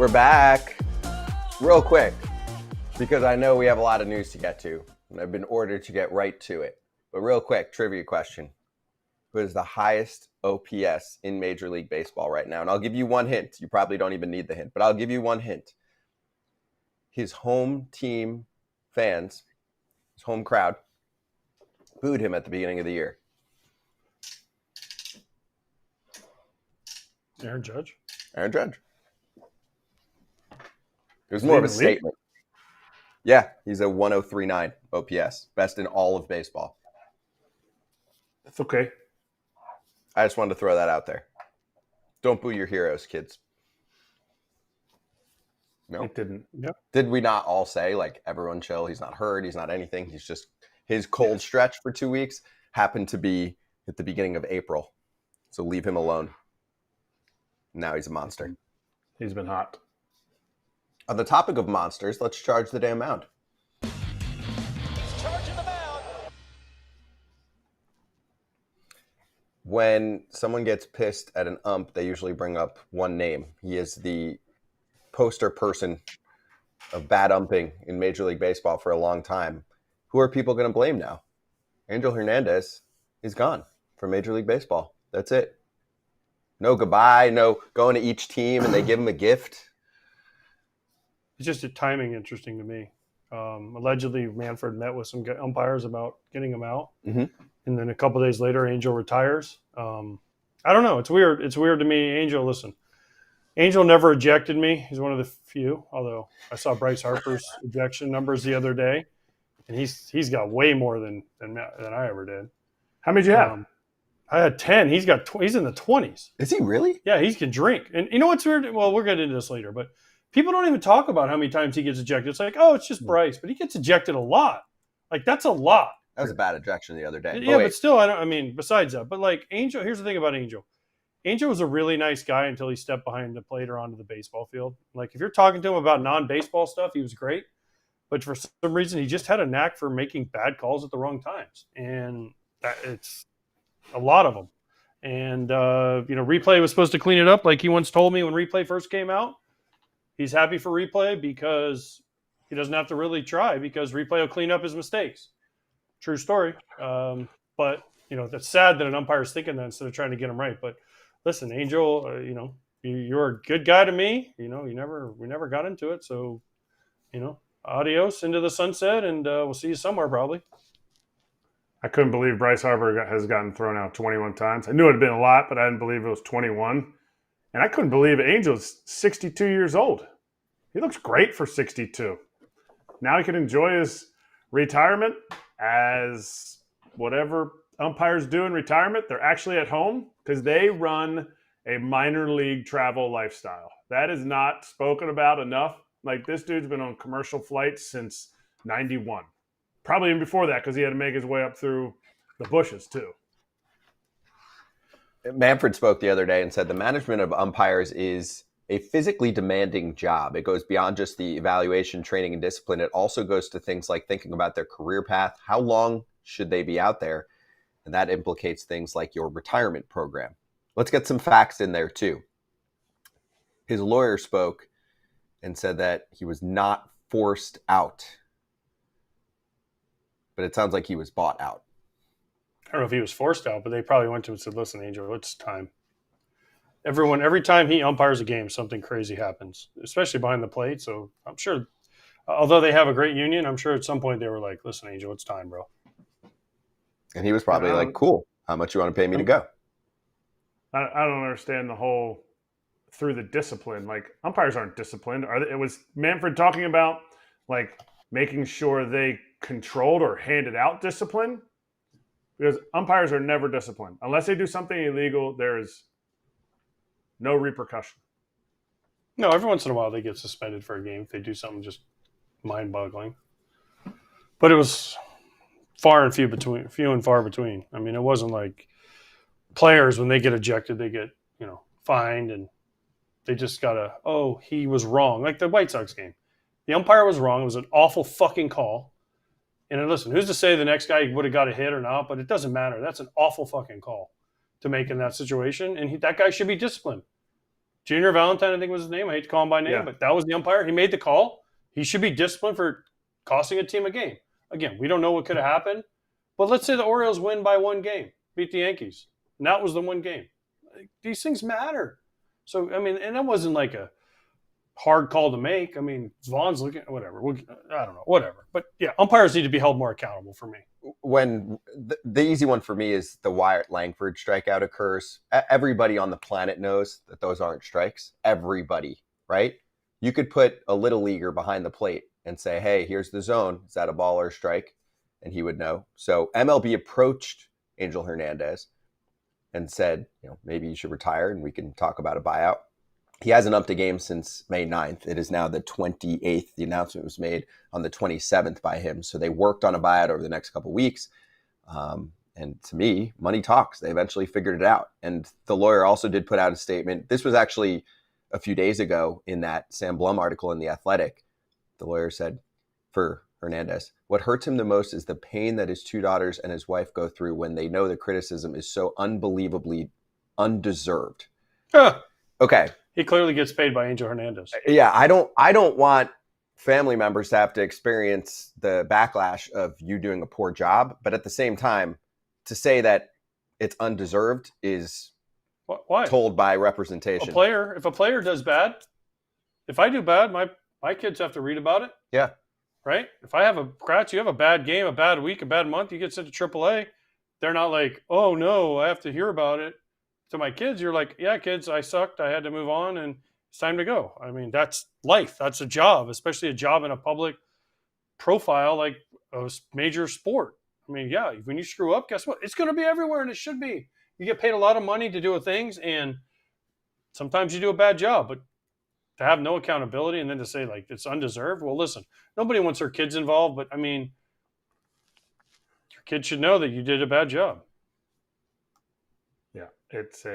We're back real quick because I know we have a lot of news to get to, and I've been ordered to get right to it. But real quick, trivia question. Who is the highest OPS in Major League Baseball right now? And I'll give you one hint. You probably don't even need the hint, but I'll give you one hint. His home team fans, his home crowd, booed him at the beginning of the year. Aaron Judge. Aaron Judge. It was more of a statement. Yeah, he's a 103.9 OPS, best in all of baseball. That's okay. I just wanted to throw that out there. Don't boo your heroes, kids. No, it didn't. Yep. Did we not all say, like, everyone chill? He's not hurt. He's not anything. He's just his cold stretch for 2 weeks happened to be at the beginning of April. So leave him alone. Now he's a monster. He's been hot. On the topic of monsters, let's charge the damn mound. Charging the mound. When someone gets pissed at an ump, they usually bring up one name. He is the poster person of bad umping in Major League Baseball for a long time. Who are people going to blame now? Ángel Hernández is gone from Major League Baseball. That's it. No goodbye, no going to each team and they give him a gift. It's just a timing interesting to me. Allegedly, Manfred met with some umpires about getting him out. Mm-hmm. And then a couple of days later, Angel retires. I don't know. It's weird. It's weird to me. Angel, listen. Angel never ejected me. He's one of the few, although I saw Bryce Harper's ejection numbers the other day, and he's got way more than I ever did. How many did you have? I had 10. He's in the 20s. Is he really? Yeah, he can drink. And you know what's weird? Well, we'll get into this later, but people don't even talk about how many times he gets ejected. It's like, oh, it's just Bryce, but he gets ejected a lot. Like, that's a lot. That was a bad ejection the other day. Yeah, but still, besides that, but like Angel, here's the thing about Angel. Angel was a really nice guy until he stepped behind the plate or onto the baseball field. Like, if you're talking to him about non-baseball stuff, he was great. But for some reason, he just had a knack for making bad calls at the wrong times. And it's a lot of them. And, Replay was supposed to clean it up. Like he once told me when Replay first came out, he's happy for Replay because he doesn't have to really try because Replay will clean up his mistakes. True story. But, that's sad that an umpire is thinking that instead of trying to get him right. But listen, Angel, you're a good guy to me. We never got into it. So, adios into the sunset, and we'll see you somewhere probably. I couldn't believe Bryce Harper has gotten thrown out 21 times. I knew it had been a lot, but I didn't believe it was 21. And I couldn't believe Angel's 62 years old. He looks great for 62. Now he can enjoy his retirement as whatever umpires do in retirement. They're actually at home because they run a minor league travel lifestyle. That is not spoken about enough. Like, this dude's been on commercial flights since 91. Probably even before that because he had to make his way up through the bushes too. Manfred spoke the other day and said the management of umpires is a physically demanding job. It goes beyond just the evaluation, training, and discipline. It also goes to things like thinking about their career path. How long should they be out there? And that implicates things like your retirement program. Let's get some facts in there too. His lawyer spoke and said that he was not forced out. But it sounds like he was bought out. I don't know if he was forced out, but they probably went to him and said, listen, Angel, it's time. Every time he umpires a game, something crazy happens, especially behind the plate. So I'm sure, although they have a great union, I'm sure at some point they were like, listen, Angel, it's time, bro. And he was probably like, cool, how much you want to pay me to go? I don't understand the whole through the discipline. Like, umpires aren't disciplined. It was Manfred talking about, like, making sure they controlled or handed out discipline, because umpires are never disciplined. Unless they do something illegal, there is no repercussion. No, every once in a while they get suspended for a game if they do something just mind-boggling. But it was few and far between. I mean, it wasn't like players, when they get ejected, they get, fined, and they just gotta, he was wrong. Like the White Sox game. The umpire was wrong. It was an awful fucking call. And listen, who's to say the next guy would have got a hit or not? But it doesn't matter. That's an awful fucking call to make in that situation. And that guy should be disciplined. Junior Valentine, I think was his name. I hate to call him by name, but that was the umpire. He made the call. He should be disciplined for costing a team a game. Again, we don't know what could have happened, but let's say the Orioles win by 1 game, beat the Yankees, and that was the 1 game. These things matter. So, I mean, and that wasn't like a hard call to make. I mean, Vaughn's looking, whatever. I don't know, whatever. But yeah, umpires need to be held more accountable for me. When the easy one for me is the Wyatt Langford strikeout occurs. Everybody on the planet knows that those aren't strikes. Everybody, right? You could put a little leaguer behind the plate and say, hey, here's the zone. Is that a ball or a strike? And he would know. So MLB approached Ángel Hernández and said, maybe you should retire and we can talk about a buyout. He hasn't upped a game since May 9th. It is now the 28th. The announcement was made on the 27th by him. So they worked on a buyout over the next couple of weeks. And to me, money talks. They eventually figured it out. And the lawyer also did put out a statement. This was actually a few days ago in that Sam Blum article in The Athletic. The lawyer said for Hernandez, what hurts him the most is the pain that his 2 daughters and his wife go through when they know the criticism is so unbelievably undeserved. Okay. He clearly gets paid by Ángel Hernández. Yeah, I don't want family members to have to experience the backlash of you doing a poor job, but at the same time, to say that it's undeserved is why? Told by representation. If a player does bad, if I do bad, my kids have to read about it. Yeah. Right? If I have you have a bad game, a bad week, a bad month, you get sent to AAA, they're not like, oh no, I have to hear about it. To my kids, you're like, yeah, kids, I sucked. I had to move on and it's time to go. I mean, that's life. That's a job, especially a job in a public profile like a major sport. I mean, yeah, when you screw up, guess what? It's going to be everywhere and it should be. You get paid a lot of money to do things and sometimes you do a bad job, but to have no accountability and then to say like it's undeserved. Well, listen, nobody wants their kids involved, but I mean, your kids should know that you did a bad job. Yeah, it's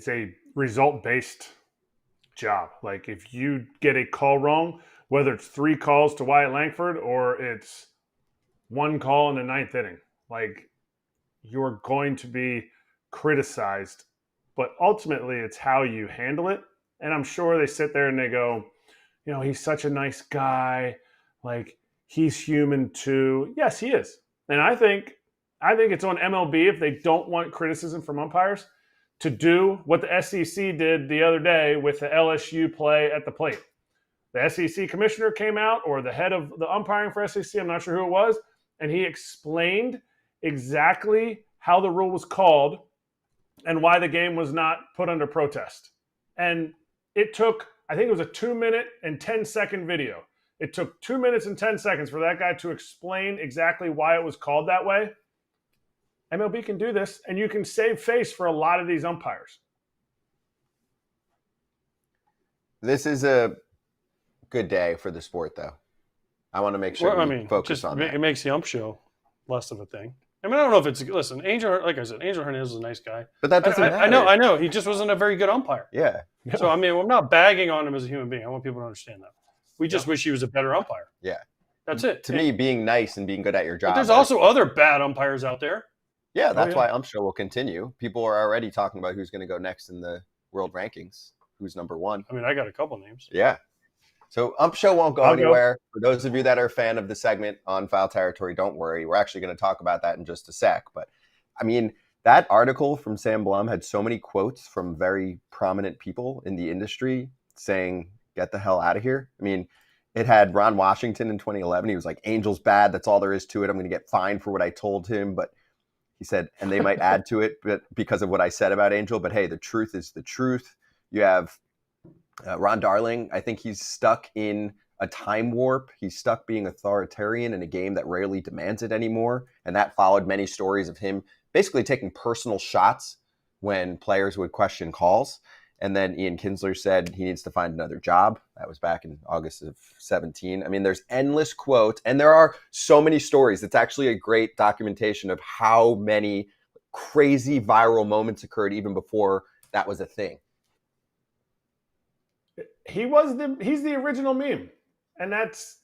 a result-based job. Like if you get a call wrong, whether it's 3 calls to Wyatt Langford or it's 1 call in the 9th inning, like you're going to be criticized, but ultimately it's how you handle it. And I'm sure they sit there and they go, he's such a nice guy. Like he's human too. Yes, he is. And I think it's on MLB if they don't want criticism from umpires to do what the SEC did the other day with the LSU play at the plate. The SEC commissioner came out, or the head of the umpiring for SEC, I'm not sure who it was, and he explained exactly how the rule was called and why the game was not put under protest. And it took, I think it was a 2-minute and 10-second video. It took 2 minutes and 10 seconds for that guy to explain exactly why it was called that way. MLB can do this, and you can save face for a lot of these umpires. This is a good day for the sport, though. I want to make sure we focus on that. It makes the ump show less of a thing. I mean, I don't know if it's – listen, like I said, Ángel Hernández is a nice guy. But that doesn't matter. I know. He just wasn't a very good umpire. Yeah. So, I mean, I'm not bagging on him as a human being. I want people to understand that. We just wish he was a better umpire. Yeah. That's it. To me, being nice and being good at your job. But there's also other bad umpires out there. Yeah, that's why Ump Show will continue. People are already talking about who's going to go next in the world rankings, who's number 1. I mean, I got a couple names. Yeah. So Ump Show won't go anywhere. For those of you that are a fan of the segment on Foul Territory, don't worry. We're actually going to talk about that in just a sec. But, I mean, that article from Sam Blum had so many quotes from very prominent people in the industry saying, get the hell out of here. I mean, it had Ron Washington in 2011. He was like, Angel's bad. That's all there is to it. I'm going to get fined for what I told him. But he said, and they might add to it because of what I said about Angel. But, hey, the truth is the truth. You have Ron Darling. I think he's stuck in a time warp. He's stuck being authoritarian in a game that rarely demands it anymore. And that followed many stories of him basically taking personal shots when players would question calls. And then Ian Kinsler said he needs to find another job. That was back in August of 2017. I mean, there's endless quotes, and there are so many stories. It's actually a great documentation of how many crazy viral moments occurred even before that was a thing. He's the original meme. And that's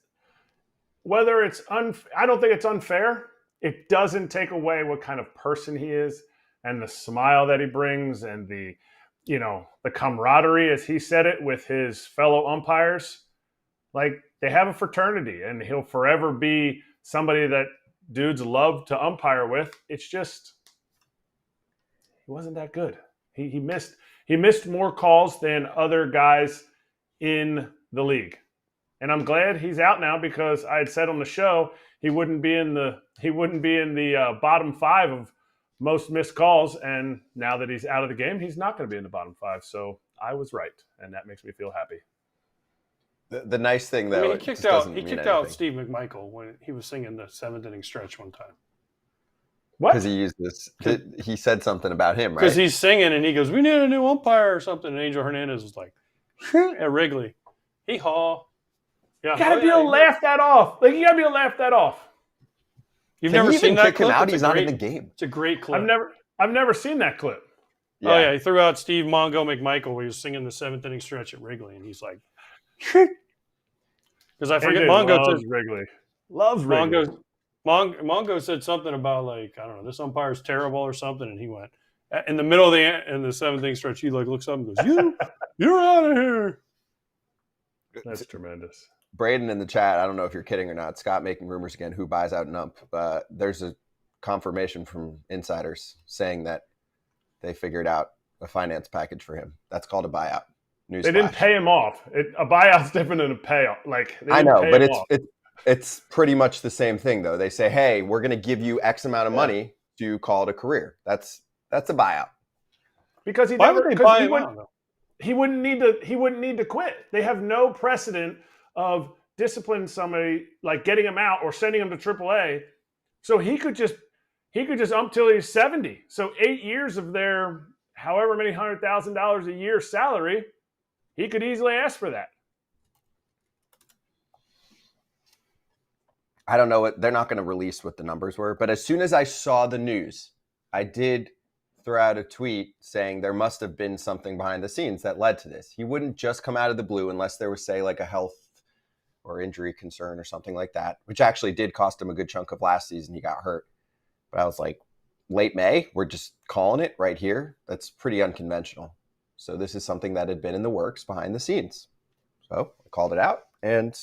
whether it's I don't think it's unfair. It doesn't take away what kind of person he is and the smile that he brings and the the camaraderie, as he said it, with his fellow umpires. Like, they have a fraternity, and he'll forever be somebody that dudes love to umpire with. It's just he wasn't that good. He missed more calls than other guys in the league. And I'm glad he's out now, because I had said on the show he wouldn't be in the bottom 5 of most missed calls, and now that he's out of the game, he's not going to be in the bottom 5. So I was right, and that makes me feel happy. The nice thing, though, he kicked out Steve McMichael when he was singing the 7th inning stretch one time. What? Because he used this. He said something about him, right? Because he's singing and he goes, "We need a new umpire" or something. And Angel Hernandez was like, at Wrigley, hee haw. Yeah, you gotta be able to laugh that off. Like, you gotta be able to laugh that off. You've never seen that kick clip? him out? He's not in the game. It's a great clip. I've never seen that clip. Yeah. Oh yeah, he threw out Steve Mongo McMichael when he was singing the 7th inning stretch at Wrigley, and he's like, because I forget Mongo loves Wrigley. Loves Wrigley. Mongo said something about, like, I don't know, this umpire's terrible or something, and he went in the middle of the 7th inning stretch. He like looks up and goes, "You're out of here." That's tremendous. Braden in the chat, I don't know if you're kidding or not. Scott making rumors again. Who buys out an ump? There's a confirmation from insiders saying that they figured out a finance package for him. That's called a buyout. Newsflash. They didn't pay him off. A buyout's different than a payoff. Like, I know, but it's pretty much the same thing, though. They say, "Hey, we're going to give you X amount of money to call it a career." That's a buyout. Because he wouldn't need to quit. They have no precedent of disciplining somebody, like getting him out or sending him to AAA. So he could just ump till he's 70. So 8 years of their however many $100,000 a year salary, he could easily ask for that. I don't know what they're not going to release what the numbers were, but as soon as I saw the news, I did throw out a tweet saying there must have been something behind the scenes that led to this. He wouldn't just come out of the blue unless there was, say, like a health or injury concern or something like that, which actually did cost him a good chunk of last season. He got hurt. But I was like, late May, we're just calling it right here. That's pretty unconventional. So this is something that had been in the works behind the scenes. So I called it out, and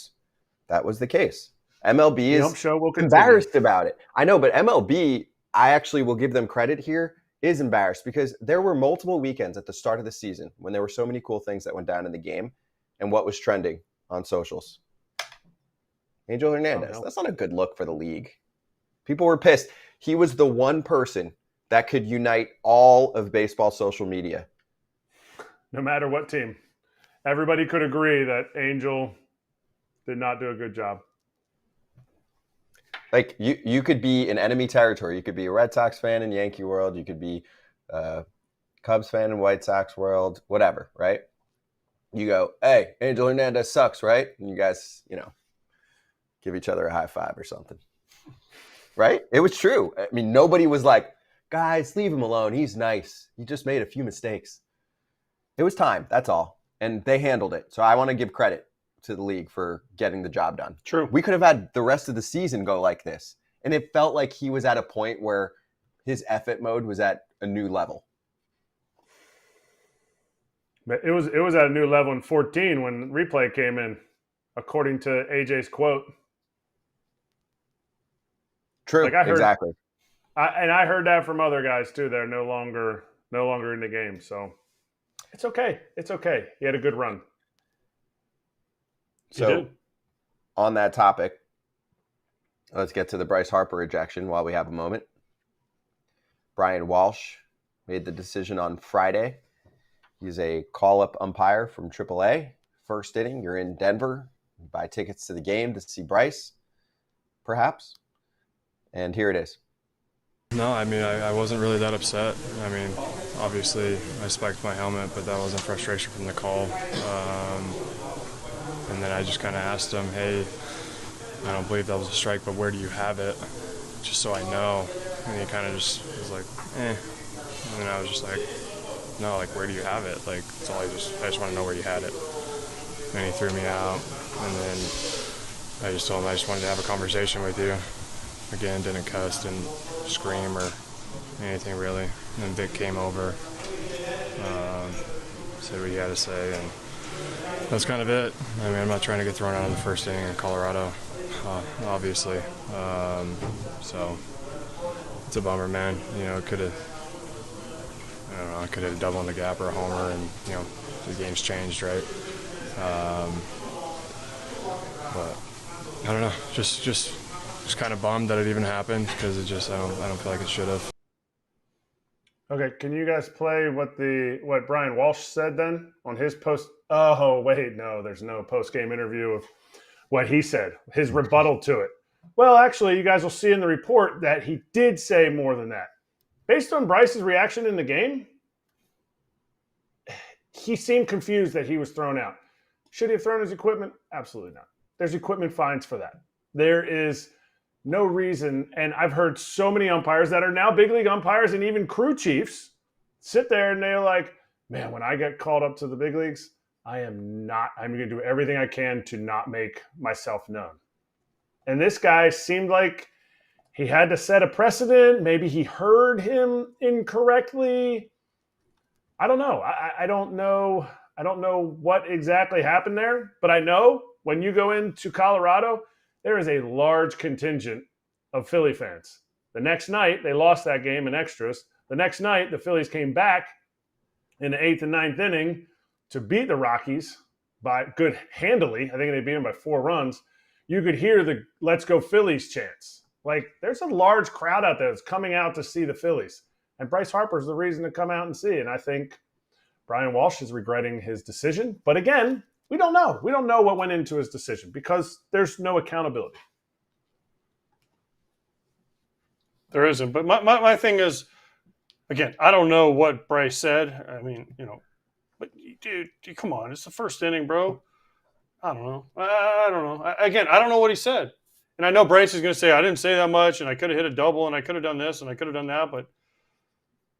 that was the case. MLB is embarrassed about it. I know, but MLB, I actually will give them credit here, is embarrassed because there were multiple weekends at the start of the season when there were so many cool things that went down in the game, and what was trending on socials. Angel Hernandez. Oh, no. That's not a good look for the league. People were pissed. He was the one person that could unite all of baseball social media. No matter what team. Everybody could agree that Angel did not do a good job. Like, you could be in enemy territory. You could be a Red Sox fan in Yankee world. You could be a Cubs fan in White Sox world, whatever, right? You go, "Hey, Angel Hernandez sucks," right? And you guys, give each other a high five or something. Right? It was true. I mean, nobody was like, "Guys, leave him alone. He's nice. He just made a few mistakes." It was time. That's all. And they handled it. So I want to give credit to the league for getting the job done. True. We could have had the rest of the season go like this. And it felt like he was at a point where his effort mode was at a new level. But it was at a new level in 14 when replay came in, according to AJ's quote. True, exactly. I heard that from other guys too. They're no longer in the game. So it's okay. It's okay. He had a good run. So on that topic, let's get to the Bryce Harper ejection while we have a moment. Brian Walsh made the decision on Friday. He's a call-up umpire from AAA. First inning, you're in Denver. You buy tickets to the game to see Bryce, perhaps. And here it is. No, I mean, I wasn't really that upset. I mean, obviously, I spiked my helmet, but that wasn't frustration from the call. And then I just kind of asked him, "Hey, I don't believe that was a strike, but where do you have it? Just so I know." And he kind of just was like, "Eh." And then I was just like, "No, like, where do you have it? Like, that's all I just want to know where you had it." And he threw me out. And then I just told him I just wanted to have a conversation with you. Again, didn't cuss, didn't scream or anything really. And then Vic came over. said what he had to say, and that's kind of it. I mean, I'm not trying to get thrown out in the first inning in Colorado, obviously. So it's a bummer, man. You know, it could have, I don't know, I could have a double in the gap or a homer, and you know, the game's changed, right? But I don't know, just kind of bummed that it even happened, because it just I don't feel like it should have. Okay, can you guys play what Brian Walsh said then on his post? Oh wait, no, there's no post game interview of what he said, his rebuttal to it. Well, actually, you guys will see in the report that he did say more than that. Based on Bryce's reaction in the game, he seemed confused that he was thrown out. Should he have thrown his equipment? Absolutely not. There's equipment fines for that. There is no reason, and I've heard so many umpires that are now big league umpires and even crew chiefs sit there and they're like, man, when I get called up to the big leagues, I'm going to do everything I can to not make myself known. And this guy seemed like he had to set a precedent. Maybe he heard him incorrectly. I don't know. I don't know. I don't know what exactly happened there, but I know when you go into Colorado, there is a large contingent of Philly fans. The next night, they lost that game in extras. The next night, the Phillies came back in the 8th and 9th inning to beat the Rockies by handily. I think they beat them by 4 runs. You could hear the "Let's go Phillies" chants. Like, there's a large crowd out there that's coming out to see the Phillies. And Bryce Harper is the reason to come out and see. And I think Brian Walsh is regretting his decision. But again, we don't know. We don't know what went into his decision because there's no accountability. There isn't. But my thing is, again, I don't know what Bryce said. I mean, you know, but dude, come on. It's the first inning, bro. I don't know. I don't know. Again, I don't know what he said. And I know Bryce is going to say, I didn't say that much, and I could have hit a double, and I could have done this, and I could have done that, but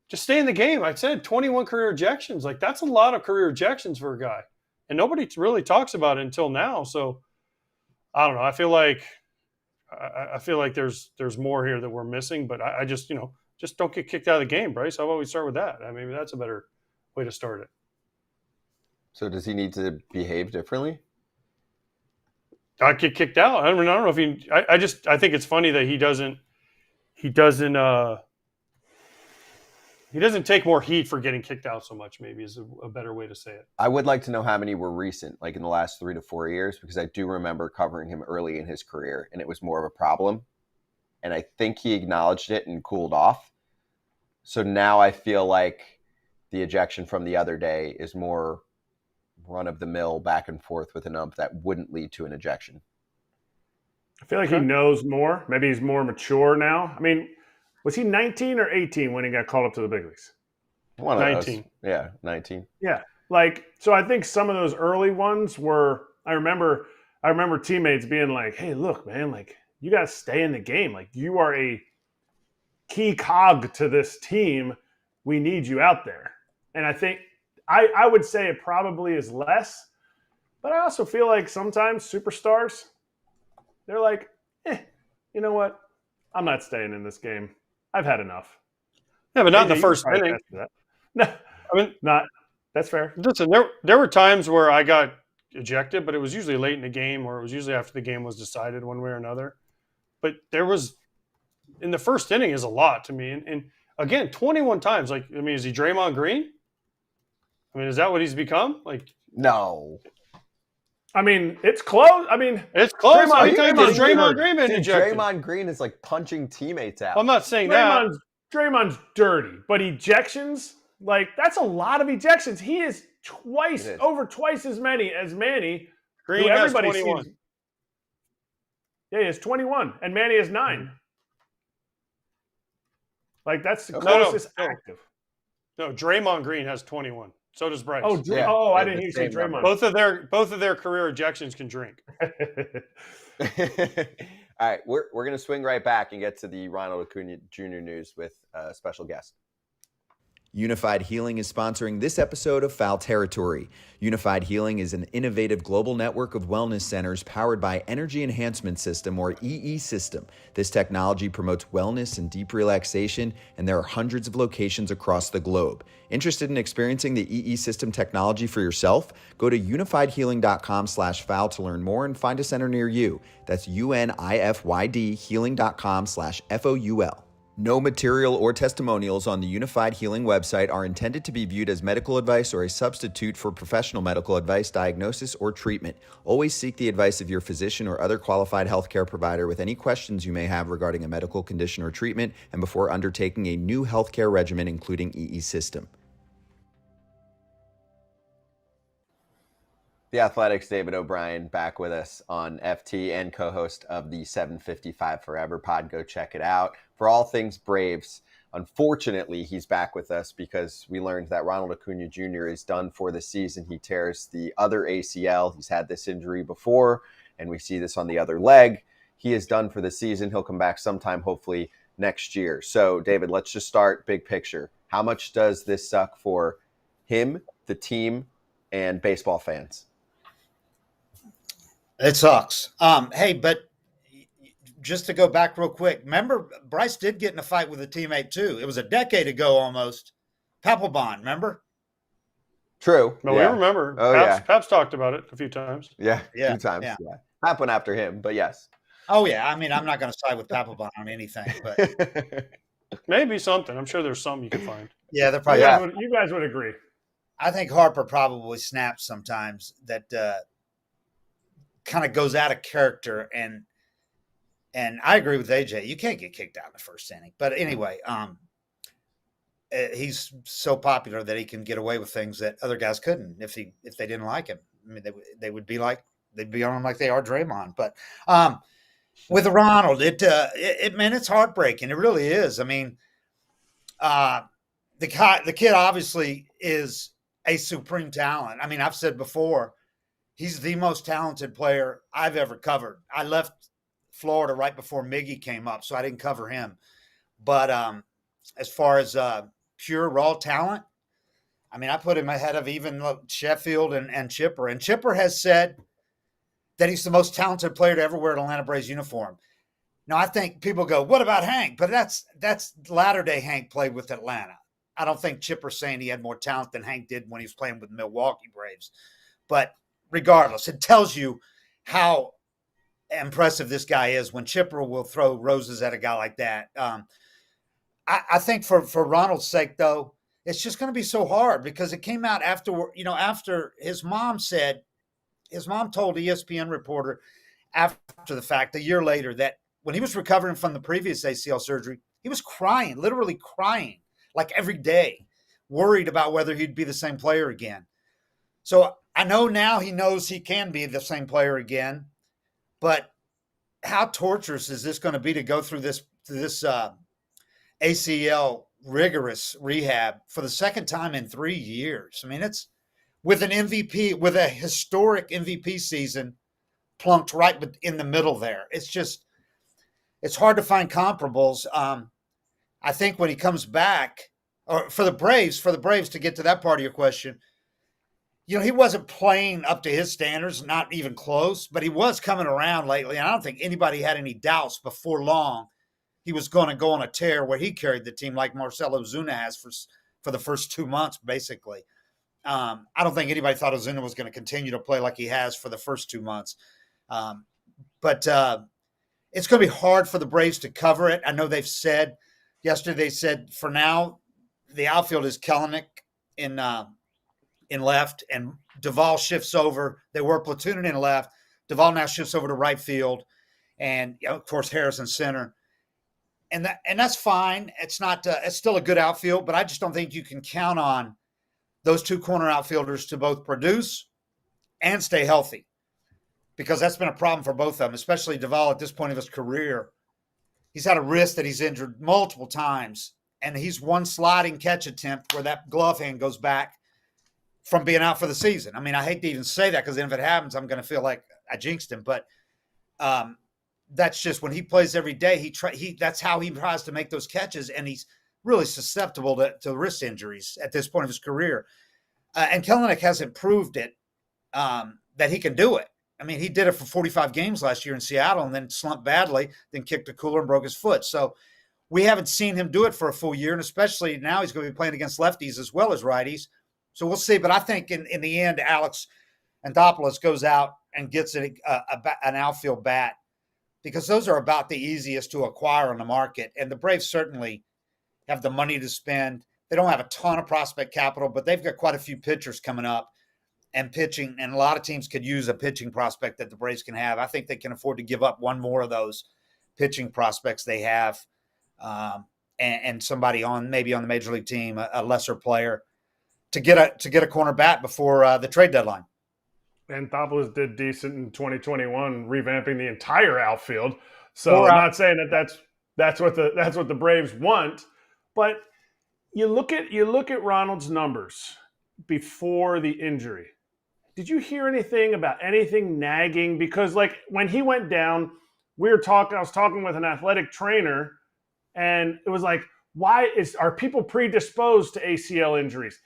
just stay in the game. I said 21 career ejections. Like, that's a lot of career ejections for a guy. And nobody really talks about it until now. So I don't know. I feel like there's more here that we're missing, but I just, you know, just don't get kicked out of the game, Bryce. How about we start with that? I mean, that's a better way to start it. So does he need to behave differently? I get kicked out. I don't know if he. I think it's funny that he doesn't take more heat for getting kicked out so much. Maybe is a better way to say it. I would like to know how many were recent, like in the last 3 to 4 years, because I do remember covering him early in his career, and it was more of a problem. And I think he acknowledged it and cooled off. So now I feel like the ejection from the other day is more run-of-the-mill back and forth with an ump that wouldn't lead to an ejection. I feel like he knows more. Maybe he's more mature now. I mean, was he 19 or 18 when he got called up to the big leagues? One of 19. those. Yeah, 19. Yeah. Like, so I think some of those early ones were, I remember teammates being like, hey, look, man, like, you got to stay in the game. Like, you are a key cog to this team. We need you out there. And I think, I would say it probably is less, but I also feel like sometimes superstars, they're like, you know what? I'm not staying in this game. I've had enough. Yeah, but not in the first inning. No, I mean, not. That's fair. Listen, there were times where I got ejected, but it was usually late in the game, or it was usually after the game was decided one way or another. But there was, in the first inning is a lot to me. And again, 21 times. Like, I mean, is he Draymond Green? I mean, is that what he's become? Like, no. I mean, it's close. I mean, it's close. Draymond Green been ejected? Draymond Green is like punching teammates out. I'm not saying that. Draymond's dirty, but ejections, like, that's a lot of ejections. He is over twice as many as Manny. Green has 21. Yeah, he has 21, and Manny has 9. Like, that's the closest active. No, Draymond Green has 21. So does Bryce. Oh, I didn't hear you say Draymond. Both of their career ejections can drink. All right, we're going to swing right back and get to the Ronald Acuña Jr. news with a special guest. Unified Healing is sponsoring this episode of Foul Territory. Unified Healing is an innovative global network of wellness centers powered by Energy Enhancement System, or EE System. This technology promotes wellness and deep relaxation, and there are hundreds of locations across the globe. Interested in experiencing the EE System technology for yourself? Go to unifydhealing.com/foul to learn more and find a center near you. That's UNIFYD healing.com/FOUL. No material or testimonials on the Unified Healing website are intended to be viewed as medical advice or a substitute for professional medical advice, diagnosis, or treatment. Always seek the advice of your physician or other qualified healthcare provider with any questions you may have regarding a medical condition or treatment and before undertaking a new healthcare regimen, including EE System. The Athletic's David O'Brien back with us on FT and co-host of the 755 Forever pod. Go check it out. For all things Braves, unfortunately, he's back with us because we learned that Ronald Acuña Jr. is done for the season. He tears the other ACL. He's had this injury before, and we see this on the other leg. He is done for the season. He'll come back sometime, hopefully, next year. So, David, let's just start big picture. How much does this suck for him, the team, and baseball fans? It sucks. Hey, but just to go back real quick, remember Bryce did get in a fight with a teammate too. It was a decade ago almost. Papelbon, remember? True. No, yeah. we remember. Oh, Paps talked about it a few times. Yeah, Yeah, a few times. yeah. Yeah. Happened after him, but yes. Oh yeah. I mean, I'm not going to side with Papelbon on anything, but Maybe something. I'm sure there's something you can find. yeah, they're probably. Yeah. You guys would agree. I think Harper probably snaps sometimes. That kind of goes out of character, and I agree with AJ. You can't get kicked out in the first inning. But anyway, he's so popular that he can get away with things that other guys couldn't if they didn't like him. I mean, they'd be on him like they are Draymond. But with Ronald, man, it's heartbreaking. It really is. I mean, the kid obviously is a supreme talent. I mean, I've said before, he's the most talented player I've ever covered. I left Florida right before Miggy came up, so I didn't cover him. But as far as pure raw talent, I mean, I put him ahead of even Sheffield and Chipper. And Chipper has said that he's the most talented player to ever wear an Atlanta Braves uniform. Now, I think people go, what about Hank? But that's latter-day Hank played with Atlanta. I don't think Chipper's saying he had more talent than Hank did when he was playing with Milwaukee Braves. But regardless, it tells you how impressive this guy is when Chipper will throw roses at a guy like that. I think for Ronald's sake, though, it's just going to be so hard because it came out after his mom told ESPN reporter after the fact, a year later, that when he was recovering from the previous ACL surgery, he was crying, literally crying, like every day, worried about whether he'd be the same player again. So I know now he knows he can be the same player again, but how torturous is this going to be to go through this ACL rigorous rehab for the second time in 3 years? I mean, it's with an MVP, with a historic MVP season plunked right in the middle there. It's hard to find comparables. I think when he comes back, or for the Braves to get to that part of your question, he wasn't playing up to his standards, not even close, but he was coming around lately. And I don't think anybody had any doubts before long he was going to go on a tear where he carried the team like Marcell Ozuna has for the first 2 months, basically. I don't think anybody thought Ozuna was going to continue to play like he has for the first 2 months. But it's going to be hard for the Braves to cover it. I know yesterday they said for now the outfield is Kelenic in left, and Duvall shifts over. They were platooning in left. Duvall now shifts over to right field, and of course Harris in center. And that's fine. It's not. It's still a good outfield, but I just don't think you can count on those two corner outfielders to both produce and stay healthy, because that's been a problem for both of them, especially Duvall at this point of his career. He's had a wrist that he's injured multiple times, and he's one sliding catch attempt where that glove hand goes back from being out for the season. I mean, I hate to even say that because then if it happens, I'm going to feel like I jinxed him. But that's just when he plays every day. That's how he tries to make those catches, and he's really susceptible to wrist injuries at this point of his career. And Kelenic hasn't proved it, that he can do it. I mean, he did it for 45 games last year in Seattle and then slumped badly, then kicked a cooler and broke his foot. So we haven't seen him do it for a full year, and especially now he's going to be playing against lefties as well as righties. So we'll see. But I think in the end, Alex Anthopoulos goes out and gets an outfield bat, because those are about the easiest to acquire on the market. And the Braves certainly have the money to spend. They don't have a ton of prospect capital, but they've got quite a few pitchers coming up and pitching. And a lot of teams could use a pitching prospect that the Braves can have. I think they can afford to give up one more of those pitching prospects they have, and somebody maybe on the major league team, a lesser player, to get a corner bat before the trade deadline. Anthopoulos did decent in 2021, revamping the entire outfield. So I'm not saying that's what the Braves want, but you look at Ronald's numbers before the injury. Did you hear anything about anything nagging? Because like when he went down, I was talking with an athletic trainer, and it was like, are people predisposed to ACL injuries?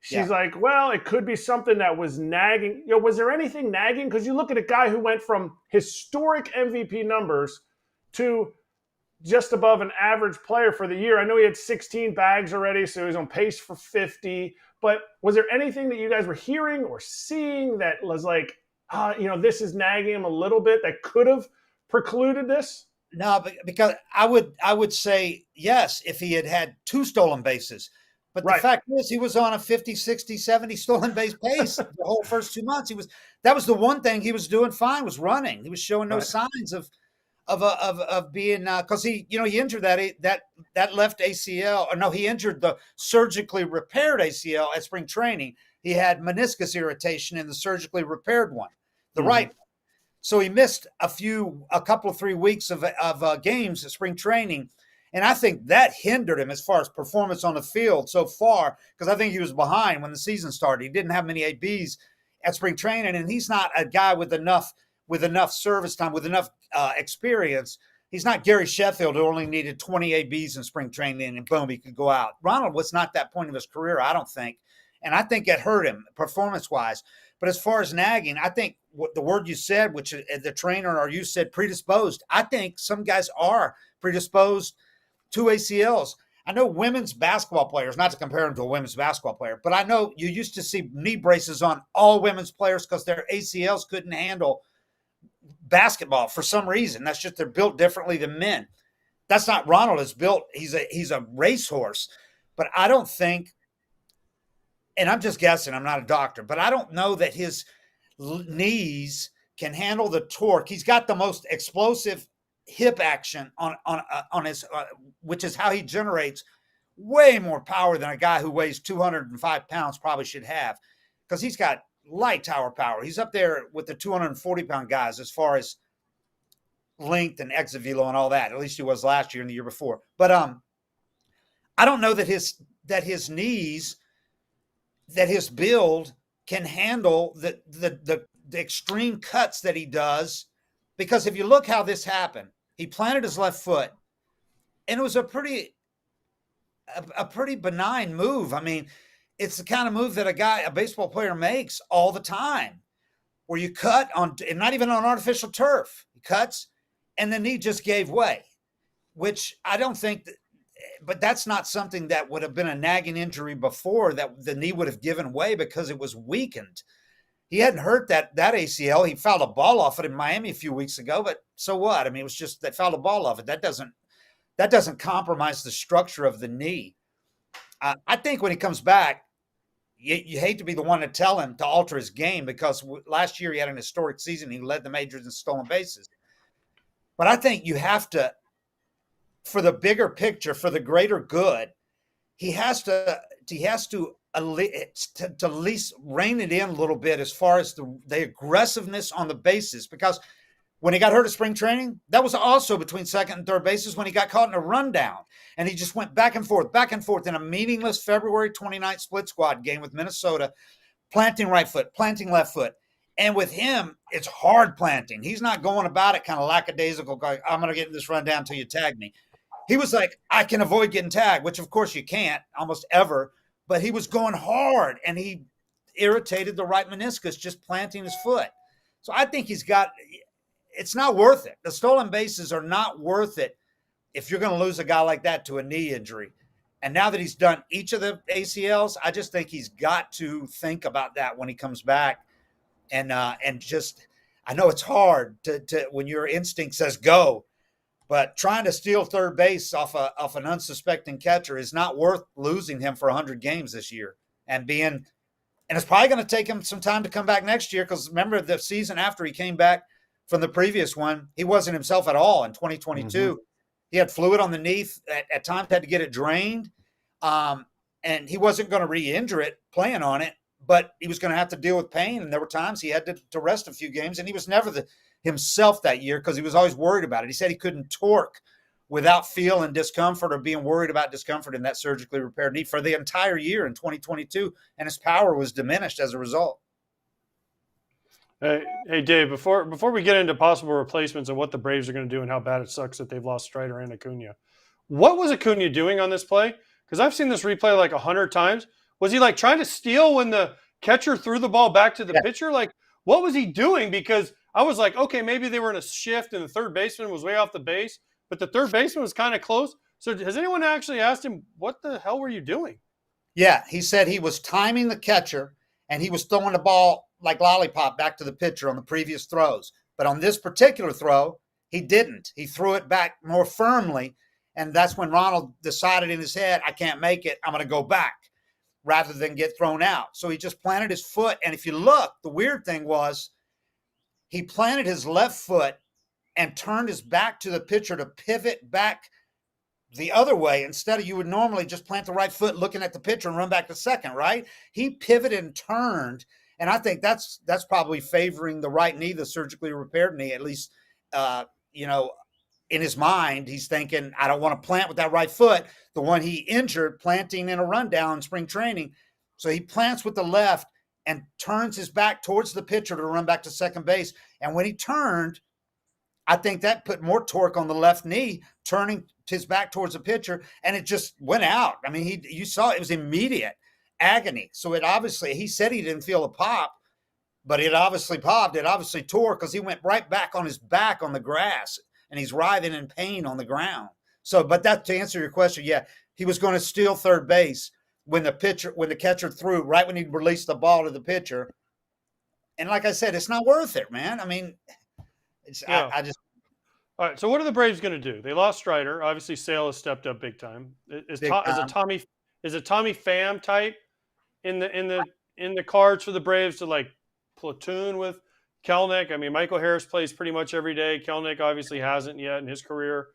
She's like, well, it could be something that was nagging. Was there anything nagging? Because you look at a guy who went from historic MVP numbers to just above an average player for the year. I know he had 16 bags already, so he was on pace for 50. But was there anything that you guys were hearing or seeing that was like, this is nagging him a little bit that could have precluded this? No, because I would say yes if he had 2 stolen bases. But the fact is, he was on a 50, 60, 70 stolen base pace the whole first 2 months. That was the one thing he was doing fine, was running. He was showing no signs of being, because he injured that left ACL. Or no, he injured the surgically repaired ACL at spring training. He had meniscus irritation in the surgically repaired one, the right one. So he missed a couple of 3 weeks of games at spring training. And I think that hindered him as far as performance on the field so far, because I think he was behind when the season started. He didn't have many ABs at spring training, and he's not a guy with enough service time, with enough experience. He's not Gary Sheffield, who only needed 20 ABs in spring training, and boom, he could go out. Ronald was not that point of his career, I don't think. And I think it hurt him performance-wise. But as far as nagging, I think the word you said, which the trainer or you said predisposed, I think some guys are predisposed to ACLs. I know women's basketball players, not to compare them to a women's basketball player, but I know you used to see knee braces on all women's players because their ACLs couldn't handle basketball for some reason. That's just, they're built differently than men. That's not Ronald is built. He's a racehorse, but I don't think, and I'm just guessing, I'm not a doctor, but I don't know that his knees can handle the torque. He's got the most explosive hip action on his, which is how he generates way more power than a guy who weighs 205 pounds probably should have, because he's got light tower power. He's up there with the 240-pound guys as far as length and exit velo and all that. At least he was last year and the year before. But I don't know that his knees, that his build can handle the extreme cuts that he does. Because if you look how this happened, he planted his left foot, and it was a pretty benign move. I mean, it's the kind of move that a baseball player makes all the time, where you cut on, and not even on artificial turf. He cuts, and the knee just gave way, which I don't think but that's not something that would have been a nagging injury before, that the knee would have given way because it was weakened. He hadn't hurt that ACL. He fouled a ball off it in Miami a few weeks ago, but so what? I mean, it was just, they fouled a ball off it. That doesn't compromise the structure of the knee. I think when he comes back, you hate to be the one to tell him to alter his game, because last year he had an historic season. He led the majors in stolen bases. But I think you have to, for the bigger picture, for the greater good, he has to at least rein it in a little bit as far as the aggressiveness on the bases. Because when he got hurt at spring training, that was also between second and third bases when he got caught in a rundown. And he just went back and forth in a meaningless February 29th split squad game with Minnesota, planting right foot, planting left foot. And with him, it's hard planting. He's not going about it kind of lackadaisical, going, I'm going to get this rundown until you tag me. he was like, I can avoid getting tagged, which of course you can't almost ever, but he was going hard and he irritated the right meniscus just planting his foot. So I think it's not worth it. The stolen bases are not worth it if you're going to lose a guy like that to a knee injury. And now that he's done each of the ACLs, I just think he's got to think about that when he comes back. And just, I know it's hard to when your instinct says go, but trying to steal third base off an unsuspecting catcher is not worth losing him for 100 games this year. And it's probably going to take him some time to come back next year, because remember the season after he came back from the previous one, he wasn't himself at all in 2022. Mm-hmm. He had fluid on the knee. At times had to get it drained. And he wasn't going to re-injure it playing on it, but he was going to have to deal with pain. And there were times he had to rest a few games, and he was never himself that year because he was always worried about it. He said he couldn't torque without feeling discomfort or being worried about discomfort in that surgically repaired knee for the entire year in 2022, and his power was diminished as a result. Hey, Dave, before we get into possible replacements and what the Braves are going to do and how bad it sucks that they've lost Strider and Acuña, what was Acuña doing on this play? Because I've seen this replay like 100 times. Was he like trying to steal when the catcher threw the ball back to the pitcher? Like, what was he doing? Because I was like, okay, maybe they were in a shift and the third baseman was way off the base, but the third baseman was kind of close. So has anyone actually asked him, what the hell were you doing? Yeah, he said he was timing the catcher and he was throwing the ball like lollipop back to the pitcher on the previous throws. But on this particular throw, he didn't. He threw it back more firmly. And that's when Ronald decided in his head, I can't make it, I'm going to go back, rather than get thrown out. So he just planted his foot. And if you look, the weird thing was he planted his left foot and turned his back to the pitcher to pivot back the other way. Instead of, you would normally just plant the right foot looking at the pitcher and run back to second, right? He pivoted and turned. And I think that's probably favoring the right knee, the surgically repaired knee, at least, in his mind, he's thinking, I don't want to plant with that right foot, the one he injured planting in a rundown in spring training. So he plants with the left and turns his back towards the pitcher to run back to second base. And when he turned, I think that put more torque on the left knee, turning his back towards the pitcher, and it just went out. I mean, you saw it was immediate agony. So it obviously, he said he didn't feel a pop, but it obviously popped. It obviously tore because he went right back on his back on the grass. And he's writhing in pain on the ground. So, but that, to answer your question, yeah, he was going to steal third base when the catcher threw, right when he released the ball to the pitcher. And like I said, it's not worth it, man. I mean, Yeah. I just. All right. So what are the Braves going to do? They lost Strider. Obviously, Sale has stepped up big time. Is a Tommy Pham type in the cards for the Braves to like platoon with Kelenic? I mean, Michael Harris plays pretty much every day. Kelenic obviously hasn't yet in his career.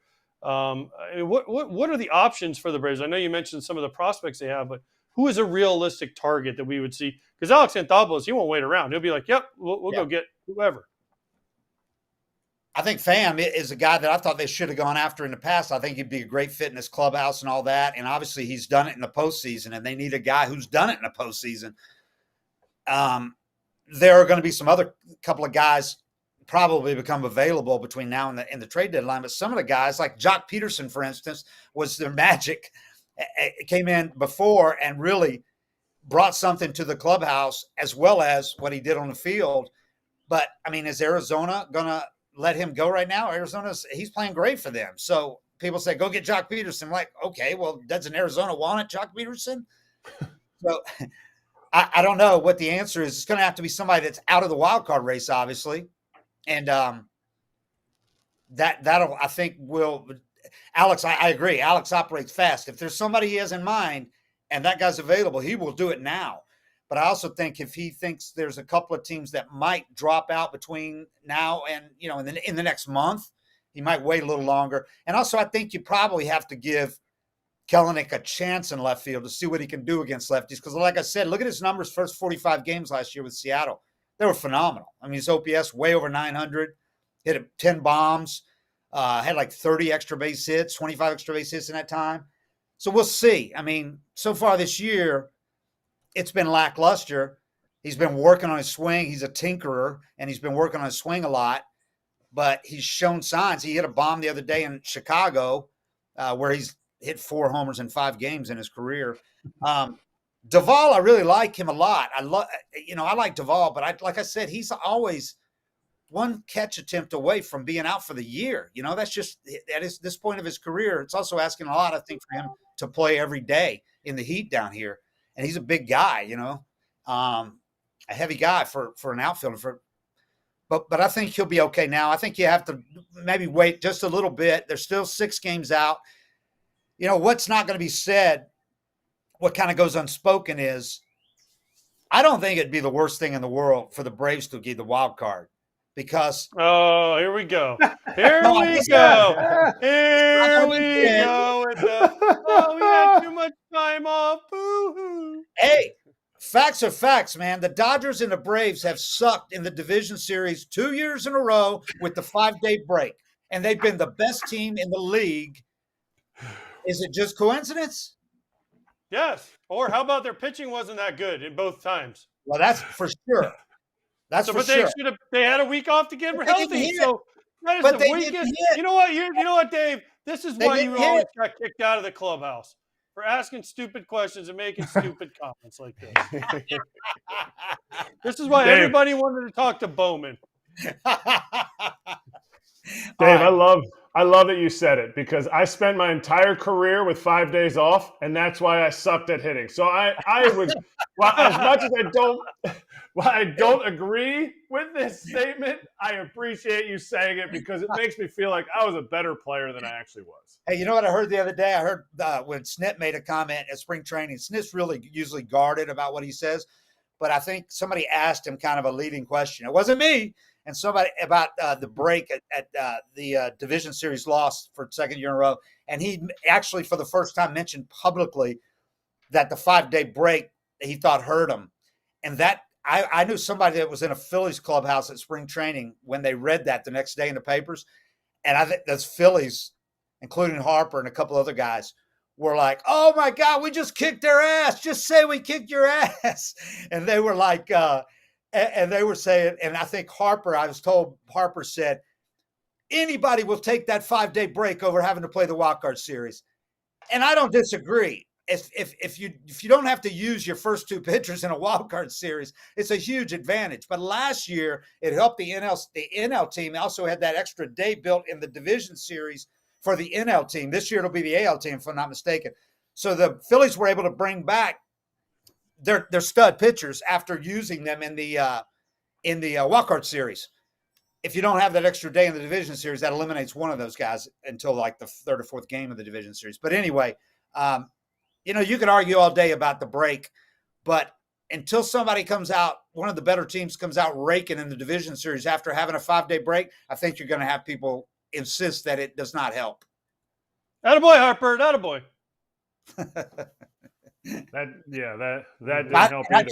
I mean, what are the options for the Braves? I know you mentioned some of the prospects they have, but who is a realistic target that we would see? Because Alex Anthopoulos, he won't wait around. He'll be like, yep, we'll go get whoever. I think Pham is a guy that I thought they should have gone after in the past. I think he'd be a great fit in this clubhouse and all that. And obviously he's done it in the postseason, and they need a guy who's done it in the postseason. There are going to be some other couple of guys probably become available between now and the trade deadline. But some of the guys, like Jock Peterson, for instance, was their magic. It came in before and really brought something to the clubhouse as well as what he did on the field. But, I mean, is Arizona going to let him go right now? He's playing great for them. So people say, go get Jock Peterson. I'm like, okay, well, doesn't Arizona want it, Jock Peterson? So I don't know what the answer is. It's going to have to be somebody that's out of the wild card race, obviously. And that'll, I think, will – Alex, I agree. Alex operates fast. If there's somebody he has in mind and that guy's available, he will do it now. But I also think if he thinks there's a couple of teams that might drop out between now and, in the next month, he might wait a little longer. And also I think you probably have to give Kelenic a chance in left field to see what he can do against lefties. Because like I said, look at his numbers first 45 games last year with Seattle. They were phenomenal. I mean, his OPS way over 900, hit 10 bombs, had like 30 extra base hits, 25 extra base hits in that time. So we'll see. I mean, so far this year, it's been lackluster. He's been working on his swing. He's a tinkerer, and he's been working on his swing a lot. But he's shown signs. He hit a bomb the other day in Chicago where he's hit 4 homers in 5 games in his career. Duvall, I really like him a lot. I like Duvall, but like I said, he's always one catch attempt away from being out for the year. That's just at this point of his career. It's also asking a lot, I think, for him to play every day in the heat down here. And he's a big guy, a heavy guy for an outfielder. But I think he'll be okay now. I think you have to maybe wait just a little bit. There's still 6 games out. What's not going to be said, what kind of goes unspoken is, I don't think it'd be the worst thing in the world for the Braves to get the wild card, because here we go. Here we go. Here we go. We had too much time off. Boo-hoo. Hey, facts are facts, man. The Dodgers and the Braves have sucked in the division series 2 years in a row with the 5-day break, and they've been the best team in the league. Is it just coincidence? Yes. Or how about their pitching wasn't that good in both times? Well, that's for sure. They had a week off to get healthy. So that is the weakest. You know what, Dave? This is why you always got kicked out of the clubhouse, for asking stupid questions and making stupid comments like this. This is why everybody wanted to talk to Bowman. Dave, I love that you said it, because I spent my entire career with 5 days off, and that's why I sucked at hitting. So I would, as much as I don't agree with this statement, I appreciate you saying it, because it makes me feel like I was a better player than I actually was. Hey, you know what I heard the other day? I heard when Snit made a comment at spring training. Snit's really usually guarded about what he says, but I think somebody asked him kind of a leading question. It wasn't me. And somebody about the break at the division series loss for 2nd year in a row. And he actually, for the first time, mentioned publicly that the 5-day break he thought hurt him. And that I knew somebody that was in a Phillies clubhouse at spring training when they read that the next day in the papers. And I think those Phillies, including Harper and a couple other guys, were like, "Oh my God, we just kicked their ass. Just say we kicked your ass." And they were like, and they were saying, and I think I was told Harper said, anybody will take that 5-day break over having to play the wild card series. And I don't disagree. If you don't have to use your first 2 pitchers in a wild card series, it's a huge advantage. But last year it helped the NL team. Also had that extra day built in the division series for the NL team. This year it'll be the AL team, if I'm not mistaken. So the Phillies were able to bring back their stud pitchers after using them in the wild card series. If you don't have that extra day in the division series, that eliminates one of those guys until like the 3rd or 4th game of the division series. But anyway, you could argue all day about the break, but until somebody comes out, one of the better teams comes out raking in the division series after having a 5-day break, I think you're going to have people insist that it does not help. Attaboy, Harper. Attaboy. That didn't help either.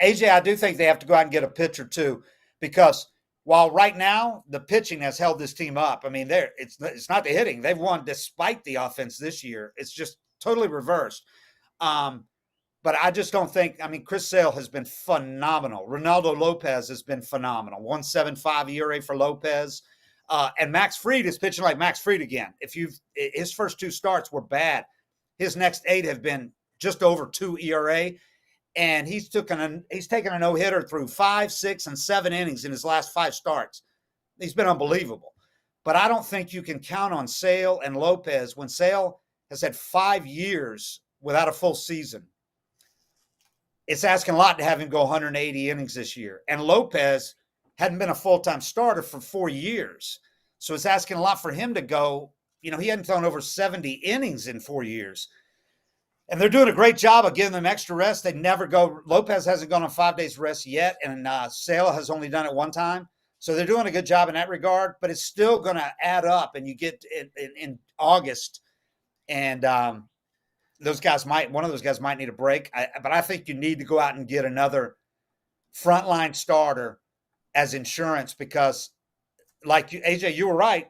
AJ, I do think they have to go out and get a pitcher too, because while right now the pitching has held this team up, I mean, it's not the hitting. They've won despite the offense this year. It's just totally reversed. But I just don't think, Chris Sale has been phenomenal. Ronaldo Lopez has been phenomenal. 1.75 ERA for Lopez. And Max Fried is pitching like Max Fried again. His first 2 starts were bad. His next 8 have been just over 2 ERA. And he's taken a no-hitter through 5, 6, and 7 innings in his last 5 starts. He's been unbelievable. But I don't think you can count on Sale and Lopez when Sale has had 5 years without a full season. It's asking a lot to have him go 180 innings this year. And Lopez hadn't been a full-time starter for 4 years. So it's asking a lot for him to go. He hadn't thrown over 70 innings in 4 years. And they're doing a great job of giving them extra rest. They never go. Lopez hasn't gone on 5 days rest yet, and Sale has only done it 1 time. So they're doing a good job in that regard, but it's still going to add up. And you get in August, and one of those guys might need a break. But I think you need to go out and get another frontline starter as insurance, because, like AJ, you were right.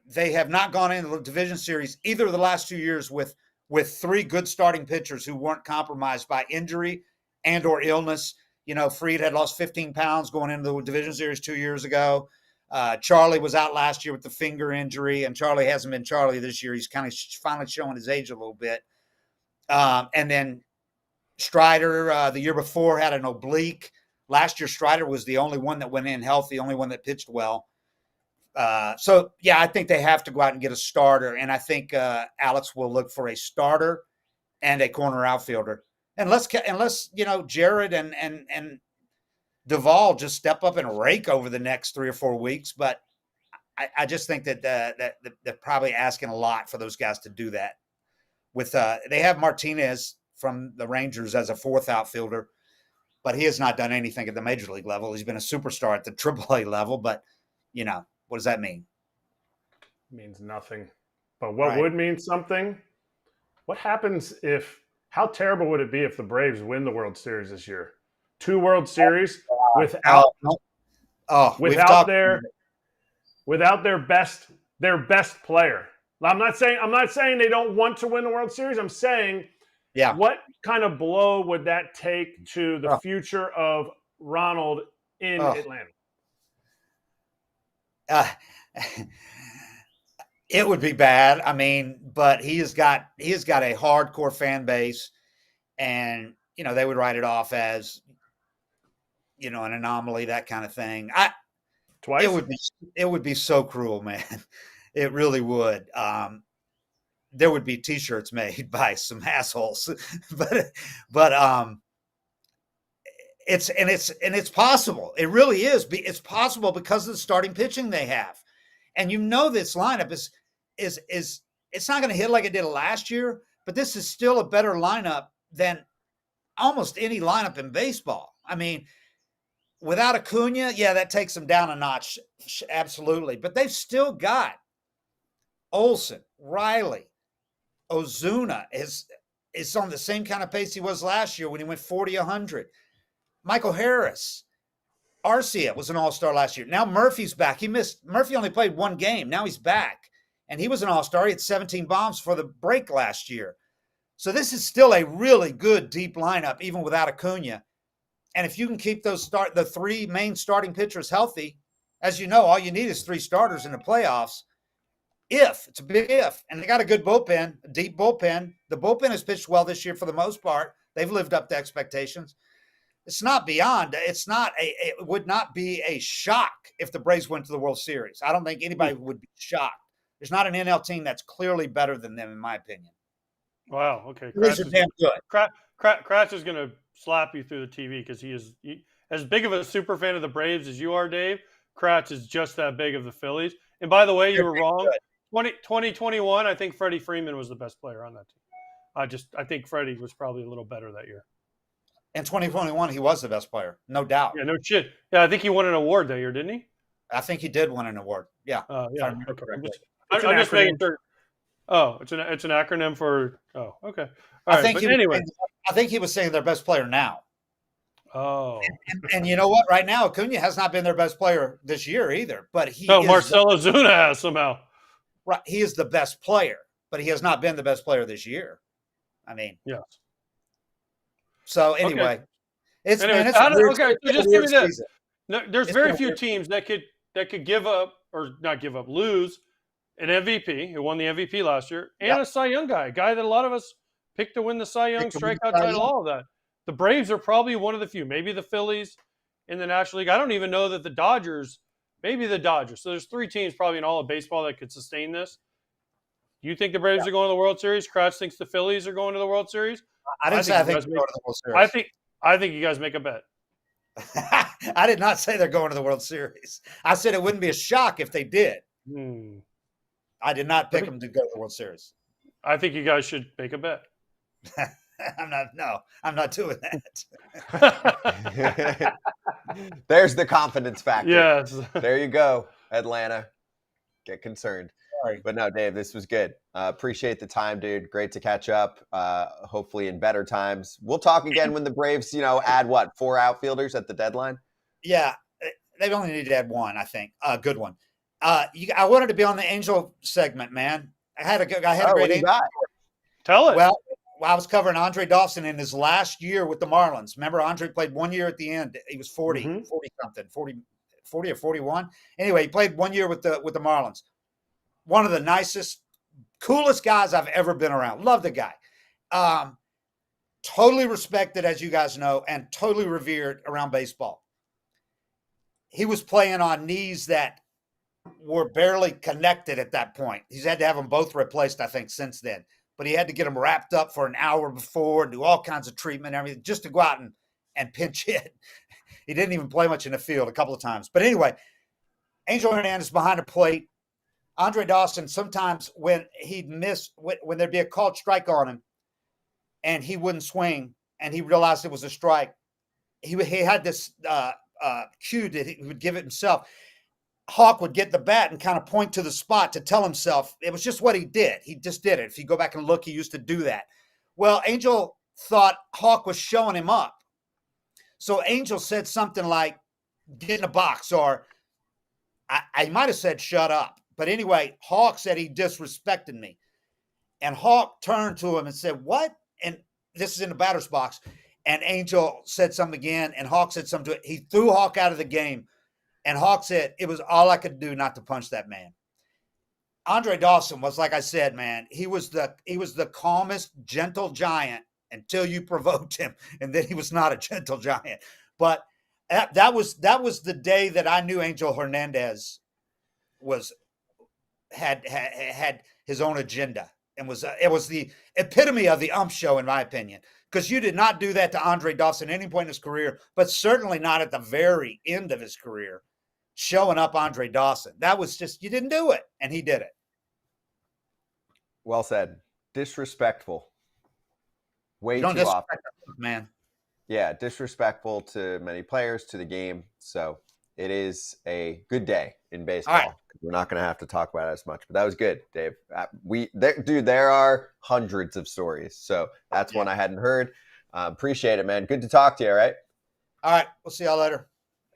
They have not gone into the division series either of the last 2 years with 3 good starting pitchers who weren't compromised by injury and or illness. Fried had lost 15 pounds going into the division series 2 years ago. Charlie was out last year with the finger injury, and Charlie hasn't been Charlie this year. He's kind of finally showing his age a little bit. And then Strider, the year before, had an oblique. Last year, Strider was the only one that went in healthy, only one that pitched well. So, yeah, I think they have to go out and get a starter, and I think Alex will look for a starter and a corner outfielder. Unless Jared and Duvall just step up and rake over the next 3 or 4 weeks. But I just think that they're probably asking a lot for those guys to do that. They have Martinez from the Rangers as a 4th outfielder, but he has not done anything at the major league level. He's been a superstar at the AAA level, but what does that mean? It means nothing. But what would mean something? What happens how terrible would it be if the Braves win the World Series this year? 2 World Series without their best player. I'm not saying they don't want to win the World Series. I'm saying, what kind of blow would that take to the future of Ronald in Atlanta? It would be bad. I mean, but he has got a hardcore fan base, and they would write it off as an anomaly, that kind of thing. Twice? It would be so cruel, man. It really would. There would be T-shirts made by some assholes, but it's possible. It really is. It's possible because of the starting pitching they have, and this lineup is it's not going to hit like it did last year, but this is still a better lineup than almost any lineup in baseball. I mean, without Acuña, that takes them down a notch, absolutely. But they've still got Olsen, Riley, Ozuna is on the same kind of pace he was last year when he went 40-100. Michael Harris, Arcia was an all-star last year. Now Murphy's back. Murphy only played 1 game. Now he's back, and he was an all-star. He had 17 bombs for the break last year. So this is still a really good deep lineup, even without Acuña. And if you can keep the 3 main starting pitchers healthy, as you know, all you need is 3 starters in the playoffs. It's a big if. And they got a good bullpen, a deep bullpen. The bullpen has pitched well this year for the most part. They've lived up to expectations. It would not be a shock if the Braves went to the World Series. I don't think anybody would be shocked. There's not an NL team that's clearly better than them, in my opinion. Wow. Okay. Kratz is damn good. Kratz is going to slap you through the TV because he is as big of a super fan of the Braves as you are, Dave. Kratz is just that big of the Phillies. And by the way, you were wrong. 2021, I think Freddie Freeman was the best player on that team. I think Freddie was probably a little better that year. In 2021, he was the best player, no doubt. Yeah, no shit. Yeah, I think he won an award that year, didn't he? I think he did win an award. Yeah. Yeah. Okay. I'm just making sure. Oh, it's an acronym for. Oh, okay. All right. I think he was saying their best player now. Oh. And you know what? Right now, Acuña has not been their best player this year either. But Marcell Ozuna has somehow. Right, he is the best player, but he has not been the best player this year. I mean, yes. So anyway, okay. So just give me this. No, there's very few teams that could give up or not give up, lose an MVP who won the MVP last year and a Cy Young guy, a guy that a lot of us picked to win the Cy Young strikeout title, all of that. The Braves are probably one of the few, maybe the Phillies in the National League. I don't even know that the Dodgers, maybe the Dodgers. So there's 3 teams probably in all of baseball that could sustain this. Do you think the Braves are going to the World Series? Kratz thinks the Phillies are going to the World Series. I didn't say I think they're going to the World Series. I think you guys make a bet. I did not say they're going to the World Series. I said it wouldn't be a shock if they did. I did not pick them to go to the World Series. I think you guys should make a bet. I'm not doing that. There's the confidence factor. Yes. There you go, Atlanta. Get concerned. Sorry. But no, Dave, this was good. Appreciate the time, dude. Great to catch up. Hopefully in better times. We'll talk again when the Braves, add 4 outfielders at the deadline? Yeah. They only need to add 1, I think. A good one. I wanted to be on the Angel segment, man. I had a great Angel. Tell it. Well, I was covering Andre Dawson in his last year with the Marlins. Remember, Andre played 1 year at the end. He was 40, 40-something, 40 or 41. Anyway, he played 1 year with the Marlins. One of the nicest, coolest guys I've ever been around. Love the guy. Totally respected, as you guys know, and totally revered around baseball. He was playing on knees that were barely connected at that point. He's had to have them both replaced, I think, since then. But he had to get them wrapped up for an hour before, do all kinds of treatment and everything, just to go out and pinch hit. He didn't even play much in the field a couple of times. But anyway, Ángel Hernández behind the plate. Andre Dawson, sometimes when he'd miss, when there'd be a called strike on him and he wouldn't swing and he realized it was a strike, he had this cue that he would give it himself. Hawk would get the bat and kind of point to the spot to tell himself it was just what he did. He just did it. If you go back and look, he used to do that. Well, Ángel thought Hawk was showing him up. So Ángel said something like, get in a box, or I might have said, shut up. But anyway, Hawk said he disrespected me. And Hawk turned to him and said, what? And this is in the batter's box. And Ángel said something again, and Hawk said something to it. He threw Hawk out of the game. And Hawk said, it was all I could do not to punch that man. Andre Dawson was, like I said, man, he was the calmest, gentle giant until you provoked him. And then he was not a gentle giant. But that was the day that I knew Ángel Hernández had his own agenda. And it was the epitome of the ump show, in my opinion. Because you did not do that to Andre Dawson at any point in his career, but certainly not at the very end of his career. Showing up Andre Dawson. That was just, you didn't do it. And he did it. Well said. Disrespectful. Way Don't too disrespect often. Man. Yeah, disrespectful to many players, to the game. So it is a good day in baseball. All right. We're not going to have to talk about it as much, but that was good, Dave. There are hundreds of stories. So that's one I hadn't heard. Appreciate it, man. Good to talk to you, all right? All right. We'll see y'all later.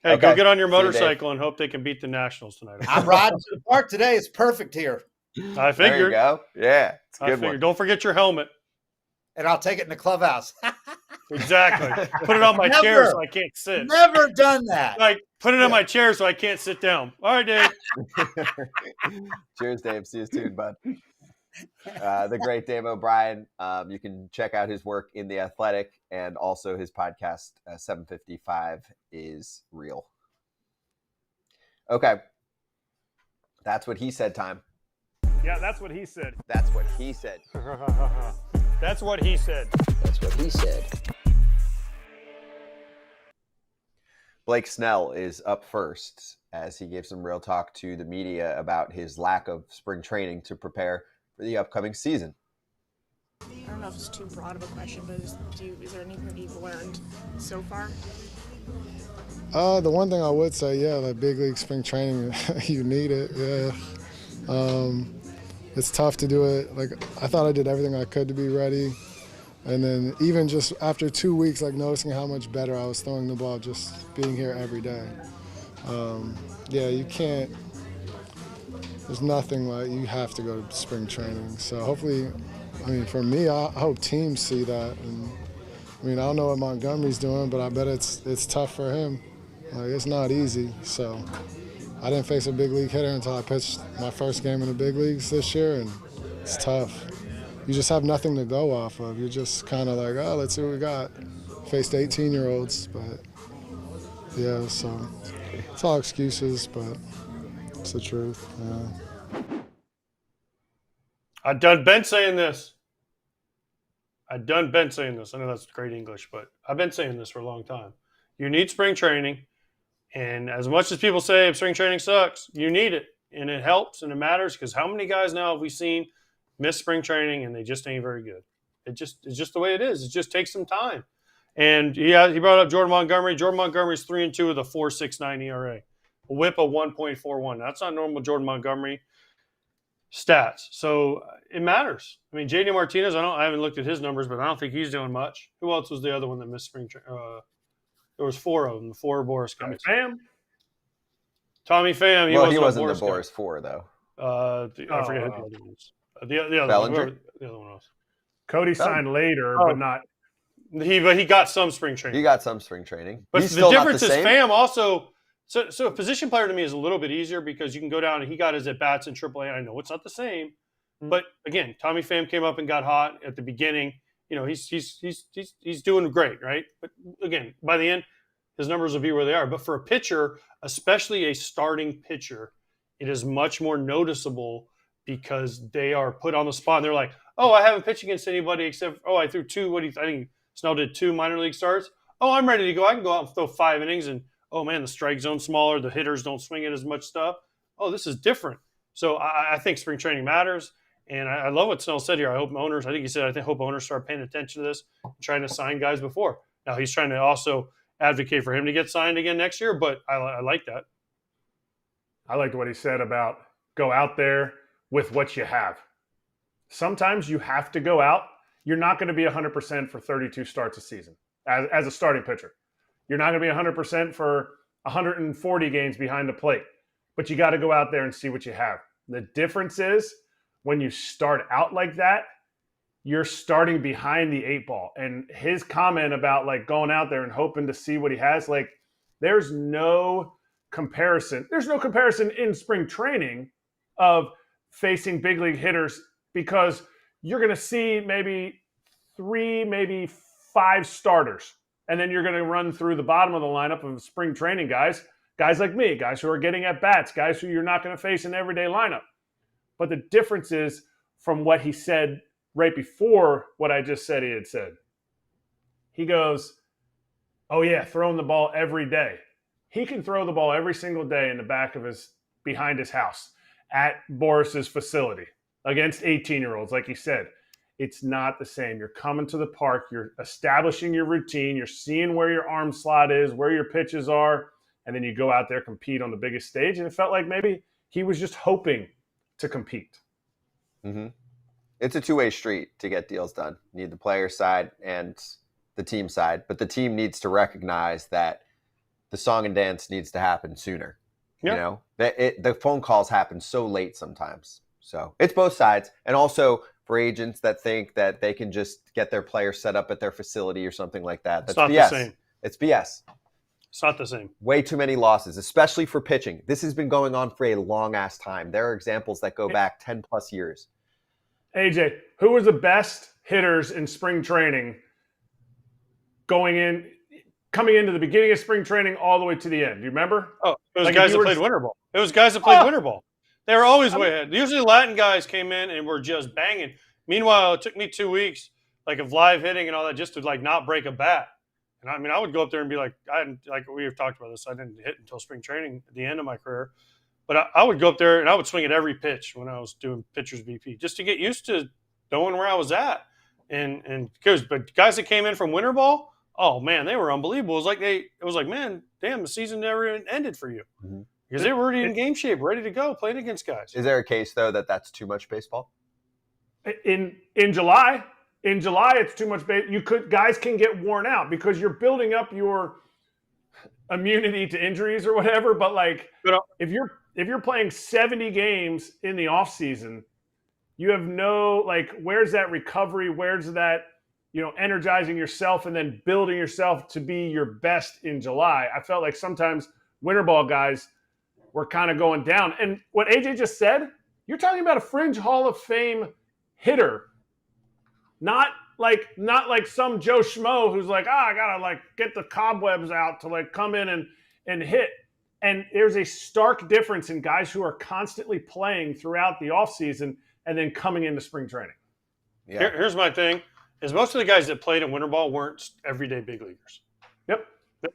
Hey, Okay. go get on your See you, motorcycle and hope they can beat the Nationals tonight. I'm riding to the park today. It's perfect here. I There you figured. go. Yeah, it's a I good figured. one. Don't forget your helmet. And I'll take it in the clubhouse. Exactly. Put it on my chair Never. so I can't sit. Never done that. Like, put it on my chair so I can't sit down. All right, Dave. Cheers, Dave. See you soon, bud. The great Dave O'Brien. You can check out his work in The Athletic and also his podcast, 755 is Real. Okay. That's what he said time. Yeah, that's what he said. That's what he said. That's what he said. That's what he said. Blake Snell is up first as he gave some real talk to the media about his lack of spring training to prepare for the upcoming season. I don't know if it's too broad of a question, but is there anything you've learned so far? The one thing I would say, yeah, like big league spring training, you need it, yeah. It's tough to do it. Like, I thought I did everything I could to be ready. And then even just after 2 weeks, like noticing how much better I was throwing the ball, just being here every day. Yeah, you can't, there's nothing like, you have to go to spring training. So hopefully, I mean, for me, I hope teams see that. And I mean, I don't know what Montgomery's doing, but I bet it's tough for him. Like, it's not easy. So I didn't face a big league hitter until I pitched my first game in the big leagues this year, and it's tough. You just have nothing to go off of. You're just kind of like, oh, let's see what we got. Faced 18-year-olds, but yeah, so it's all excuses, but it's the truth. Yeah. I've done Ben saying this. I know that's great English, but I've been saying this for a long time. You need spring training. And as much as people say spring training sucks, you need it. And it helps and it matters, because how many guys now have we seen miss spring training and they just ain't very good? It's just the way it is. It just takes some time. And he brought up Jordan Montgomery. Jordan Montgomery's 3-2 with a 4.69 ERA, a WHIP of 1.41. That's not normal Jordan Montgomery stats. So it matters. I mean, JD Martinez, I haven't looked at his numbers, but I don't think he's doing much. Who else was the other one that missed spring training? There was four of them, the four Boris guys. Tommy Pham. He wasn't the Boris 4, though. I forget who the other one was. The other Bellinger? one. The other one was. Cody signed later, but not. But he got some spring training. He got some spring training. But He's the still difference not the is same. Pham also So a position player to me is a little bit easier because you can go down and he got his at-bats in AAA. And I know it's not the same. But again, Tommy Pham came up and got hot at the beginning. He's doing great, right? But again, by the end, his numbers will be where they are. But for a pitcher, especially a starting pitcher, it is much more noticeable because they are put on the spot. And they're like, oh, I haven't pitched against anybody except, I threw two. I think Snell did 2 minor league starts. Oh, I'm ready to go. I can go out and throw 5 innings. And, oh, man, the strike zone's smaller. The hitters don't swing at as much stuff. Oh, this is different. So I think spring training matters. And I love what Snell said here. I hope owners start paying attention to this, trying to sign guys before. Now, he's trying to also advocate for him to get signed again next year, but I like that. I liked what he said about go out there with what you have. Sometimes you have to go out. You're not going to be 100% for 32 starts a season as a starting pitcher. You're not going to be 100% for 140 games behind the plate, but you got to go out there and see what you have. The difference is when you start out like that, you're starting behind the 8 ball. And his comment about like going out there and hoping to see what he has, like there's no comparison. There's no comparison in spring training of facing big league hitters because you're going to see maybe 3, maybe 5 starters. And then you're going to run through the bottom of the lineup of spring training guys like me, guys who are getting at bats, guys who you're not going to face in everyday lineup. But the difference is from what he said right before what I just said he had said. He goes, oh yeah, throwing the ball every day. He can throw the ball every single day in the behind his house at Boris's facility against 18-year-olds, like he said. It's not the same. You're coming to the park. You're establishing your routine. You're seeing where your arm slot is, where your pitches are, and then you go out there, compete on the biggest stage. And it felt like maybe he was just hoping to compete. Mm-hmm. It's a two-way street to get deals done. You need the player side and the team side, but the team needs to recognize that the song and dance needs to happen sooner. Yep. You know, the phone calls happen so late sometimes. So it's both sides. And also for agents that think that they can just get their player set up at their facility or something like that. That's BS. The same. It's BS. It's not the same. Way too many losses, especially for pitching. This has been going on for a long-ass time. There are examples that go back 10-plus years. AJ, who was the best hitters in spring training coming into the beginning of spring training all the way to the end? Do you remember? Oh, it was guys that played winter ball. It was guys that played winter ball. They were always way ahead. Usually Latin guys came in and were just banging. Meanwhile, it took me 2 weeks of live hitting and all that just to not break a bat. And I mean, I would go up there and be like we have talked about this. I didn't hit until spring training at the end of my career. But I would go up there and I would swing at every pitch when I was doing pitcher's BP just to get used to knowing where I was at. But guys that came in from winter ball, oh man, they were unbelievable. It was like, man, damn, the season never ended for you. Mm-hmm. Because they were already in game shape, ready to go, playing against guys. Is there a case though that's too much baseball? In July, it's too much. Guys can get worn out because you're building up your immunity to injuries or whatever. But if you're playing 70 games in the off season, you have no where's that recovery? Where's that energizing yourself and then building yourself to be your best in July? I felt like sometimes winter ball guys were kind of going down. And what AJ just said, you're talking about a fringe Hall of Fame hitter. Not like some Joe Schmo who's I gotta get the cobwebs out to come in and hit. And there's a stark difference in guys who are constantly playing throughout the offseason and then coming into spring training. Yeah. Here's my thing, is most of the guys that played at winter ball weren't everyday big leaguers. Yep.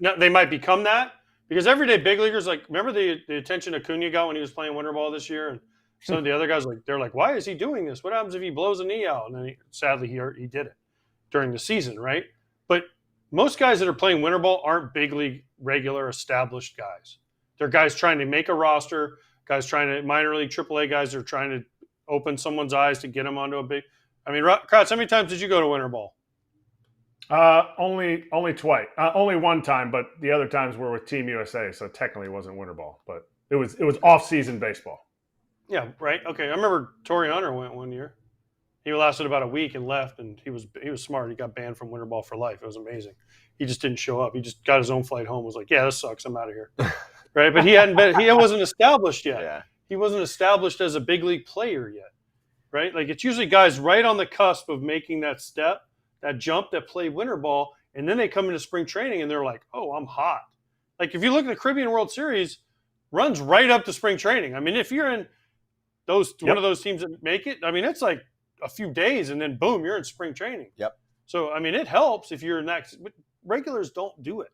Now, they might become that because everyday big leaguers, remember the attention Acuña got when he was playing winter ball this year? And some of the other guys, they're like, why is he doing this? What happens if he blows a knee out? And then sadly, he did it during the season, right? But most guys that are playing winter ball aren't big league, regular, established guys. They're guys trying to make a roster, minor league, AAA guys are trying to open someone's eyes to get them onto a big – I mean, Kratz, how many times did you go to winter ball? Only twice. Only one time, but the other times were with Team USA, so technically it wasn't winter ball. But it was off-season baseball. Yeah, right. Okay, I remember Torrey Hunter went one year. He lasted about a week and left, and he was smart. He got banned from winter ball for life. It was amazing. He just didn't show up. He just got his own flight home. Was like, yeah, this sucks. I'm out of here. right? But he wasn't established yet. Yeah. He wasn't established as a big league player yet, right? Like it's usually guys right on the cusp of making that step, that jump, that play winter ball, and then they come into spring training and they're like, oh, I'm hot. Like if you look at the Caribbean World Series, runs right up to spring training. I mean, if you're in one of those teams that make it, I mean, it's like a few days and then boom, you're in spring training. Yep. So, I mean, it helps if you're in that, but regulars don't do it.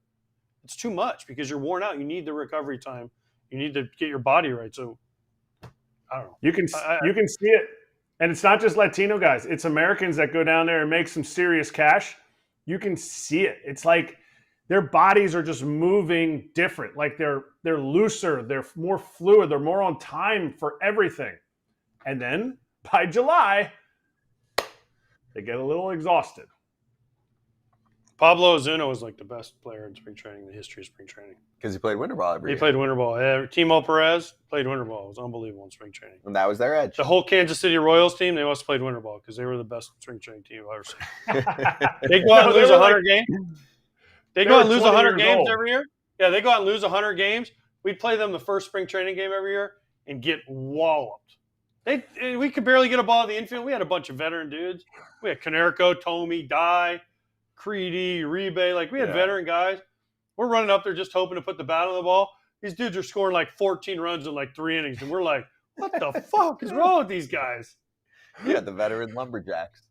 It's too much because you're worn out. You need the recovery time. You need to get your body right. So, I don't know. You can see it. And it's not just Latino guys. It's Americans that go down there and make some serious cash. You can see it. It's like their bodies are just moving different. Like they're looser. They're more fluid. They're more on time for everything. And then by July, they get a little exhausted. Pablo Ozuna was like the best player in spring training, in the history of spring training. Because he played winter ball every year. He played winter ball. Timo Perez played winter ball. It was unbelievable in spring training. And that was their edge. The whole Kansas City Royals team, they also played winter ball because they were the best spring training team I've ever seen. They go out and lose 100 games. They go out and lose 100 games every year. Yeah, they go out and lose 100 games. We'd play them the first spring training game every year and get walloped. We could barely get a ball in the infield. We had a bunch of veteran dudes. We had Konerko, Tomey, Dye, Creedy, Uribe. Like, we had veteran guys. We're running up there just hoping to put the bat on the ball. These dudes are scoring like 14 runs in like 3 innings. And we're like, what the fuck is wrong with these guys? Yeah, the veteran Lumberjacks.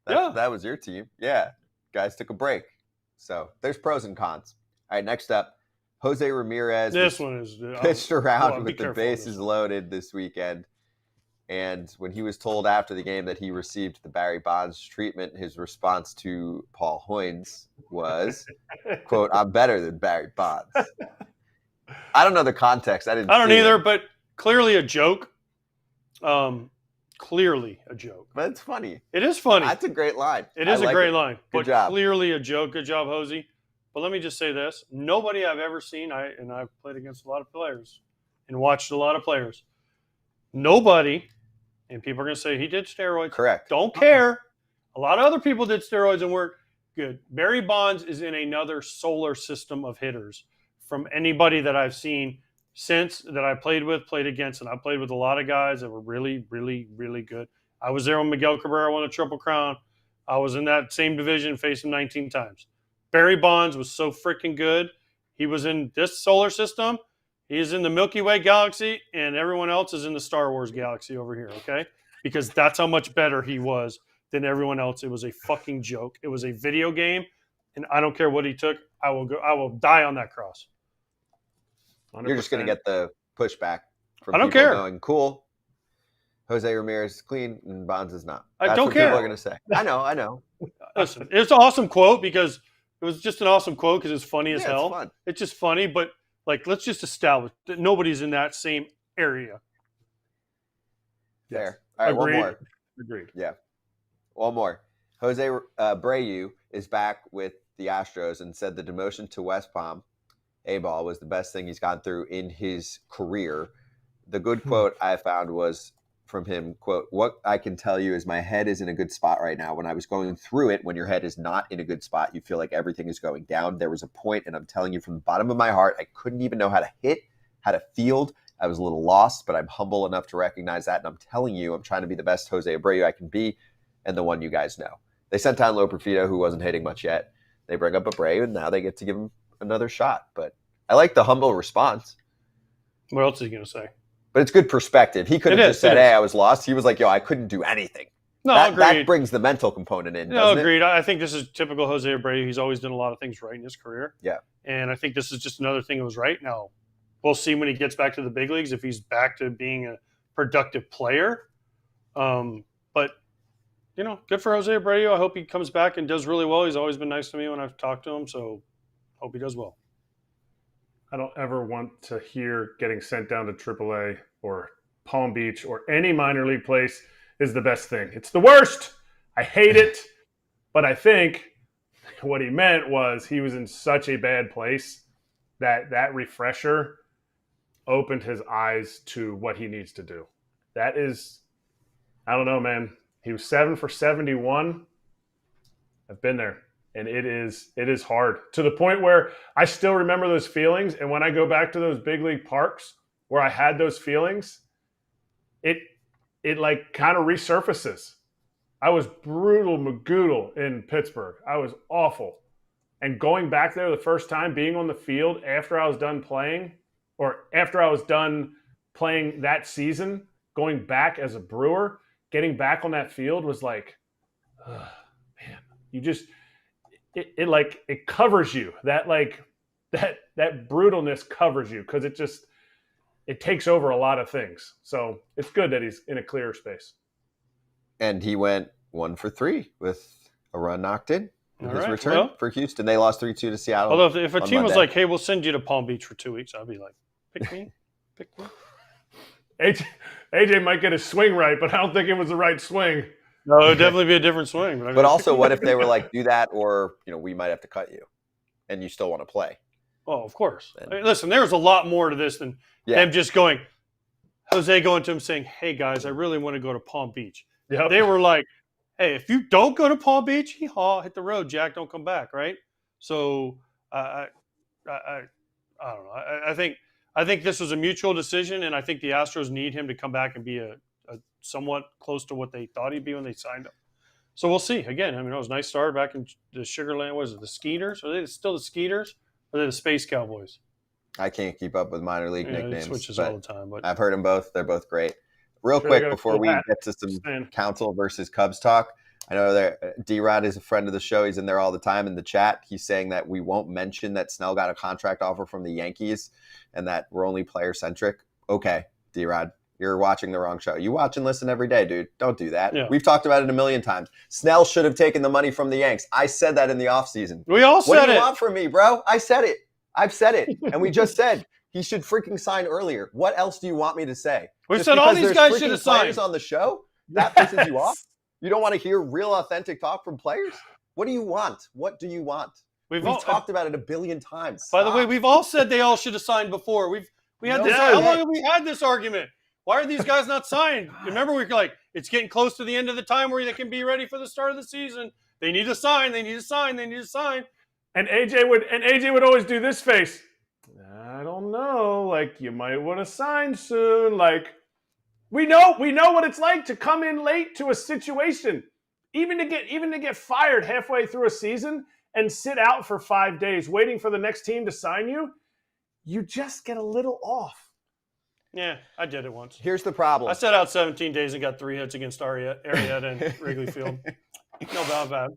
That was your team. Yeah. Guys took a break. So there's pros and cons. All right, next up, Jose Ramírez. This one is pitched around with the bases loaded this weekend. And when he was told after the game that he received the Barry Bonds treatment, his response to Paul Hoynes was, quote, "I'm better than Barry Bonds." I don't know the context. I don't either, but clearly a joke. Clearly a joke. But it's funny. It is funny. That's a great line. It is a great line. Good job. Clearly a joke. Good job, Jose. But let me just say this. Nobody I've ever seen, and I've played against a lot of players and watched a lot of players. Nobody, and people are going to say he did steroids. Correct. Don't care. A lot of other people did steroids and weren't good. Barry Bonds is in another solar system of hitters from anybody that I've seen since that I played against, and I played with a lot of guys that were really, really, really good. I was there when Miguel Cabrera won a Triple Crown. I was in that same division, faced him 19 times. Barry Bonds was so freaking good. He was in this solar system. He's in the Milky Way galaxy, and everyone else is in the Star Wars galaxy over here, okay? Because that's how much better he was than everyone else. It was a fucking joke. It was a video game, and I don't care what he took. I will die on that cross. 100%. You're just going to get the pushback from I don't people care. going, cool, Jose Ramírez is clean and Bonds is not. I That's don't what care. People are going to say. I know. Listen, it's an awesome quote because it was just an awesome quote because it's funny as hell. It's fun. It's just funny, but like, let's just establish that nobody's in that same area. Fair. All right, Agreed. one more. Agreed. Yeah. One more. Jose Abreu is back with the Astros and said the demotion to West Palm A-ball was the best thing he's gone through in his career. The good quote I found was from him, quote, "What I can tell you is my head is in a good spot right now. When I was going through it, when your head is not in a good spot, you feel like everything is going down. There was a point, and I'm telling you from the bottom of my heart, I couldn't even know how to hit, how to field. I was a little lost, but I'm humble enough to recognize that, and I'm telling you, I'm trying to be the best Jose Abreu I can be, and the one you guys know." They sent down Loperfido, who wasn't hitting much yet. They bring up Abreu, and now they get to give him another shot. But I like the humble response. What else is he going to say? But it's good perspective. He could have just said, hey, I was lost. He was like, yo, I couldn't do anything. No, agreed. That brings the mental component in, doesn't agreed. I think this is typical Jose Abreu. He's always done a lot of things right in his career. Yeah. And I think this is just another thing that was right. Now, we'll see when he gets back to the big leagues if he's back to being a productive player. But, you know, good for Jose Abreu. I hope he comes back and does really well. He's always been nice to me when I've talked to him, so hope he does well. I don't ever want to hear getting sent down to AAA or Palm Beach or any minor league place is the best thing. It's the worst. I hate it. But I think what he meant was he was in such a bad place that refresher opened his eyes to what he needs to do. That is, I don't know, man. He was 7 for 71. I've been there. And it is hard to the point where I still remember those feelings. And when I go back to those big league parks where I had those feelings, it like kind of resurfaces. I was brutal Magoodle in Pittsburgh. I was awful. And going back there the first time, being on the field after I was done playing, or after I was done playing that season, going back as a Brewer, getting back on that field was like, man, you just it covers you. That brutalness covers you because it takes over a lot of things. So it's good that he's in a clearer space. And he went 1 for 3 with a run knocked in his return for Houston. They lost 3-2 to Seattle. Although if a team was like, hey, we'll send you to Palm Beach for 2 weeks, I'd be like, pick me. AJ might get his swing right, but I don't think it was the right swing. No, it would definitely be a different swing. But also, what if they were like, do that, or we might have to cut you, and you still want to play? Oh, of course. Listen, there's a lot more to this than them just going, Jose going to him saying, hey, guys, I really want to go to Palm Beach. Yep. They were like, hey, if you don't go to Palm Beach, hit the road, Jack, don't come back, right? So I don't know. I think this was a mutual decision, and I think the Astros need him to come back and be a somewhat close to what they thought he'd be when they signed him. So we'll see. Again, I mean, it was a nice start back in the Sugar Land. Was it the Skeeters? Are they still the Skeeters? Or are they the Space Cowboys? I can't keep up with minor league nicknames. It switches all the time. But I've heard them both. They're both great. Real quick, before we get to some Counsell versus Cubs talk, I know that D-Rod is a friend of the show. He's in there all the time in the chat. He's saying that we won't mention that Snell got a contract offer from the Yankees and that we're only player-centric. Okay, D-Rod, you're watching the wrong show. You watch and listen every day, dude. Don't do that. Yeah. We've talked about it a million times. Snell should have taken the money from the Yanks. I said that in the offseason. We all said it. What do you want from me, bro? I said it. I've said it. And we just said he should freaking sign earlier. What else do you want me to say? We said all these guys should have signed. On the show? That pisses you off? You don't want to hear real authentic talk from players? What do you want? What do you want? We've talked about it a billion times. Stop. By the way, we've all said they all should have signed before. We had this. How long have we had this argument? Why are these guys not signed? Remember, we were like, it's getting close to the end of the time where they can be ready for the start of the season. They need to sign. They need to sign. They need to sign. And AJ would always do this face. I don't know. Like, you might want to sign soon. Like, we know what it's like to come in late to a situation, even to get fired halfway through a season and sit out for 5 days waiting for the next team to sign you. You just get a little off. Yeah, I did it once. Here's the problem. I sat out 17 days and got 3 hits against Arrieta and Wrigley Field. No bad.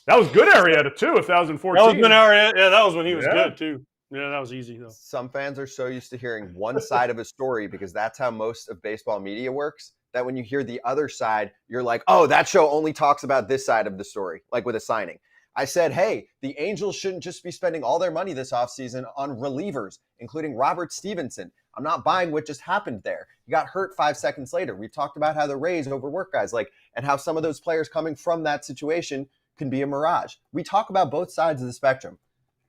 That was good Arrieta, too, if that was in 14. That was good Arrieta. Yeah, that was when he was good, too. Yeah, that was easy, though. Some fans are so used to hearing one side of a story because that's how most of baseball media works, that when you hear the other side, you're like, oh, that show only talks about this side of the story, like with a signing. I said, hey, the Angels shouldn't just be spending all their money this offseason on relievers, including Robert Stevenson. I'm not buying what just happened there. He got hurt 5 seconds later. We've talked about how the Rays overwork guys, and how some of those players coming from that situation can be a mirage. We talk about both sides of the spectrum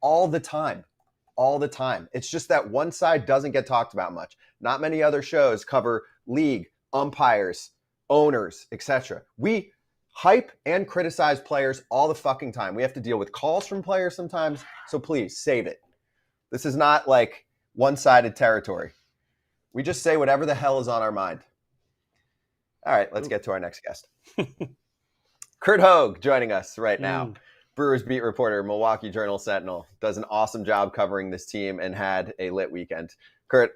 all the time. It's just that one side doesn't get talked about much. Not many other shows cover league, umpires, owners, etc. We hype and criticize players all the fucking time. We have to deal with calls from players sometimes, so please save it. This is not like one-sided territory. We just say whatever the hell is on our mind. All right, let's get to our next guest. Curt Hogg joining us right now. Brewers beat reporter, Milwaukee Journal Sentinel, does an awesome job covering this team and had a lit weekend. Curt,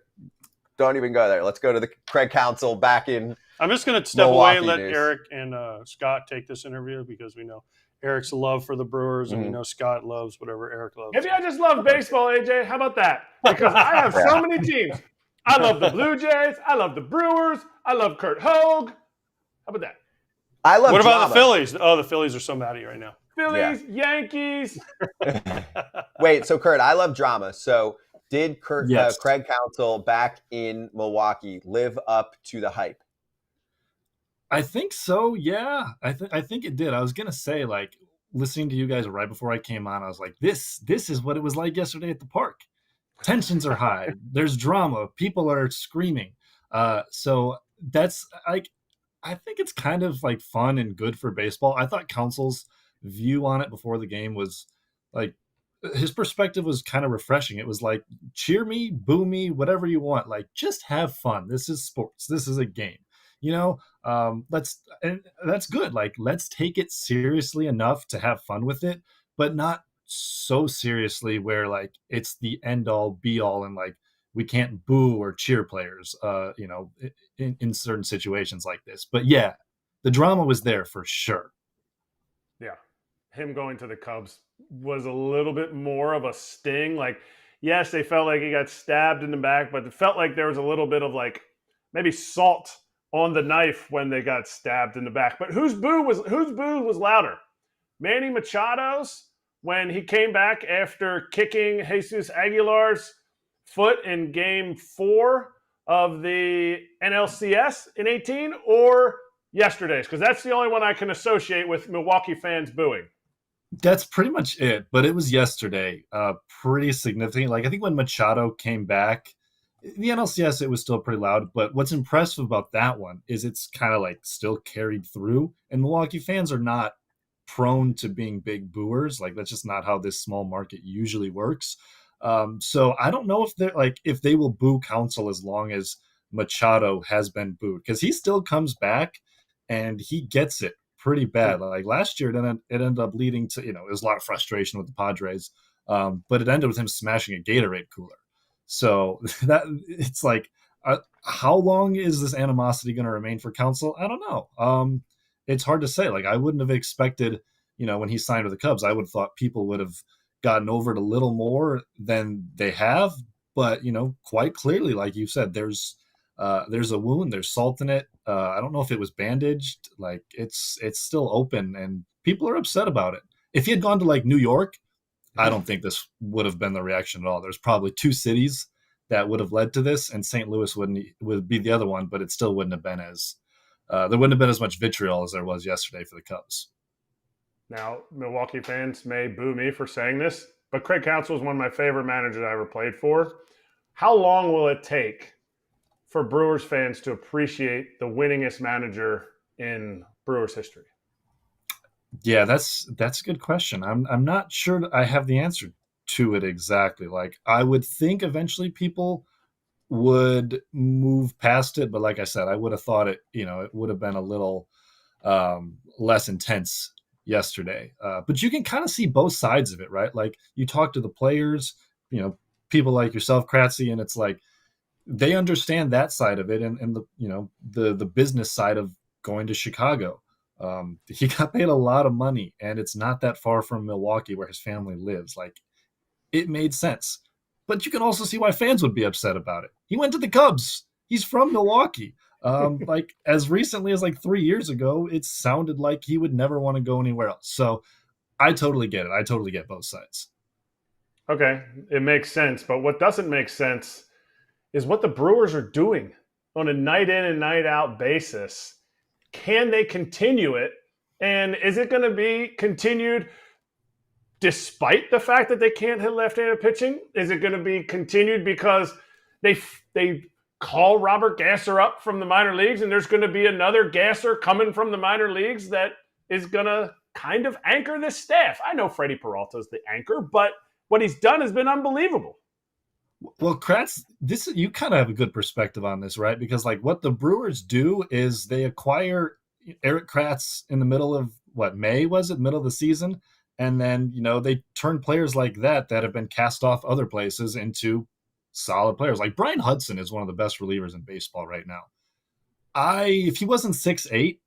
don't even go there. Let's go to the Craig Counsell back in I'm just going to step away and let Erik and Scott take this interview because we know Erik's love for the Brewers and we know Scott loves whatever Erik loves. Maybe I just love baseball, AJ. How about that? Because I have so many teams. I love the Blue Jays. I love the Brewers. I love Curt Hogg. How about that? I love What about the Phillies? Oh, the Phillies are so mad at you right now. Phillies, Yankees. Wait, so Curt, I love drama. So did Craig Counsell back in Milwaukee live up to the hype? I think so, yeah. I think it did. I was going to say, listening to you guys right before I came on, I was like, this is what it was like yesterday at the park. Tensions are high. There's drama. People are screaming. So that's, I think it's kind of fun and good for baseball. I thought Counsell's view on it before the game was like, his perspective was kind of refreshing. It was like, cheer me, boo me, whatever you want. Like, just have fun. This is sports. This is a game. And that's good. Like, let's take it seriously enough to have fun with it, but not so seriously where like it's the end all be all and like we can't boo or cheer players, in certain situations like this. But yeah, the drama was there for sure. Yeah. Him going to the Cubs was a little bit more of a sting. Like, yes, they felt like he got stabbed in the back, but it felt like there was a little bit of like maybe salt on the knife when they got stabbed in the back. But whose boo was louder? Manny Machado's when he came back after kicking Jesus Aguilar's foot in Game 4 of the NLCS in 18, or yesterday's? Because that's the only one I can associate with Milwaukee fans booing. That's pretty much it, but it was yesterday, pretty significant. Like, I think when Machado came back, the NLCS, it was still pretty loud, but what's impressive about that one is it's kind of like still carried through, and Milwaukee fans are not prone to being big booers. Like, that's just not how this small market usually works. So I don't know if they will boo Counsell as long as Machado has been booed, because he still comes back and he gets it pretty bad. Like last year, it ended up leading to, it was a lot of frustration with the Padres, but it ended with him smashing a Gatorade cooler. So that it's like, how long is this animosity going to remain for Counsell? I don't know. It's hard to say. Like, I wouldn't have expected, when he signed with the Cubs, I would have thought people would have gotten over it a little more than they have. But, quite clearly, like you said, there's a wound, there's salt in it. I don't know if it was bandaged. Like, it's still open and people are upset about it. If he had gone to like New York, I don't think this would have been the reaction at all. There's probably 2 cities that would have led to this, and St. Louis would be the other one, but it still wouldn't have been there wouldn't have been as much vitriol as there was yesterday for the Cubs. Now, Milwaukee fans may boo me for saying this, but Craig Counsell is one of my favorite managers I ever played for. How long will it take for Brewers fans to appreciate the winningest manager in Brewers history? Yeah, that's a good question. I'm not sure I have the answer to it exactly. Like, I would think eventually people would move past it, but like I said, I would have thought it would have been a little less intense yesterday. But you can kind of see both sides of it, right? Like, you talk to the players, people like yourself, Kratzy, and it's like they understand that side of it, and the business side of going to Chicago. He got paid a lot of money, and it's not that far from Milwaukee where his family lives. Like, it made sense. But you can also see why fans would be upset about it. He went to the Cubs. He's from Milwaukee. Like, as recently as like 3 years ago, it sounded like he would never want to go anywhere else. So I totally get it. I totally get both sides. Okay, it makes sense. But what doesn't make sense is what the Brewers are doing on a night in and night out basis. Can they continue it? And is it going to be continued despite the fact that they can't hit left-handed pitching? Is it going to be continued because they call Robert Gasser up from the minor leagues, and there's going to be another Gasser coming from the minor leagues that is going to kind of anchor this staff? I know Freddie Peralta is the anchor, but what he's done has been unbelievable. Well, Kratz, you kind of have a good perspective on this, right? Because like what the Brewers do is they acquire Erik Kratz in the middle of May was it? Middle of the season. And then, they turn players like that have been cast off other places into solid players. Like Brian Hudson is one of the best relievers in baseball right now. If he wasn't 6'8",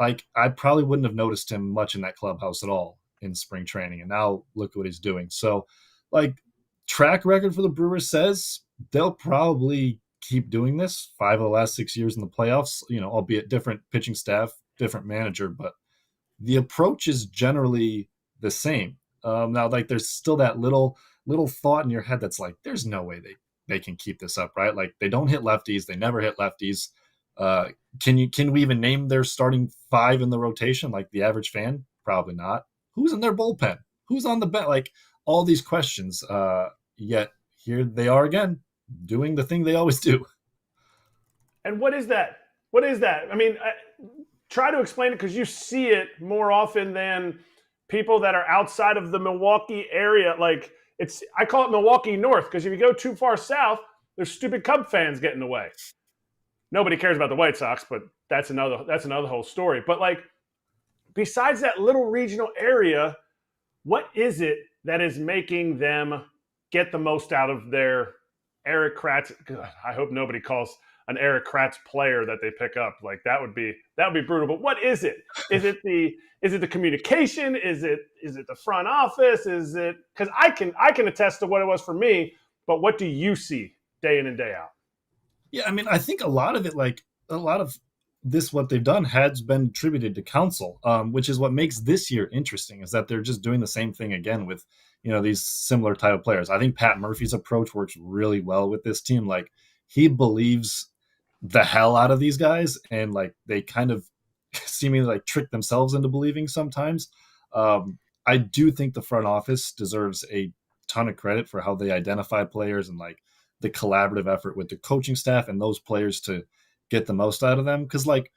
like I probably wouldn't have noticed him much in that clubhouse at all in spring training. And now look what he's doing. So like, track record for the Brewers says they'll probably keep doing this 5 of the last 6 years in the playoffs, albeit different pitching staff, different manager, but the approach is generally the same. Now, like there's still that little thought in your head that's like, there's no way they can keep this up, right? Like they don't hit lefties. They never hit lefties. Can we even name their starting 5 in the rotation? Like the average fan? Probably not. Who's in their bullpen? Who's on the bench? Like all these questions, yet here they are again, doing the thing they always do. And what is that? What is that? I mean, try to explain it because you see it more often than people that are outside of the Milwaukee area. Like I call it Milwaukee North, because if you go too far south, there's stupid Cub fans getting in the way. Nobody cares about the White Sox, but that's another whole story. But like, besides that little regional area, what is it that is making them get the most out of their Erik Kratz? I hope nobody calls an Erik Kratz player that they pick up. Like that would be brutal. But what is it? Is it the communication? Is it the front office? Is it, because I can attest to what it was for me, but what do you see day in and day out? Yeah, I mean, I think a lot of it, like a lot of this, what they've done has been attributed to Counsell, which is what makes this year interesting, is that they're just doing the same thing again with, these similar type of players. I think Pat Murphy's approach works really well with this team. Like, he believes the hell out of these guys, and like they kind of seemingly like trick themselves into believing sometimes. I do think the front office deserves a ton of credit for how they identified players and like the collaborative effort with the coaching staff and those players to get the most out of them. Because like,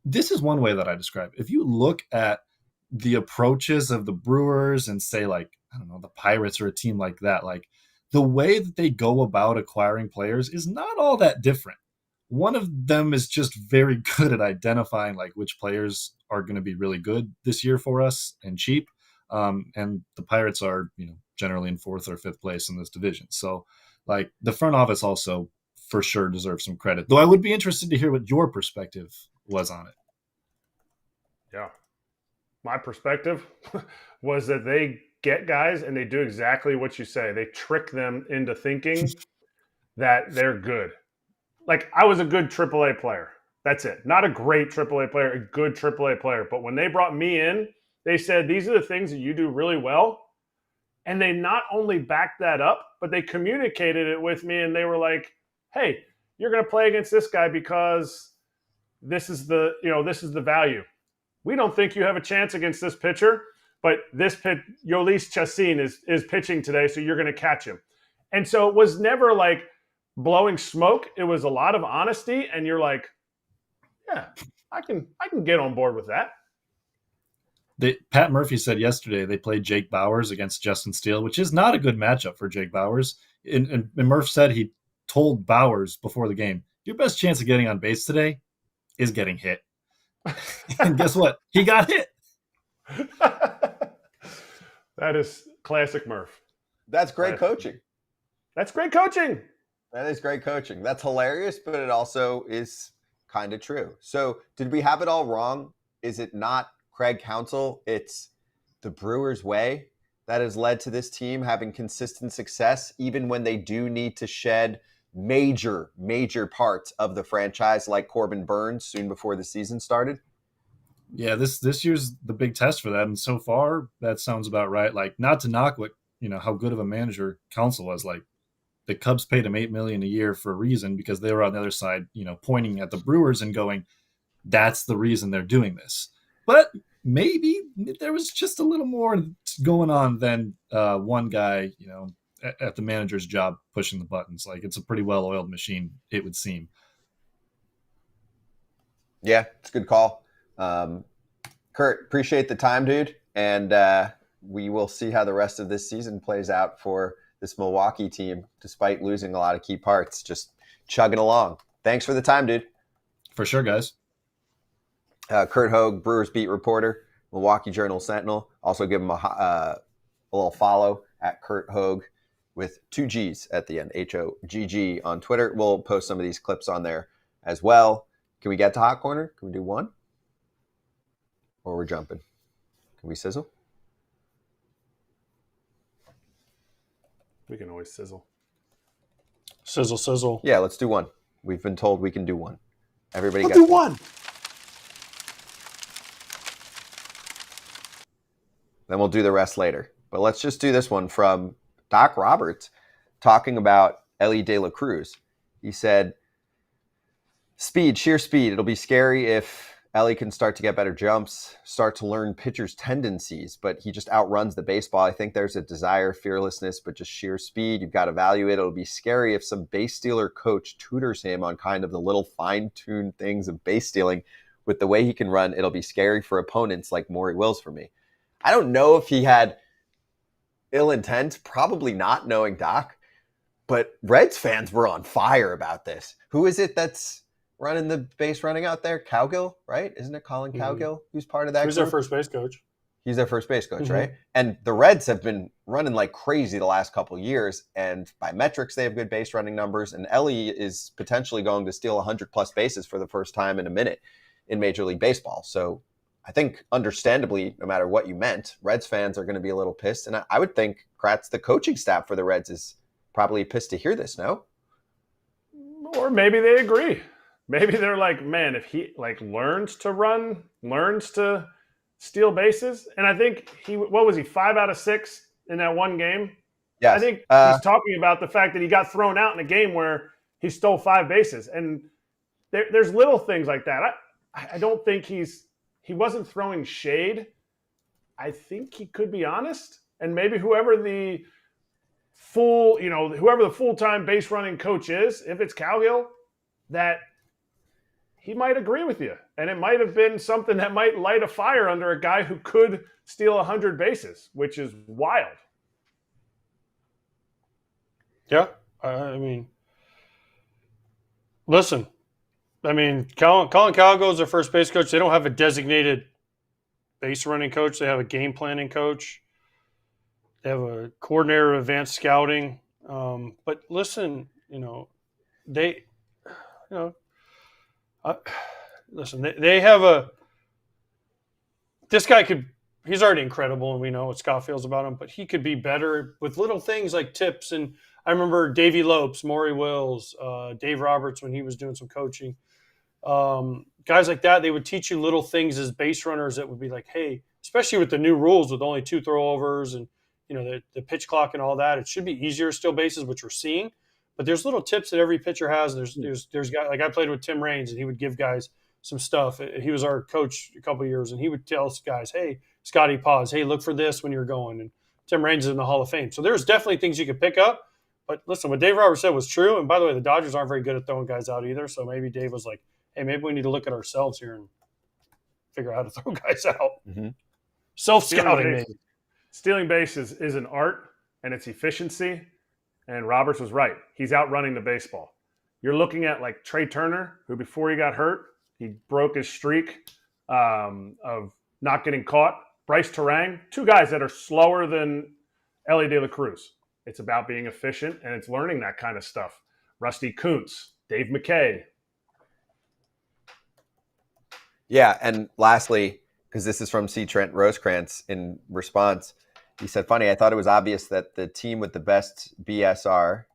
this is one way that I describe it. If you look at the approaches of the Brewers and say like, I don't know, the Pirates or a team like that, like the way that they go about acquiring players is not all that different. One of them is just very good at identifying like which players are going to be really good this year for us and cheap. And the Pirates are, generally in 4th or 5th place in this division. So like the front office also for sure deserves some credit, though I would be interested to hear what your perspective was on it. Yeah. My perspective was that they get guys and they do exactly what you say. They trick them into thinking that they're good. Like, I was a good AAA player. That's it. Not a great AAA player, a good AAA player. But when they brought me in, they said, these are the things that you do really well. And they not only backed that up, but they communicated it with me. And they were like, hey, you're going to play against this guy because this is the value. We don't think you have a chance against this pitcher, but this Yolis Chacin is pitching today, so you're going to catch him. And so it was never like blowing smoke. It was a lot of honesty, and you're like, yeah, I can get on board with that. Pat Murphy said yesterday they played Jake Bauers against Justin Steele, which is not a good matchup for Jake Bauers. And Murph said he told Bauers before the game, your best chance of getting on base today is getting hit. And guess what? He got hit. That is classic Murph. That's great coaching. That's great coaching. That is great coaching. That's hilarious, but it also is kind of true. So did we have it all wrong? Is it not Craig Counsell? It's the Brewers way that has led to this team having consistent success, even when they do need to shed major parts of the franchise, like Corbin Burns soon before the season started? Yeah, this year's the big test for that, and so far that sounds about right. Like, not to knock what how good of a manager Counsell was. Like, the Cubs paid him $8 million a year for a reason, because they were on the other side, pointing at the Brewers and going, "That's the reason they're doing this." But maybe there was just a little more going on than one guy, at the manager's job pushing the buttons. Like, it's a pretty well-oiled machine, it would seem. Yeah, it's a good call. Curt, appreciate the time, dude. And we will see how the rest of this season plays out for this Milwaukee team, despite losing a lot of key parts. Just chugging along. Thanks for the time, dude. For sure, guys. Curt Hogg, Brewers beat reporter, Milwaukee Journal Sentinel. Also give him a little follow at Curt Hogg with 2 G's at the end, HOGG on Twitter. We'll post some of these clips on there as well. Can we get to Hot Corner? Can we do one? Or we're jumping? Can we sizzle? We can always sizzle. Sizzle, sizzle. Yeah, let's do one. We've been told we can do one. Everybody I'll gets do one. Then we'll do the rest later. But let's just do this one from Doc Roberts talking about Elly De La Cruz. He said, sheer speed. It'll be scary if Elly can start to get better jumps, start to learn pitchers' tendencies, but he just outruns the baseball. I think there's a desire, fearlessness, but just sheer speed. You've got to value it. It'll be scary if some base stealer coach tutors him on kind of the little fine-tuned things of base stealing with the way he can run. It'll be scary for opponents like Maury Wills for me. I don't know if he had ill intent, probably not, knowing Doc, but Reds fans were on fire about this. Who is it that's running the base running out there? Cowgill, right? Isn't it Colin Cowgill who's part of that Who's group? their first base coach? He's their first base coach, right? And the Reds have been running like crazy the last couple of years, and by metrics, they have good base running numbers, and Ellie is potentially going to steal 100-plus bases for the first time in a minute in Major League Baseball. So I think, understandably, no matter what you meant, Reds fans are going to be a little pissed, and I would think Kratz, the coaching staff for the Reds, is probably pissed to hear this, no? Or maybe they agree. Maybe they're like, man, if he learns to run, learns to steal bases, and I think what was he, 5 out of 6 in that one game? Yes. I think he's talking about the fact that he got thrown out in a game where he stole 5 bases, and there's little things like that. I don't think he wasn't throwing shade. I think he could be honest, and maybe whoever the full-time base running coach is, if it's Cowgill, that he might agree with you. And it might have been something that might light a fire under a guy who could steal 100 bases, which is wild. Yeah. I mean, listen, Colin Cowgill is their first base coach. They don't have a designated base running coach. They have a game planning coach. They have a coordinator of advanced scouting. But listen, they have this guy he's already incredible, and we know what Scott feels about him, but he could be better with little things like tips. And I remember Davey Lopes, Maury Wills, Dave Roberts, when he was doing some coaching, guys like that, they would teach you little things as base runners that would be like, hey, especially with the new rules with only 2 throwovers and, the pitch clock and all that, it should be easier to steal bases, which we're seeing. But there's little tips that every pitcher has. There's guys, like I played with Tim Raines, and he would give guys some stuff. He was our coach a couple of years, and he would tell guys, hey, Scotty, pause. Hey, look for this when you're going. And Tim Raines is in the Hall of Fame. So there's definitely things you can pick up. But listen, what Dave Roberts said was true. And by the way, the Dodgers aren't very good at throwing guys out either. So maybe Dave was like, hey, maybe we need to look at ourselves here and figure out how to throw guys out. Mm-hmm. Self-scouting, maybe. Stealing bases is an art, and it's efficiency. And Roberts was right. He's outrunning the baseball. You're looking at like Trey Turner, who before he got hurt, he broke his streak of not getting caught. Bryce Terang, 2 guys that are slower than Ellie De La Cruz. It's about being efficient, and it's learning that kind of stuff. Rusty Kuntz, Dave McKay. Yeah, and lastly, because this is from C. Trent Rosecrans in response, he said, funny, I thought it was obvious that the team with the best BSR,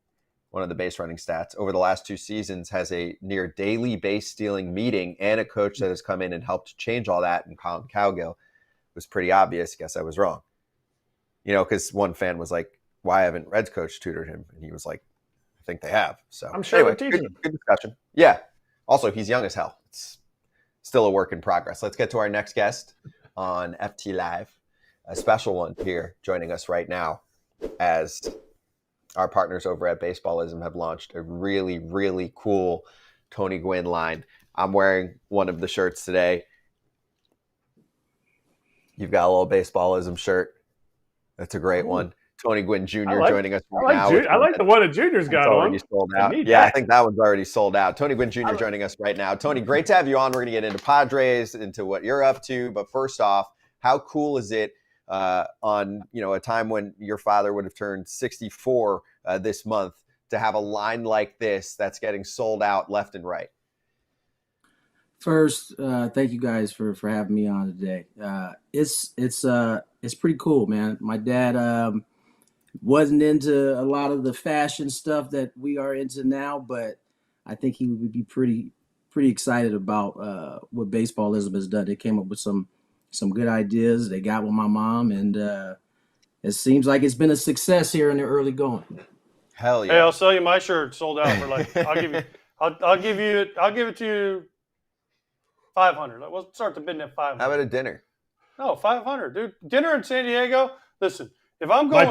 one of the base running stats, over the last 2 seasons has a near daily base stealing meeting and a coach that has come in and helped change all that. And Colin Cowgill, it was pretty obvious. Guess I was wrong. Because one fan was like, why haven't Reds coach tutored him? And he was like, I think they have. So I'm sure anyway, they're teaching him. Good discussion. Yeah. Also, he's young as hell. It's still a work in progress. Let's get to our next guest on FT Live. A special one here joining us right now, as our partners over at Baseballism have launched a really, really cool Tony Gwynn line. I'm wearing one of the shirts today. You've got a little Baseballism shirt. That's a great one. Tony Gwynn Jr. joining us right now. I like the one that Junior's got on. Sold out. I think that one's already sold out. Tony Gwynn Jr. joining us right now. Tony, great to have you on. We're going to get into Padres, into what you're up to. But first off, how cool is it on a time when your father would have turned 64 this month to have a line like this that's getting sold out left and right? First, thank you guys for having me on today. It's pretty cool, man. My dad wasn't into a lot of the fashion stuff that we are into now, but I think he would be pretty excited about what Baseballism has done. They came up with some good ideas. They got with my mom, and it seems like it's been a success here in the early going. Hell yeah! Hey, I'll sell you my shirt sold out for like I'll give it to you $500. We'll start the bidding at $500. How about a dinner? No, $500, dude. Dinner in San Diego. Listen, if I'm going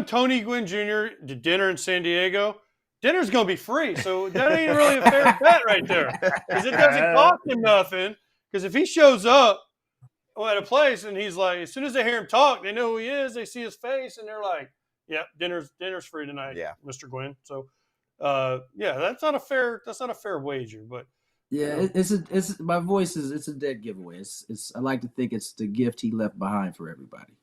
Tony Gwynn Jr. to dinner in San Diego, dinner's gonna be free. So that ain't really a fair bet right there, because it doesn't cost him nothing. Because if he shows up at a place, and he's like, as soon as they hear him talk, they know who he is. They see his face, and they're like, "Yeah, dinner's free tonight, Yeah. Mr. Gwynn." So, that's not a fair wager, but Yeah, it's my voice is it's a dead giveaway. It's I like to think it's the gift he left behind for everybody.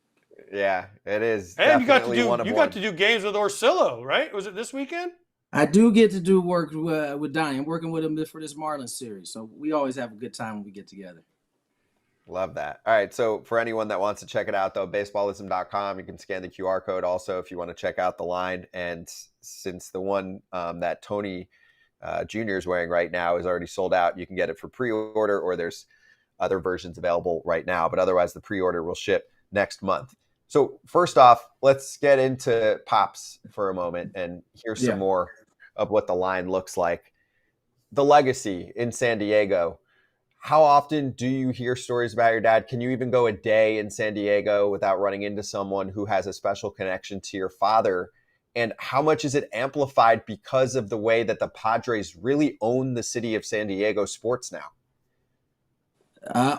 Yeah, it is. And you got Definitely to do games with Orsillo, right? Was it this weekend? I do get to do work with Donnie. I'm working with him for this Marlins series, so we always have a good time when we get together. Love that. All right. So for anyone that wants to check it out, though, baseballism.com, you can scan the QR code also if you want to check out the line. And since the one that Tony Jr. is wearing right now is already sold out, you can get it for pre-order, or there's other versions available right now. But otherwise, the pre-order will ship next month. So first off, let's get into Pops for a moment and hear some more of what the line looks like. The legacy in San Diego. How often do you hear stories about your dad? Can you even go a day in San Diego without running into someone who has a special connection to your father? And how much is it amplified because of the way that the Padres really own the city of San Diego sports now?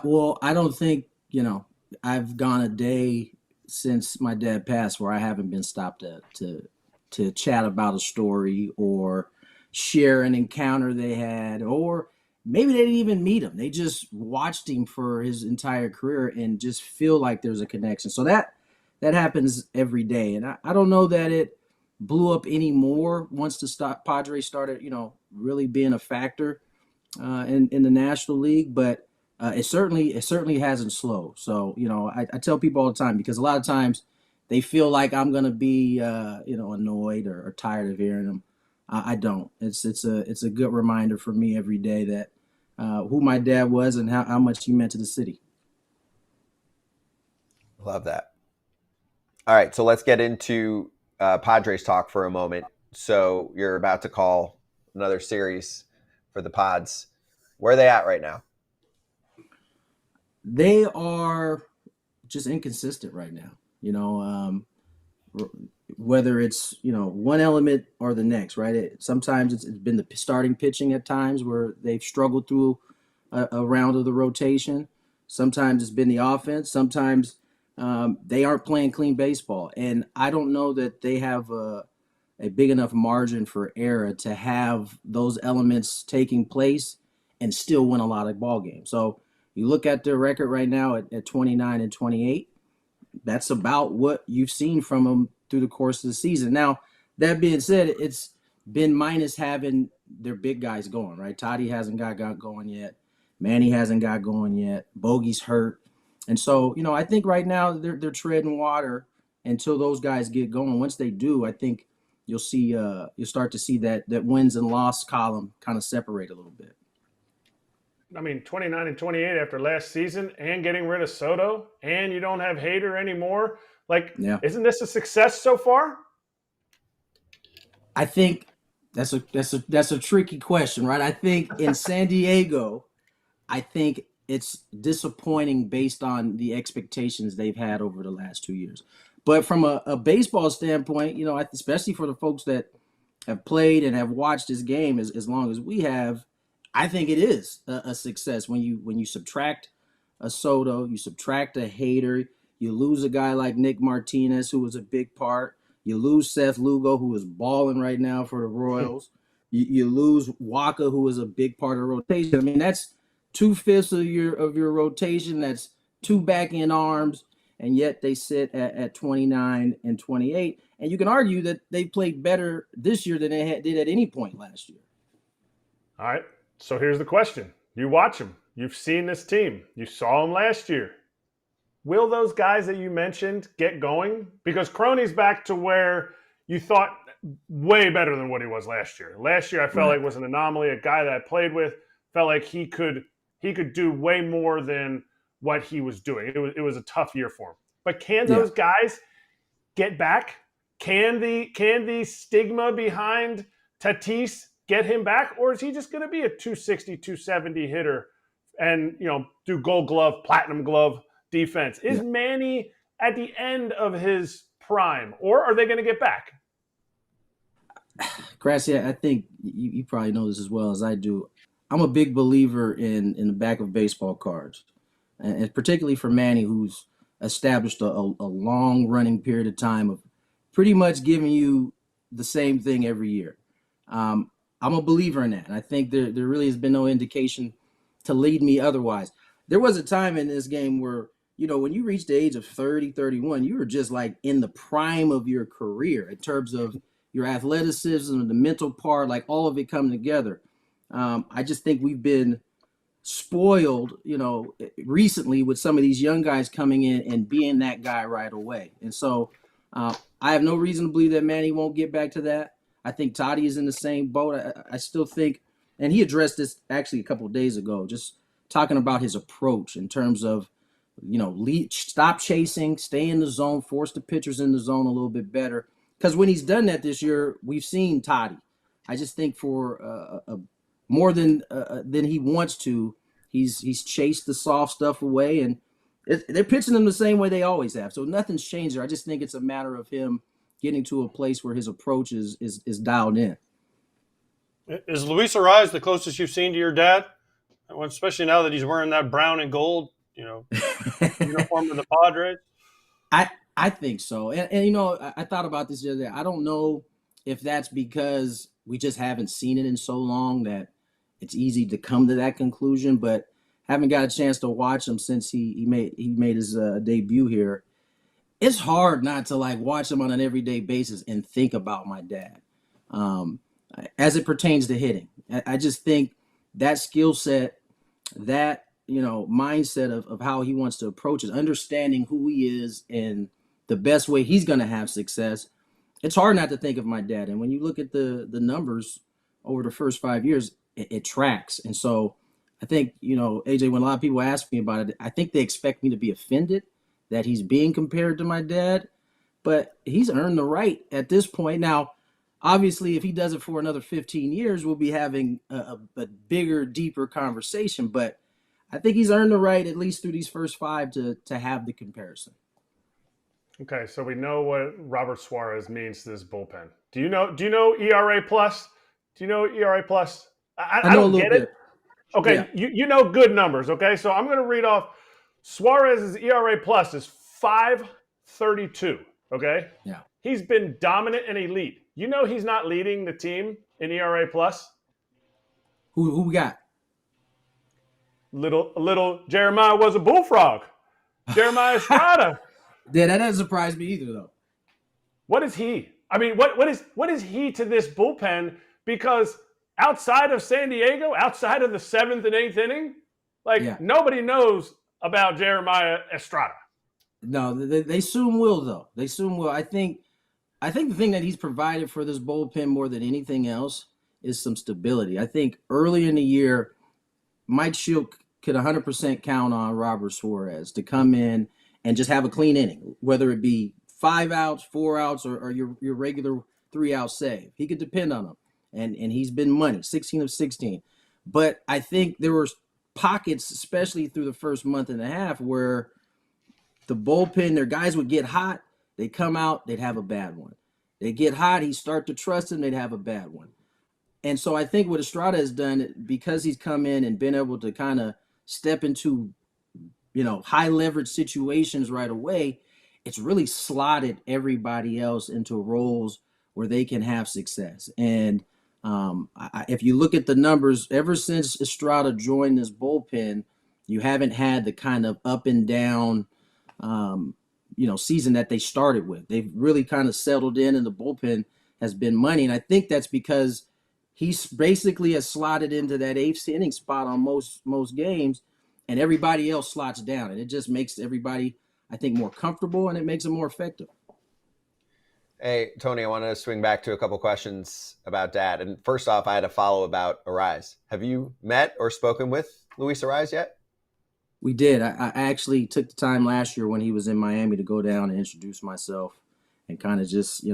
Well, I don't think, I've gone a day since my dad passed where I haven't been stopped to chat about a story or share an encounter they had, or maybe they didn't even meet him. They just watched him for his entire career and just feel like there's a connection. So that happens every day. And I don't know that it blew up anymore once the Padres started, really being a factor in the National League, but it certainly hasn't slowed. So, I tell people all the time, because a lot of times they feel like I'm going to be, annoyed or tired of hearing them. I don't. It's a good reminder for me every day that who my dad was and how much he meant to the city. Love that. All right, so let's get into Padres talk for a moment. So you're about to call another series for the Pods. Where are they at right now? They are just inconsistent right now. Whether it's one element or the next, right? Sometimes it's been the starting pitching at times where they've struggled through a round of the rotation. Sometimes it's been the offense. Sometimes they aren't playing clean baseball, and I don't know that they have a big enough margin for error to have those elements taking place and still win a lot of ball games. So you look at their record right now at 29 and 28. That's about what you've seen from them through the course of the season. Now, that being said, it's been minus having their big guys going, right? Toddy hasn't got going yet. Manny hasn't got going yet. Bogey's hurt. And so, I think right now they're treading water until those guys get going. Once they do, I think you'll start to see that wins and loss column kind of separate a little bit. 29 and 28 after last season and getting rid of Soto, and you don't have Hader anymore. Isn't this a success so far? I think that's a tricky question, right? I think in San Diego, I think it's disappointing based on the expectations they've had over the last 2 years. But from a baseball standpoint, especially for the folks that have played and have watched this game as long as we have, I think it is a success when you subtract a Soto, you subtract a Hader, you lose a guy like Nick Martinez, who was a big part. You lose Seth Lugo, who is balling right now for the Royals. You lose Waka, who is a big part of the rotation. I mean, that's 2/5 of your rotation. That's 2 back-end arms, and yet they sit at 29 and 28. And you can argue that they played better this year than they did at any point last year. All right. So here's the question. You watch them. You've seen this team. You saw them last year. Will those guys that you mentioned get going? Because Crony's back to where you thought way better than what he was last year. Last year, I felt like was an anomaly. A guy that I played with felt like he could do way more than what he was doing. It was a tough year for him. But can those guys get back? Can the stigma behind Tatis get him back, or is he just going to be a 260, 270 hitter and do Gold Glove, Platinum Glove defense? Is Manny at the end of his prime, or are they going to get back? Grassy, I think you probably know this as well as I do. I'm a big believer in the back of baseball cards. and particularly for Manny, who's established a long running period of time of pretty much giving you the same thing every year. I'm a believer in that. And I think there really has been no indication to lead me otherwise. There was a time in this game where, when you reach the age of 30, 31, you were just like in the prime of your career in terms of your athleticism, the mental part, like all of it coming together. I just think we've been spoiled, recently with some of these young guys coming in and being that guy right away. And so I have no reason to believe that Manny won't get back to that. I think Toddy is in the same boat. I still think, and he addressed this actually a couple of days ago, just talking about his approach in terms of, stop chasing, stay in the zone, force the pitchers in the zone a little bit better. Because when he's done that this year, we've seen Toddy. I just think for more than he wants to, he's chased the soft stuff away, and they're pitching him the same way they always have. So nothing's changed there. I just think it's a matter of him getting to a place where his approach is dialed in. Is Luis Arraez the closest you've seen to your dad? Especially now that he's wearing that brown and gold, uniform of the Padres. I think so. And I thought about this the other day. I don't know if that's because we just haven't seen it in so long that it's easy to come to that conclusion, but haven't got a chance to watch him since he made his debut here. It's hard not to watch him on an everyday basis and think about my dad as it pertains to hitting. I just think that skill set, that mindset of how he wants to approach it, understanding who he is and the best way he's going to have success. It's hard not to think of my dad. And when you look at the numbers over the first 5 years, it tracks. And so I think, AJ, when a lot of people ask me about it, I think they expect me to be offended that he's being compared to my dad, but he's earned the right at this point. Now, obviously, if he does it for another 15 years, we'll be having a bigger, deeper conversation. But I think he's earned the right, at least through these first 5, to have the comparison. Okay, so we know what Robert Suarez means to this bullpen. Do you know ERA plus? Do you know ERA plus? I don't get it. Okay, yeah. You know good numbers, okay? So I'm going to read off Suarez's ERA plus is 5.32, okay? Yeah. He's been dominant and elite. You know he's not leading the team in ERA plus? Who we got? Little Jeremiah was a bullfrog. Jeremiah Estrada. Yeah, that doesn't surprise me either, though. What is he? I mean, what is he to this bullpen? Because outside of San Diego, outside of the 7th and 8th inning, nobody knows about Jeremiah Estrada. No, they soon will, though. They soon will. I think the thing that he's provided for this bullpen more than anything else is some stability. I think early in the year, Mike Shildt could 100% count on Robert Suarez to come in and just have a clean inning, whether it be 5 outs, 4 outs, or your regular 3-out save. He could depend on him. And he's been money, 16 of 16. But I think there were pockets, especially through the first month and a half, where the bullpen, their guys would get hot, they'd come out, they'd have a bad one. They'd get hot, he'd start to trust him, they'd have a bad one. And so I think what Estrada has done, because he's come in and been able to kind of step into high leverage situations right away, it's really slotted everybody else into roles where they can have success. And if you look at the numbers, ever since Estrada joined this bullpen, you haven't had the kind of up and down, season that they started with. They've really kind of settled in, and the bullpen has been money. And I think that's because he's basically has slotted into that 8th inning spot on most games, and everybody else slots down. And it just makes everybody, I think, more comfortable, and it makes them more effective. Hey, Tony, I want to swing back to a couple questions about Dad. And first off, I had a follow about Arraez. Have you met or spoken with Luis Arraez yet? We did. I actually took the time last year when he was in Miami to go down and introduce myself and kind of just,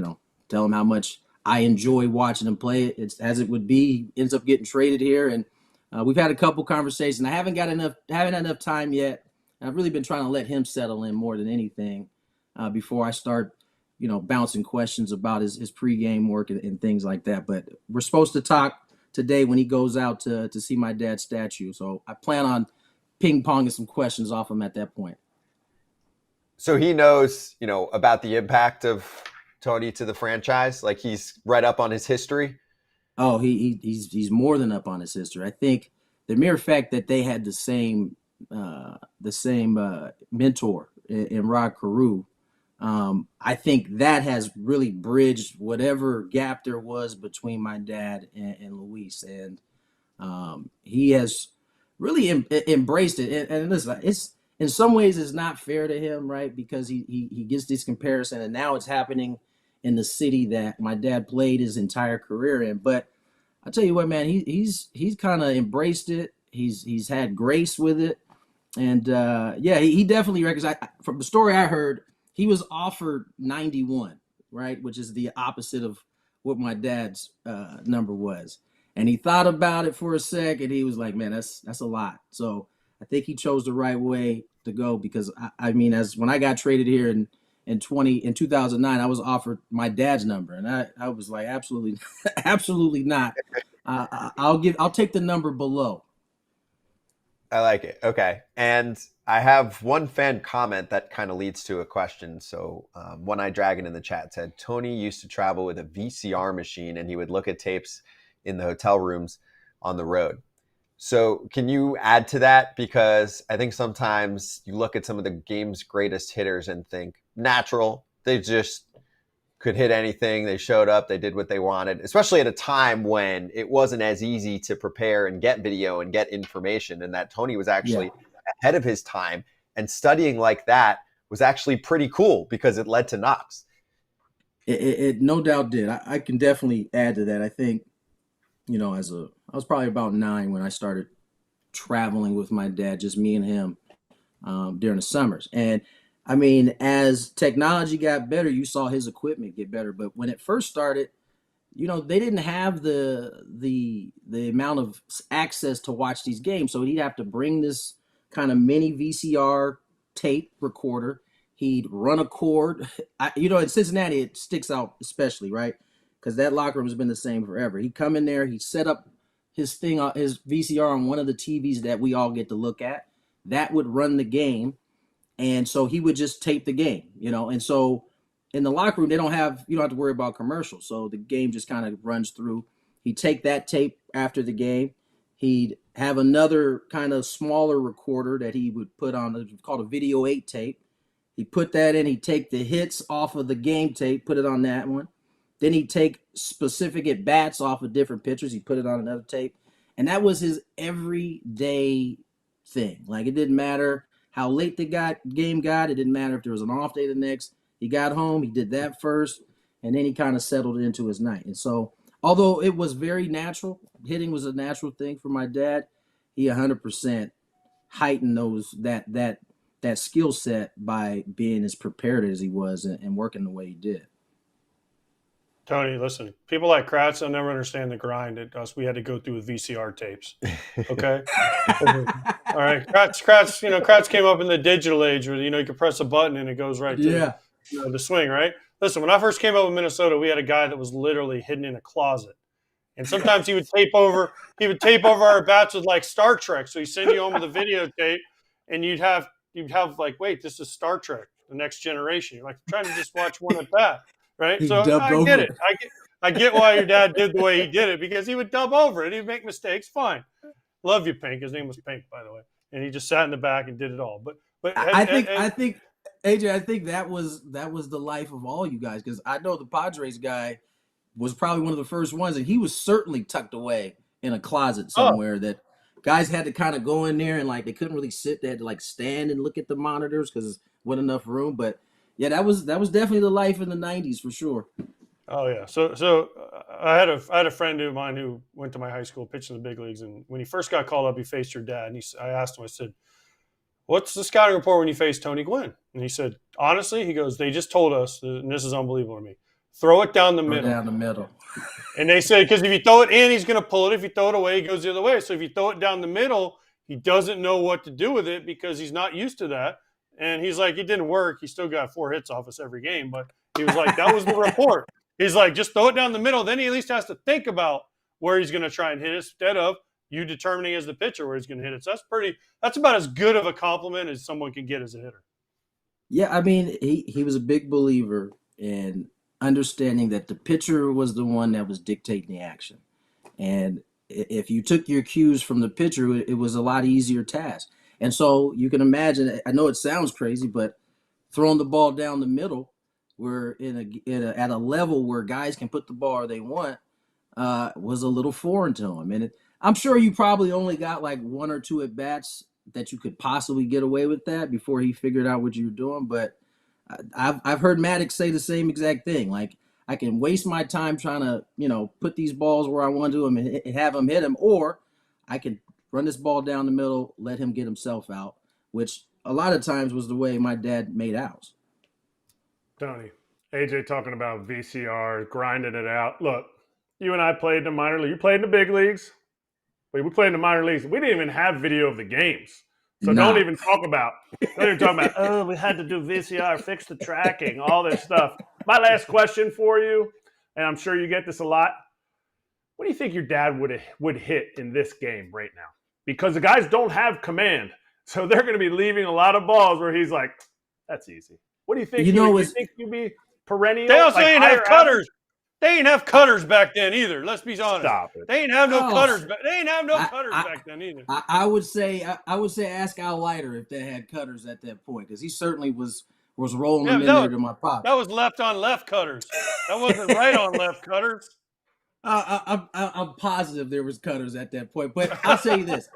tell him how much I enjoy watching him play. It's as it would be. He ends up getting traded here, and we've had a couple conversations. I haven't had enough time yet. I've really been trying to let him settle in more than anything before I start, bouncing questions about his pregame work and things like that. But we're supposed to talk today when he goes out to see my dad's statue. So I plan on ping-ponging some questions off him at that point. So he knows, about the impact of Tony to the franchise. Like he's read up on his history. Oh, he's more than up on his history. I think the mere fact that they had the same mentor in Rod Carew, I think that has really bridged whatever gap there was between my dad and Luis, and he has really embraced it. And listen, it's in some ways it's not fair to him, right? Because he gets this comparison, and now it's happening in the city that my dad played his entire career in. But I tell you what, man, he's kind of embraced it. He's had grace with it, and he definitely reckons. From the story I heard, he was offered 91, right, which is the opposite of what my dad's number was. And he thought about it for a sec, and he was like, "Man, that's a lot." So I think he chose the right way to go, because I mean, as when I got traded here in 2009, I was offered my dad's number, and I was like, absolutely, absolutely not. I'll take the number below. I like it. Okay. And I have one fan comment that kind of leads to a question. So One Eye Dragon in the chat said, Tony used to travel with a VCR machine and he would look at tapes in the hotel rooms on the road. So can you add to that? Because I think sometimes you look at some of the game's greatest hitters and think natural. They just could hit anything. They showed up. They did what they wanted, especially at a time when it wasn't as easy to prepare and get video and get information. And that Tony was actually ahead of his time, and studying like that was actually pretty cool because it led to knocks. It no doubt did. I can definitely add to that. I think, I was probably about 9 when I started traveling with my dad, just me and him, during the summers. And I mean, as technology got better, you saw his equipment get better. But when it first started, they didn't have the amount of access to watch these games. So he'd have to bring this kind of mini VCR tape recorder. He'd run a cord. In Cincinnati, it sticks out especially, right? Because that locker room has been the same forever. He'd come in there, he'd set up his VCR on one of the TVs that we all get to look at. That would run the game. And so he would just tape the game, And so in the locker room, you don't have to worry about commercials. So the game just kind of runs through. He'd take that tape after the game. He'd have another kind of smaller recorder that he would put on, it's called a video 8 tape. He'd put that in. He'd take the hits off of the game tape, put it on that one. Then he'd take specific at-bats off of different pitchers. He'd put it on another tape. And that was his everyday thing. Like, it didn't matter how late the game got. It didn't matter if there was an off day the next. He got home, he did that first, and then he kind of settled into his night. And so, although it was very natural, hitting was a natural thing for my dad, he 100% heightened that skill set by being as prepared as he was and working the way he did. Tony, listen, people like Kratz, they'll never understand the grind at us. We had to go through with VCR tapes. Okay? All right. Kratz came up in the digital age where, you could press a button and it goes right to the swing, right? Listen, when I first came up in Minnesota, we had a guy that was literally hidden in a closet. And sometimes he would tape over our bats with like Star Trek. So he'd send you home with a videotape and you'd have like, wait, this is Star Trek, The Next Generation. You're like, I'm trying to just watch one at bat. Right. So I get it. I get why your dad did the way he did it, because he would dub over it. He'd make mistakes. Fine. Love you, Pink. His name was Pink, by the way. And he just sat in the back and did it all. But I think AJ, I think that was the life of all you guys, because I know the Padres guy was probably one of the first ones, and he was certainly tucked away in a closet somewhere that guys had to kind of go in there and like they couldn't really sit there to like stand and look at the monitors because there wasn't enough room. But yeah, that was definitely the life in the 90s for sure. Oh yeah. So I had a friend of mine who went to my high school, pitched in the big leagues, and when he first got called up, he faced your dad, and I asked him, I said, "What's the scouting report when you face Tony Gwynn?" And he said, honestly, he goes, "They just told us, and this is unbelievable to me, throw it down the middle." Down the middle. And they said, because if you throw it in, he's going to pull it. If you throw it away, he goes the other way. So if you throw it down the middle, he doesn't know what to do with it because he's not used to that. And he's like, it didn't work. He still got 4 hits off us every game. But he was like, that was the report. He's like, just throw it down the middle. Then he at least has to think about where he's going to try and hit it instead of you determining as the pitcher where he's going to hit it. So that's about as good of a compliment as someone can get as a hitter. Yeah, I mean, he was a big believer in understanding that the pitcher was the one that was dictating the action. And if you took your cues from the pitcher, it was a lot easier task. And so you can imagine, I know it sounds crazy, but throwing the ball down the middle, we're at a level where guys can put the ball where they want, was a little foreign to him. And I'm sure you probably only got like 1 or 2 at-bats that you could possibly get away with that before he figured out what you were doing. But I've heard Maddox say the same exact thing. Like, I can waste my time trying to, put these balls where I want to him and have him hit him, or I can run this ball down the middle, let him get himself out, which a lot of times was the way my dad made outs. Tony, AJ talking about VCR, grinding it out. Look, you and I played in the minor league. You played in the big leagues. We played in the minor leagues. We didn't even have video of the games. So don't even talk about, oh, we had to do VCR, fix the tracking, all this stuff. My last question for you, and I'm sure you get this a lot. What do you think your dad would hit in this game right now? Because the guys don't have command. So they're going to be leaving a lot of balls where he's like, that's easy. What do you think? You think you'd be perennial? They also ain't have cutters. They ain't have cutters back then either. Let's be honest. Stop it. They ain't have no cutters. They ain't have no cutters back then either. I would say ask Al Leiter if they had cutters at that point, because he certainly was rolling them in there to my pop. That was left on left cutters. That wasn't right on left cutters. I'm positive there was cutters at that point. But I'll tell you this: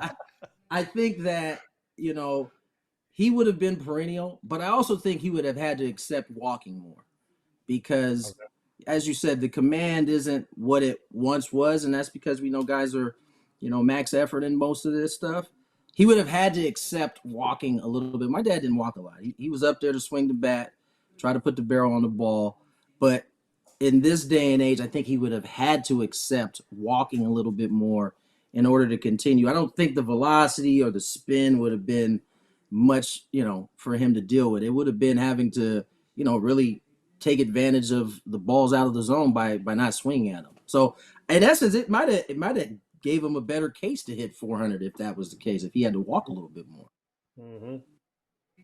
I think that he would have been perennial, but I also think he would have had to accept walking more, because. Okay. As you said, the command isn't what it once was, and that's because we know guys are, max effort in most of this stuff. He would have had to accept walking a little bit. My dad didn't walk a lot. He was up there to swing the bat, try to put the barrel on the ball. But in this day and age, I think he would have had to accept walking a little bit more in order to continue. I don't think the velocity or the spin would have been much, for him to deal with. It would have been having to, really take advantage of the balls out of the zone by not swinging at them. So in essence, it might have gave him a better case to hit 400 if that was the case, if he had to walk a little bit more. Mm-hmm.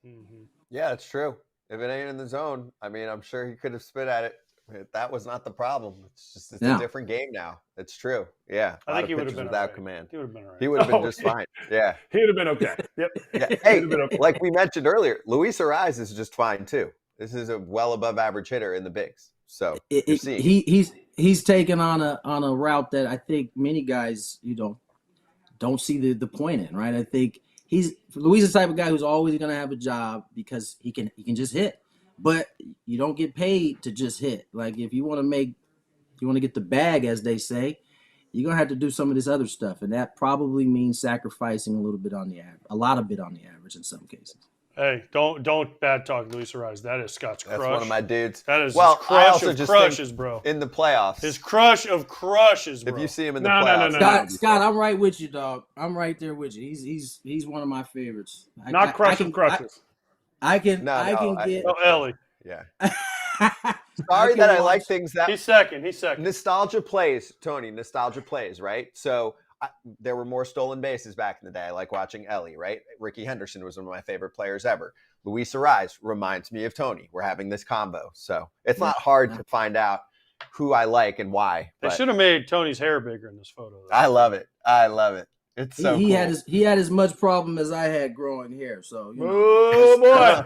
Mm-hmm. Yeah, it's true. If it ain't in the zone, I mean, I'm sure he could have spit at it. That was not the problem. It's a different game now. It's true. Yeah. I think he would have been without right. command. He would have been all right. He would have been just fine. Yeah. He would have been okay. Yep. Yeah. Hey, like we mentioned earlier, Luis Ariz is just fine too. This is a well above average hitter in the bigs. So he's taken on a route that I think many guys, don't see the point in, right? I think Luis is the type of guy who's always going to have a job because he can just hit. But you don't get paid to just hit. Like, if you want to get the bag, as they say, you're going to have to do some of this other stuff. And that probably means sacrificing a little bit on the average, a lot of bit on the average in some cases. Hey, don't bad talk Luis Ariz. That is Scott's crush. That's one of my dudes. That is his crush of crushes, bro. In the playoffs. His crush of crushes, bro. If you see him in the playoffs. No. Scott, I'm right with you, dog. I'm right there with you. He's one of my favorites. Not crush of crushes. I can get. Oh, Ellie. Yeah. Sorry that I like things that. He's second. Nostalgia plays, Tony. Nostalgia plays, right? So there were more stolen bases back in the day. I like watching Ellie, right? Ricky Henderson was one of my favorite players ever. Luis Ariz reminds me of Tony. We're having this combo. So it's not hard to find out who I like and why. They should have made Tony's hair bigger in this photo, though. I love it. It's so he cool. He had as much problem as I had growing hair. So oh boy,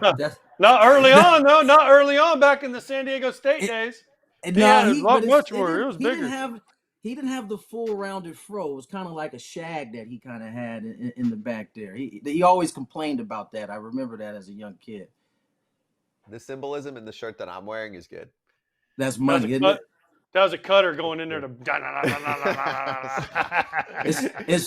not early on though. Not early on back in the San Diego State days. It was bigger. He didn't have the full rounded fro. It was kind of like a shag that he kind of had in the back there. He always complained about that. I remember that as a young kid. The symbolism in the shirt that I'm wearing is good. That's money, isn't it? That was a cutter going in there to. It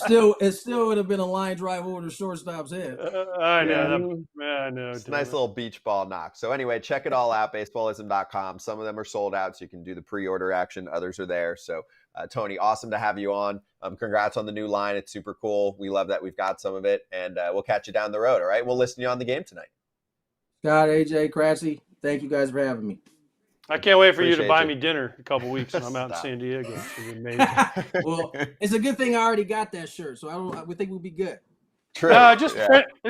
still would have been a line drive over the shortstop's head. I know. It's a nice little beach ball knock. So anyway, check it all out, baseballism.com. Some of them are sold out, so you can do the pre-order action. Others are there. So Tony, awesome to have you on. Congrats on the new line. It's super cool. We love that we've got some of it, and we'll catch you down the road. All right, we'll listen to you on the game tonight. Scott, AJ, Kratzy, thank you guys for having me. I can't wait for you to Appreciate buy you. me dinner in a couple weeks when I'm out in Stop. San Diego. It's gonna be amazing. Well, it's a good thing I already got that shirt, so I think we'll be good. True. It'll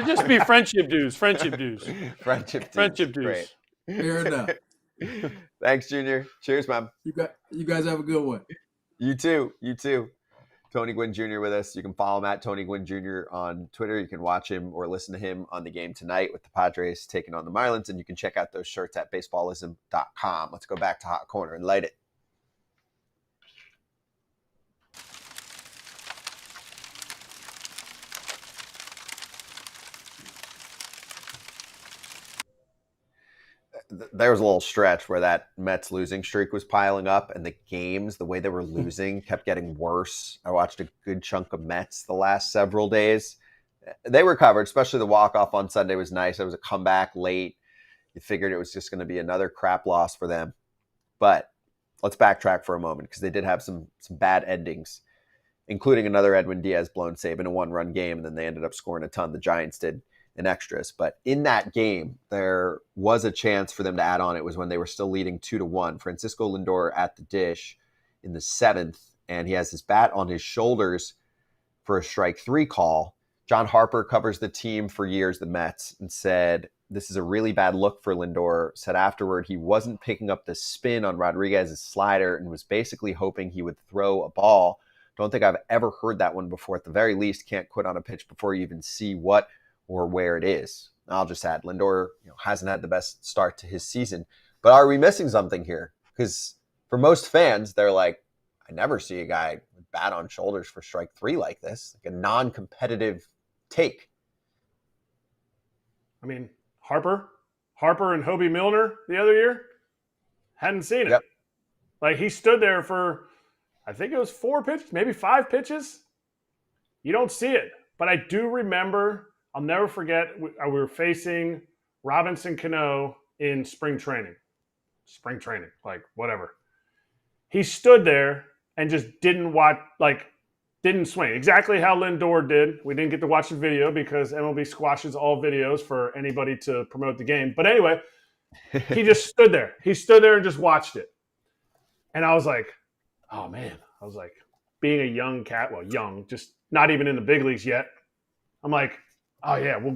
just be friendship dues. Friendship dues. Friendship Friendship dues. dues. Great. Fair enough. Thanks, Junior. Cheers, man. You guys have a good one. You too. You too. Tony Gwynn Jr. with us. You can follow him at Tony Gwynn Jr. on Twitter. You can watch him or listen to him on the game tonight with the Padres taking on the Marlins. And you can check out those shirts at baseballism.com. Let's go back to Hot Corner and light it. There was a little stretch where that Mets losing streak was piling up, and the games, the way they were losing, kept getting worse. I watched a good chunk of Mets the last several days. They recovered, especially the walk-off on Sunday was nice. It was a comeback late. You figured it was just going to be another crap loss for them. But let's backtrack for a moment because they did have some bad endings, including another Edwin Diaz blown save in a one-run game, and then they ended up scoring a ton. The Giants did in extras. But in that game, there was a chance for them to add on. It was when they were still leading 2-1. Francisco Lindor at the dish in the 7th, and he has his bat on his shoulders for a strike 3 call. John Harper covers the team for years, the Mets, and said this is a really bad look for Lindor. Said afterward he wasn't picking up the spin on Rodriguez's slider and was basically hoping he would throw a ball. Don't think I've ever heard that one before. At the very least, can't quit on a pitch before you even see what or where it is. I'll just add, Lindor hasn't had the best start to his season. But are we missing something here? Because for most fans, they're like, I never see a guy with bat on shoulders for strike 3 like this. Like a non-competitive take. I mean, Harper and Hobie Milner the other year, hadn't seen it. Yep. Like he stood there for, I think it was 4 pitches, maybe 5 pitches. You don't see it. But I do remember, I'll never forget, we were facing Robinson Cano in spring training, like whatever. He stood there and just didn't swing. Exactly how Lindor did. We didn't get to watch the video because MLB squashes all videos for anybody to promote the game. But anyway, he just stood there. He stood there and just watched it. And I was like, oh man. I was like, being a young cat, just not even in the big leagues yet. I'm like, oh yeah, we'll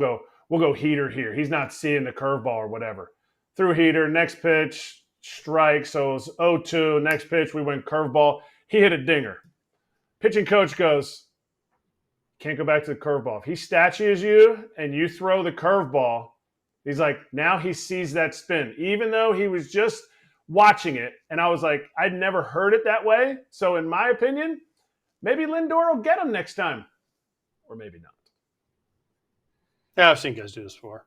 go heater here. He's not seeing the curveball or whatever. Threw heater, next pitch, strike. So it was 0-2. Next pitch, we went curveball. He hit a dinger. Pitching coach goes, can't go back to the curveball. If he statues you and you throw the curveball, he's like, now he sees that spin, even though he was just watching it. And I was like, I'd never heard it that way. So in my opinion, maybe Lindor will get him next time. Or maybe not. Yeah, I've seen guys do this before.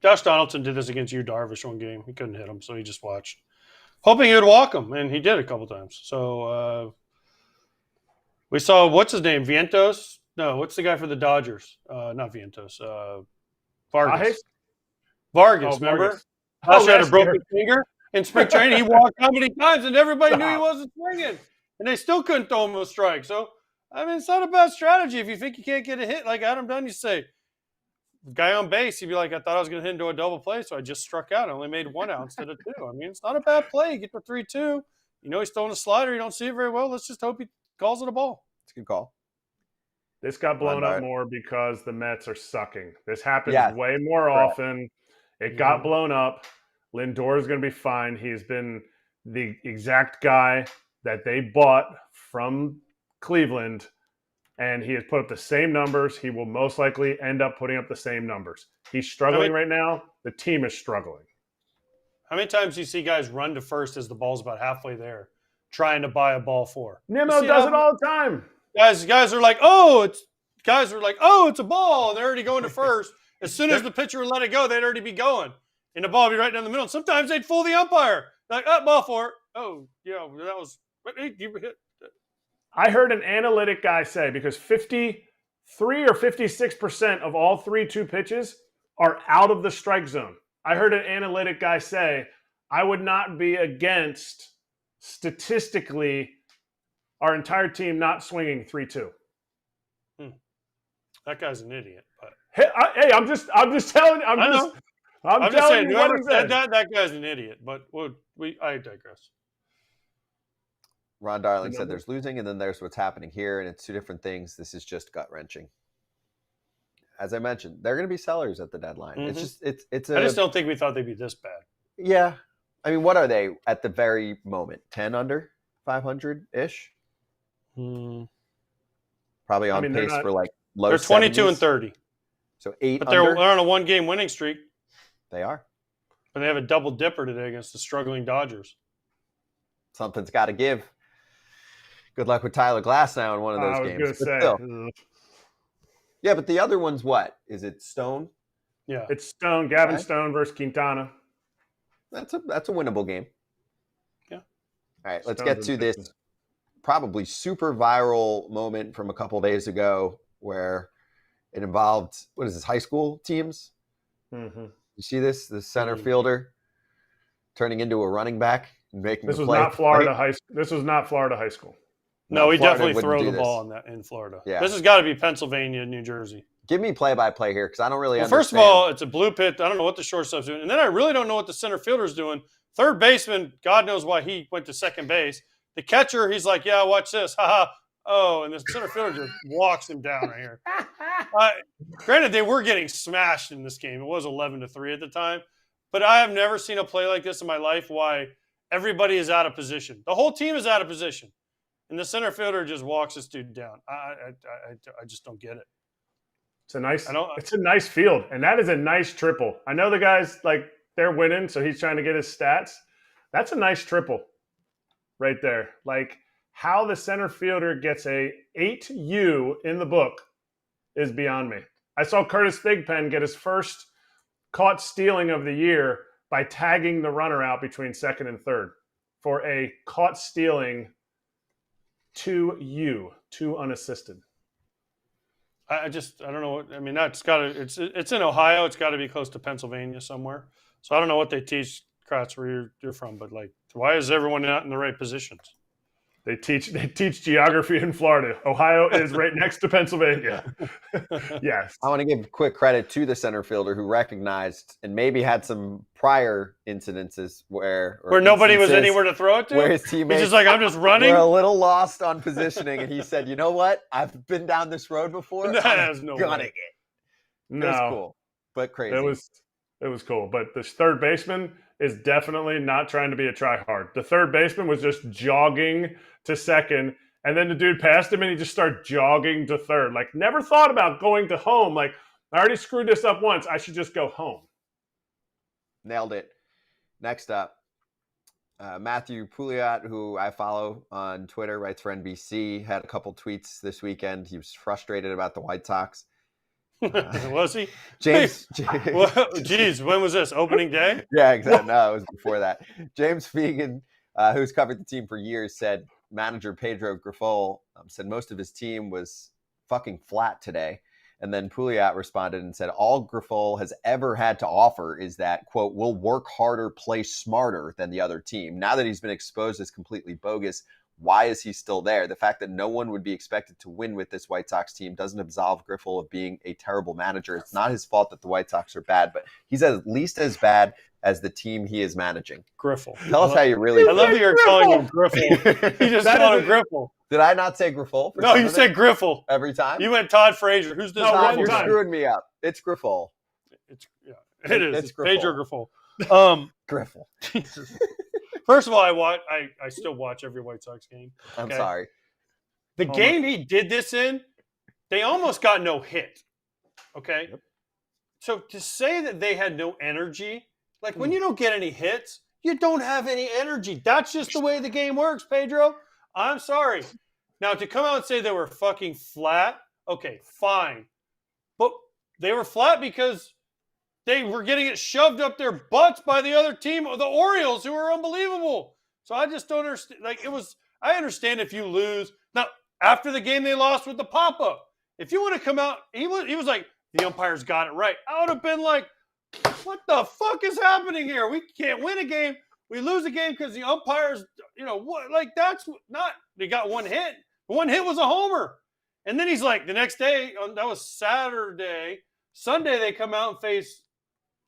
Josh Donaldson did this against Yu Darvish one game. He couldn't hit him, so he just watched, hoping he would walk him, and he did a couple times. So we saw, what's his name, Vientos? No, what's the guy for the Dodgers? Not Vientos. Vargas. Vargas, remember? Also had a broken finger in spring training. He walked how many times, and everybody knew he wasn't swinging, and they still couldn't throw him a strike. So, I mean, it's not a bad strategy. If you think you can't get a hit, like Adam Dunn, you say, guy on base, he'd be like, I thought I was going to hit into a double play, so I just struck out. I only made 1 out instead of 2. I mean, it's not a bad play. You get the 3-2. You know he's throwing a slider. You don't see it very well. Let's just hope he calls it a ball. It's a good call. This got blown up more because the Mets are sucking. This happens way more Correct. often. It got blown up. Lindor is going to be fine. He's been the exact guy that they bought from Cleveland, and he has put up the same numbers. He will most likely end up putting up the same numbers. He's struggling right now. The team is struggling. How many times do you see guys run to first as the ball's about halfway there, trying to buy a ball for? Nimmo does it all the time. Guys are like, it's a ball, and they're already going to first. As soon as the pitcher would let it go, they'd already be going, and the ball would be right down the middle. And sometimes they'd fool the umpire, like, ball for it. Oh, yeah, that was. You hit. I heard an analytic guy say, because 53 or 56% of all 3-2 pitches are out of the strike zone. I heard an analytic guy say, I would not be against statistically our entire team not swinging 3-2. That guy's an idiot. But hey, I'm just telling you. I'm just telling saying, you what whoever he said said. that guy's an idiot. But I digress. Ron Darling said there's losing and then there's what's happening here, and it's two different things. This is just gut-wrenching. As I mentioned, they're going to be sellers at the deadline. Mm-hmm. It's I just don't think we thought they'd be this bad. Yeah. I mean, what are they at the very moment? 10 under 500-ish? Probably on pace for like low 70s. They're 22 and 30. So 8 but under. They're on a one-game winning streak. They are. But they have a double dipper today against the struggling Dodgers. Something's got to give. Good luck with Tyler Glasnow in one of those games. I was going to say. Yeah, but the other one's what? Is it Stone? Yeah. It's Stone, Gavin Stone versus Quintana. That's a winnable game. Yeah. All right, let's get to this probably super viral moment from a couple days ago where it involved, what is this, high school teams? Mm-hmm. You see this? The center fielder turning into a running back and making this the was play. Not Florida high. This was not Florida high school. No, we Florida definitely throw wouldn't the do ball this. in Florida. Yeah. This has got to be Pennsylvania, New Jersey. Give me play-by-play here because I don't really Well, understand. first of all, it's a blue pit. I don't know what the shortstop's doing. And then I really don't know what the center fielder's doing. Third baseman, God knows why he went to second base. The catcher, he's like, yeah, watch this. Ha ha. Oh, and the center fielder just walks him down right here. Granted, they were getting smashed in this game. It was 11-3 at the time. But I have never seen a play like this in my life why everybody is out of position. The whole team is out of position. And the center fielder just walks this dude down. I just don't get it. It's a nice field, and that is a nice triple. I know the guys, like, they're winning, so he's trying to get his stats. That's a nice triple right there. Like, how the center fielder gets a 8U in the book is beyond me. I saw Curtis Thigpen get his first caught stealing of the year by tagging the runner out between second and third for a caught stealing 2U, 2 unassisted. I don't know what, I mean, that's got to, it's in Ohio. It's got to be close to Pennsylvania somewhere. So I don't know what they teach, Kratz, where you're from, but like, why is everyone not in the right positions? They teach geography in Florida. Ohio is right next to Pennsylvania. Yes. I want to give quick credit to the center fielder who recognized and maybe had some prior incidences where nobody was anywhere to throw it to. Where his teammates He's just like, I'm just running. Were a little lost on positioning, and he said, "You know what? I've been down this road before. I'm gunning it." No, it was cool, but crazy. It was cool, but the third baseman is definitely not trying to be a try-hard. The third baseman was just jogging to second, and then the dude passed him, and he just started jogging to third. Like, never thought about going to home. Like, I already screwed this up once. I should just go home. Nailed it. Next up, Matthew Pouliot, who I follow on Twitter, writes for NBC, had a couple tweets this weekend. He was frustrated about the White Sox. Was he? James. Geez, when was this? Opening day? Yeah, exactly. No, it was before that. James Fegan, who's covered the team for years, said manager Pedro Grifol said most of his team was fucking flat today. And then Pouliot responded and said, all Grifol has ever had to offer is that, quote, we'll work harder, play smarter than the other team. Now that he's been exposed as completely bogus, why is he still there? The fact that no one would be expected to win with this White Sox team doesn't absolve Grifol of being a terrible manager. It's not his fault that the White Sox are bad, but he's at least as bad as the team he is managing. Grifol. Tell us how you really I love that you're calling him Grifol. You just called him Grifol. Did I not say Grifol? No, you said Grifol. Every time? You went Todd Frazier. Who's this? No, you're screwing me up. It's Grifol. It is. It's Pedro Grifol. Grifol. Jesus. First of all, I still watch every White Sox game. I'm sorry. The game he did this in, they almost got no hit. Okay? Yep. So to say that they had no energy, like when you don't get any hits, you don't have any energy. That's just the way the game works, Pedro. I'm sorry. Now, to come out and say they were fucking flat, okay, fine. But they were flat because they were getting it shoved up their butts by the other team, the Orioles, who are unbelievable. So I just don't understand. Like, I understand if you lose. Now, after the game they lost with the pop-up, if you want to come out, he was like, the umpires got it right. I would have been like, what the fuck is happening here? We can't win a game. We lose a game because the umpires, what? Like, that's not, they got one hit. One hit was a homer. And then he's like, the next day, that was Saturday. Sunday, they come out and face,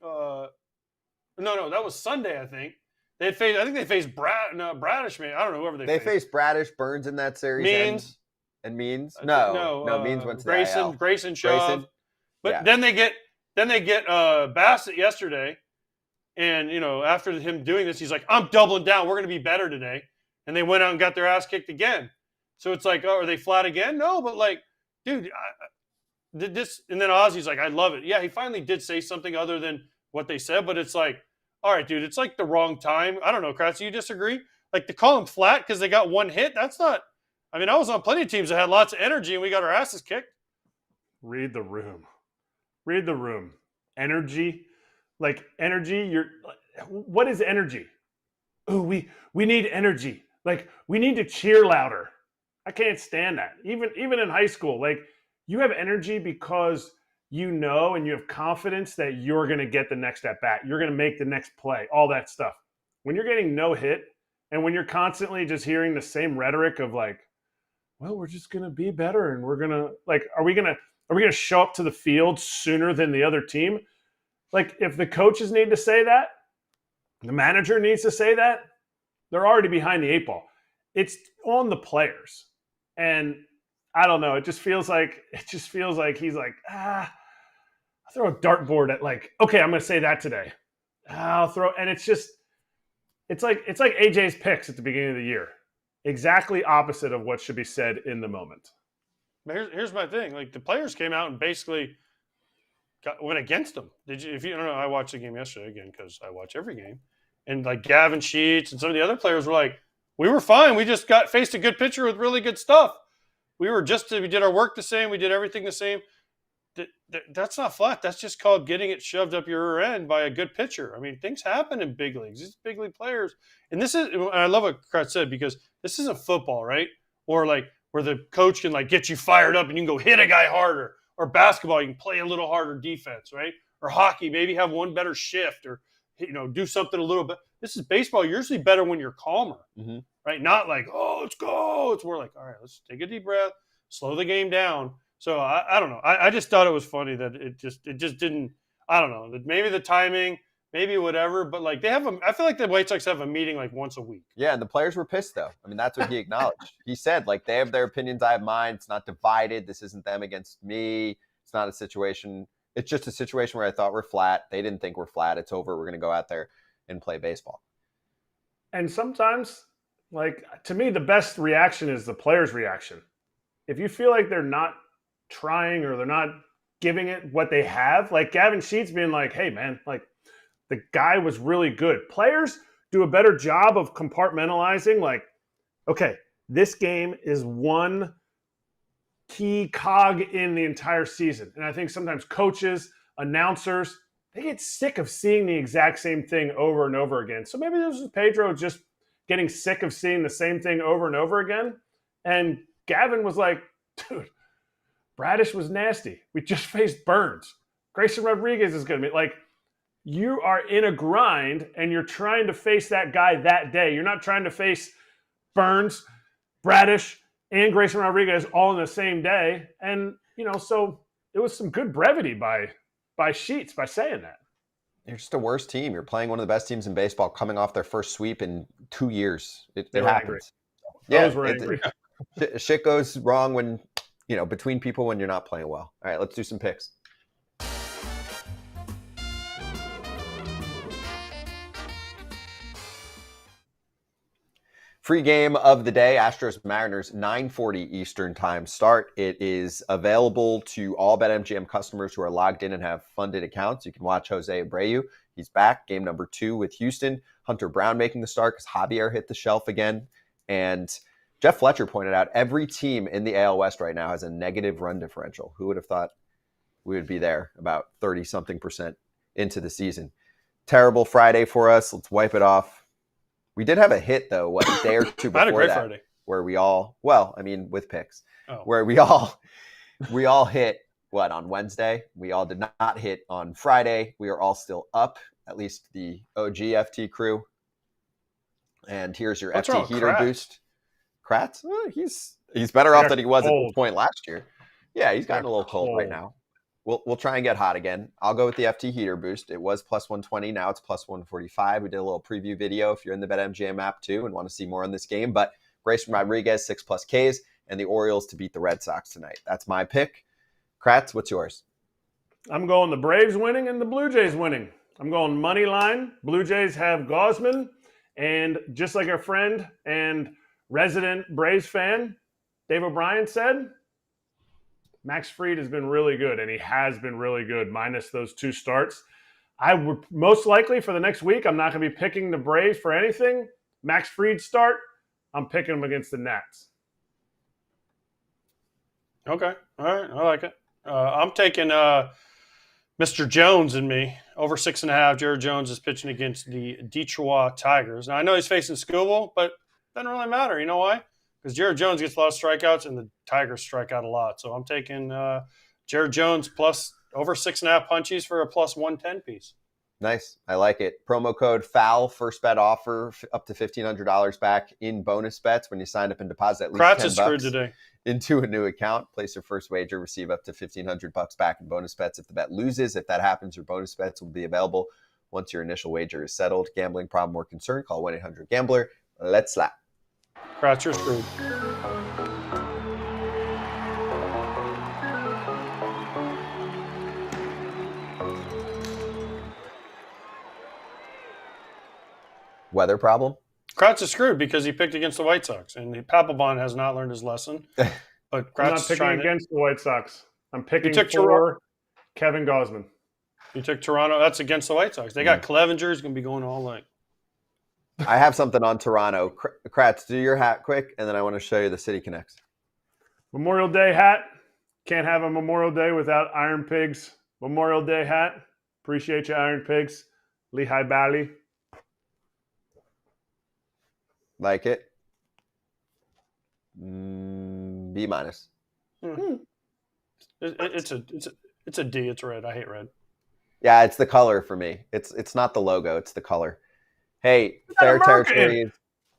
no, that was Sunday, I think. I think they faced Bradish, man. I don't know whoever They faced Bradish, Burns in that series. Means. And Means. No, Means went to the IL. Grayson Shaw. But yeah. then they get Bassett yesterday. And, after him doing this, he's like, I'm doubling down. We're going to be better today. And they went out and got their ass kicked again. So it's like, oh, are they flat again? No, but like, dude, did this. And then Ozzy's like, I love it. Yeah, he finally did say something other than what they said. But it's like, all right, dude, it's like the wrong time. I don't know, Kratz, you disagree? Like to call them flat because they got one hit, that's not. I mean, I was on plenty of teams that had lots of energy and we got our asses kicked. Read the room. Energy. Like energy, what is energy? Oh, we need energy. Like we need to cheer louder. I can't stand that. Even in high school, like you have energy because you know and you have confidence that you're going to get the next at bat. You're going to make the next play, all that stuff. When you're getting no hit and when you're constantly just hearing the same rhetoric of like, well, we're just going to be better and we're going to like, are we going to show up to the field sooner than the other team? Like, if the coaches need to say that, the manager needs to say that, they're already behind the 8 ball. It's on the players. And I don't know. It just feels like he's like, I'll throw a dartboard at like, okay, I'm going to say that today. I'll throw, and it's like AJ's picks at the beginning of the year. Exactly opposite of what should be said in the moment. Here's my thing. Like, the players came out and basically went against them. Did you? If you don't know, I watched the game yesterday again because I watch every game. And like Gavin Sheets and some of the other players were like, "We were fine. We just faced a good pitcher with really good stuff. We did our work the same. We did everything the same." That's not flat. That's just called getting it shoved up your rear end by a good pitcher. I mean, things happen in big leagues. These big league players, and I love what Kratz said because this isn't football, right? Or like where the coach can like get you fired up and you can go hit a guy harder. Or basketball, you can play a little harder defense, right? Or hockey, maybe have one better shift or, do something a little bit. This is baseball. You're usually better when you're calmer, right? Not like, oh, let's go. It's more like, all right, let's take a deep breath, slow the game down. So I don't know. I just thought it was funny that it just didn't, I don't know. Maybe the timing, maybe whatever, but like I feel like the White Sox have a meeting like once a week. Yeah, and the players were pissed though. I mean, that's what he acknowledged. He said like they have their opinions, I have mine. It's not divided. This isn't them against me. It's not a situation. It's just a situation where I thought we're flat. They didn't think we're flat. It's over. We're going to go out there and play baseball. And sometimes, like to me, the best reaction is the player's reaction. If you feel like they're not trying or they're not giving it what they have, like Gavin Sheets being like, hey man, like the guy was really good. Players do a better job of compartmentalizing like, okay, this game is one key cog in the entire season. And I think sometimes coaches, announcers, they get sick of seeing the exact same thing over and over again. So maybe this was Pedro just getting sick of seeing the same thing over and over again. And Gavin was like, dude, Bradish was nasty. We just faced Burns. Grayson Rodriguez is going to be like, you are in a grind and you're trying to face that guy that day. You're not trying to face Burns, Bradish, and Grayson Rodriguez all in the same day. And, so it was some good brevity by Sheets by saying that. You're just a worse team. You're playing one of the best teams in baseball coming off their first sweep in 2 years. It happens. Those were angry. Shit goes wrong when, between people when you're not playing well. All right, let's do some picks. Free game of the day, Astros-Mariners, 9:40 Eastern time start. It is available to all BetMGM customers who are logged in and have funded accounts. You can watch José Abreu. He's back, game number 2 with Houston. Hunter Brown making the start because Javier hit the shelf again. And Jeff Fletcher pointed out every team in the AL West right now has a negative run differential. Who would have thought we would be there about 30-something% into the season? Terrible Friday for us. Let's wipe it off. We did have a hit, though, a day or two before I had a great that, Friday. Where we all, with picks, where we all hit, on Wednesday? We all did not hit on Friday. We are all still up, at least the OG FT crew. And here's your What's FT wrong with heater Kratz? boost. Kratz? He's better off than he was at this point last year. Yeah, he's gotten a little cold right now. We'll try and get hot again. I'll go with the FT heater boost. It was plus 120. Now it's plus 145. We did a little preview video if you're in the BetMGM app too and want to see more on this game. But Grayson Rodriguez, 6+ Ks, and the Orioles to beat the Red Sox tonight. That's my pick. Kratz, what's yours? I'm going the Braves winning and the Blue Jays winning. I'm going money line. Blue Jays have Gausman. And just like our friend and resident Braves fan, Dave O'Brien said, Max Fried has been really good, and he has been really good, minus those 2 starts. I would most likely for the next week, I'm not going to be picking the Braves for anything. Max Fried start, I'm picking them against the Nats. Okay. All right. I like it. I'm taking Mr. Jones and me. Over 6.5. Jared Jones is pitching against the Detroit Tigers. Now, I know he's facing Skubal, but it doesn't really matter. You know why? Because Jared Jones gets a lot of strikeouts, and the Tigers strike out a lot. So I'm taking Jared Jones plus over 6.5 punchies for a plus 110 piece. Nice. I like it. Promo code FOUL, first bet offer, up to $1,500 back in bonus bets when you sign up and deposit at least Kratz $10 is screwed today. Into a new account. Place your first wager, receive up to $1,500 back in bonus bets if the bet loses. If that happens, your bonus bets will be available once your initial wager is settled. Gambling problem or concern, call 1-800-GAMBLER. Let's slap. Kratz, you're screwed. Weather problem? Kratz is screwed because he picked against the White Sox, and Papelbon has not learned his lesson. But Kratz I'm not picking against the White Sox. I'm picking for Toronto. Kevin Gausman. You took Toronto. That's against the White Sox. They got Clevenger. He's going to be going all night. I have something on Toronto. Kratz, do your hat quick, and then I want to show you the City Connects. Memorial Day hat. Can't have a Memorial Day without Iron Pigs. Memorial Day hat. Appreciate you, Iron Pigs. Lehigh Valley. Like it? B minus. It's a D. It's red. I hate red. Yeah, it's the color for me. It's not the logo. It's the color. Hey, fair territory.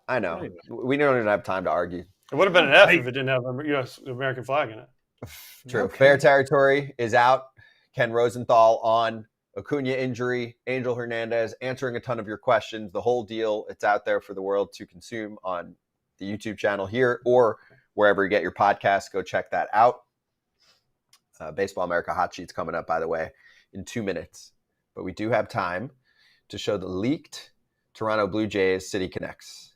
I know. We don't even have time to argue. It would have been an F if it didn't have a U.S. American flag in it. True. Okay. Fair territory is out. Ken Rosenthal on Acuña injury. Ángel Hernández answering a ton of your questions. The whole deal. It's out there for the world to consume on the YouTube channel here or wherever you get your podcasts. Go check that out. Baseball America Hot Sheet's coming up, by the way, in 2 minutes. But we do have time to show the leaked Toronto Blue Jays City Connects.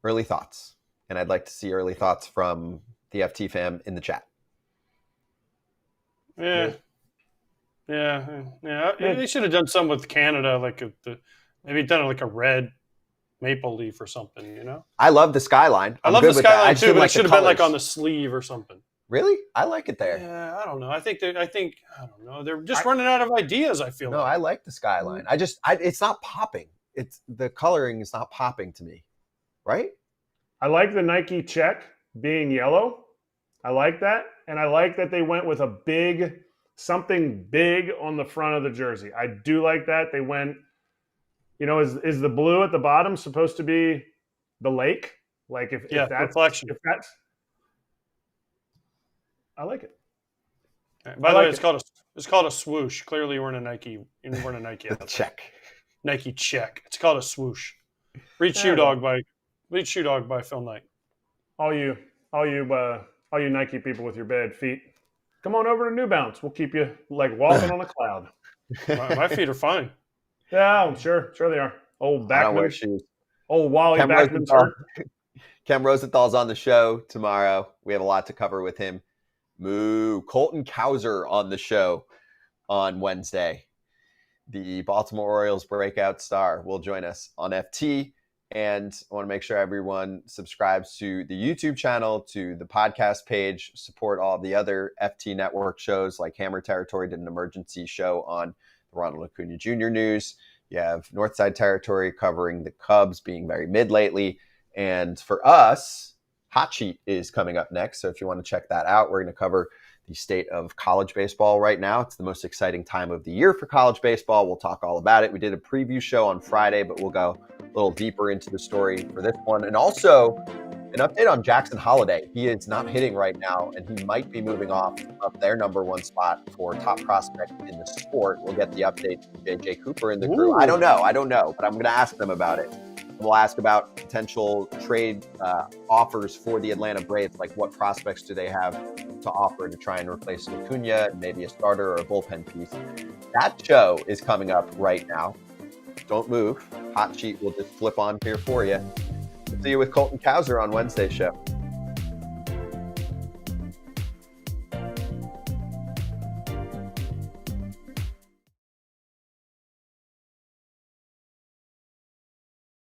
Early thoughts. And I'd like to see early thoughts from the FT fam in the chat. Yeah. They should have done something with Canada, like maybe done like a red maple leaf or something, you know? I love the skyline. I love the skyline too, but it should have been like on the sleeve or something. Really? I like it there. Yeah, I don't know. I don't know. They're just running out of ideas, I feel. No, I like the skyline. It's not popping. It's the coloring is not popping to me. Right? I like the Nike check being yellow. I like that. And I like that they went with something big on the front of the jersey. I do like that. They went, is the blue at the bottom supposed to be the lake? Like if that's reflection. If that's, I like it. By the way, it's called a swoosh. Clearly, you weren't a Nike. You weren't a Nike check. Nike check. It's called a swoosh. Read Shoe Dog by Phil Knight. All you Nike people with your bad feet, come on over to New Balance. We'll keep you like walking on a cloud. My feet are fine. Yeah, I'm sure they are. Old I don't wear Backman. shoes. Old Wally Backman's hurt. Ken Rosenthal's on the show tomorrow. We have a lot to cover with him. Moo. Colton Cowser on the show on Wednesday. The Baltimore Orioles breakout star will join us on FT. And I want to make sure everyone subscribes to the YouTube channel, to the podcast page, support all of the other FT network shows like Hammer Territory did an emergency show on the Ronald Acuña Jr. news. You have Northside Territory covering the Cubs being very mid lately. And for us, Hot Sheet is coming up next. So if you want to check that out, we're going to cover the state of college baseball right now. It's the most exciting time of the year for college baseball. We'll talk all about it. We did a preview show on Friday, but we'll go a little deeper into the story for this one. And also an An update on Jackson Holliday. He is not hitting right now, and he might be moving off of their number one spot for top prospect in the sport. We'll get the update from J.J. Cooper and the crew. I don't know, but I'm going to ask them about it. We'll ask about potential trade offers for the Atlanta Braves, like what prospects do they have to offer to try and replace Acuña, maybe a starter or a bullpen piece. That show is coming up right now. Don't move. Hot sheet will just flip on here for you. See you with Colton Cowser on Wednesday's show.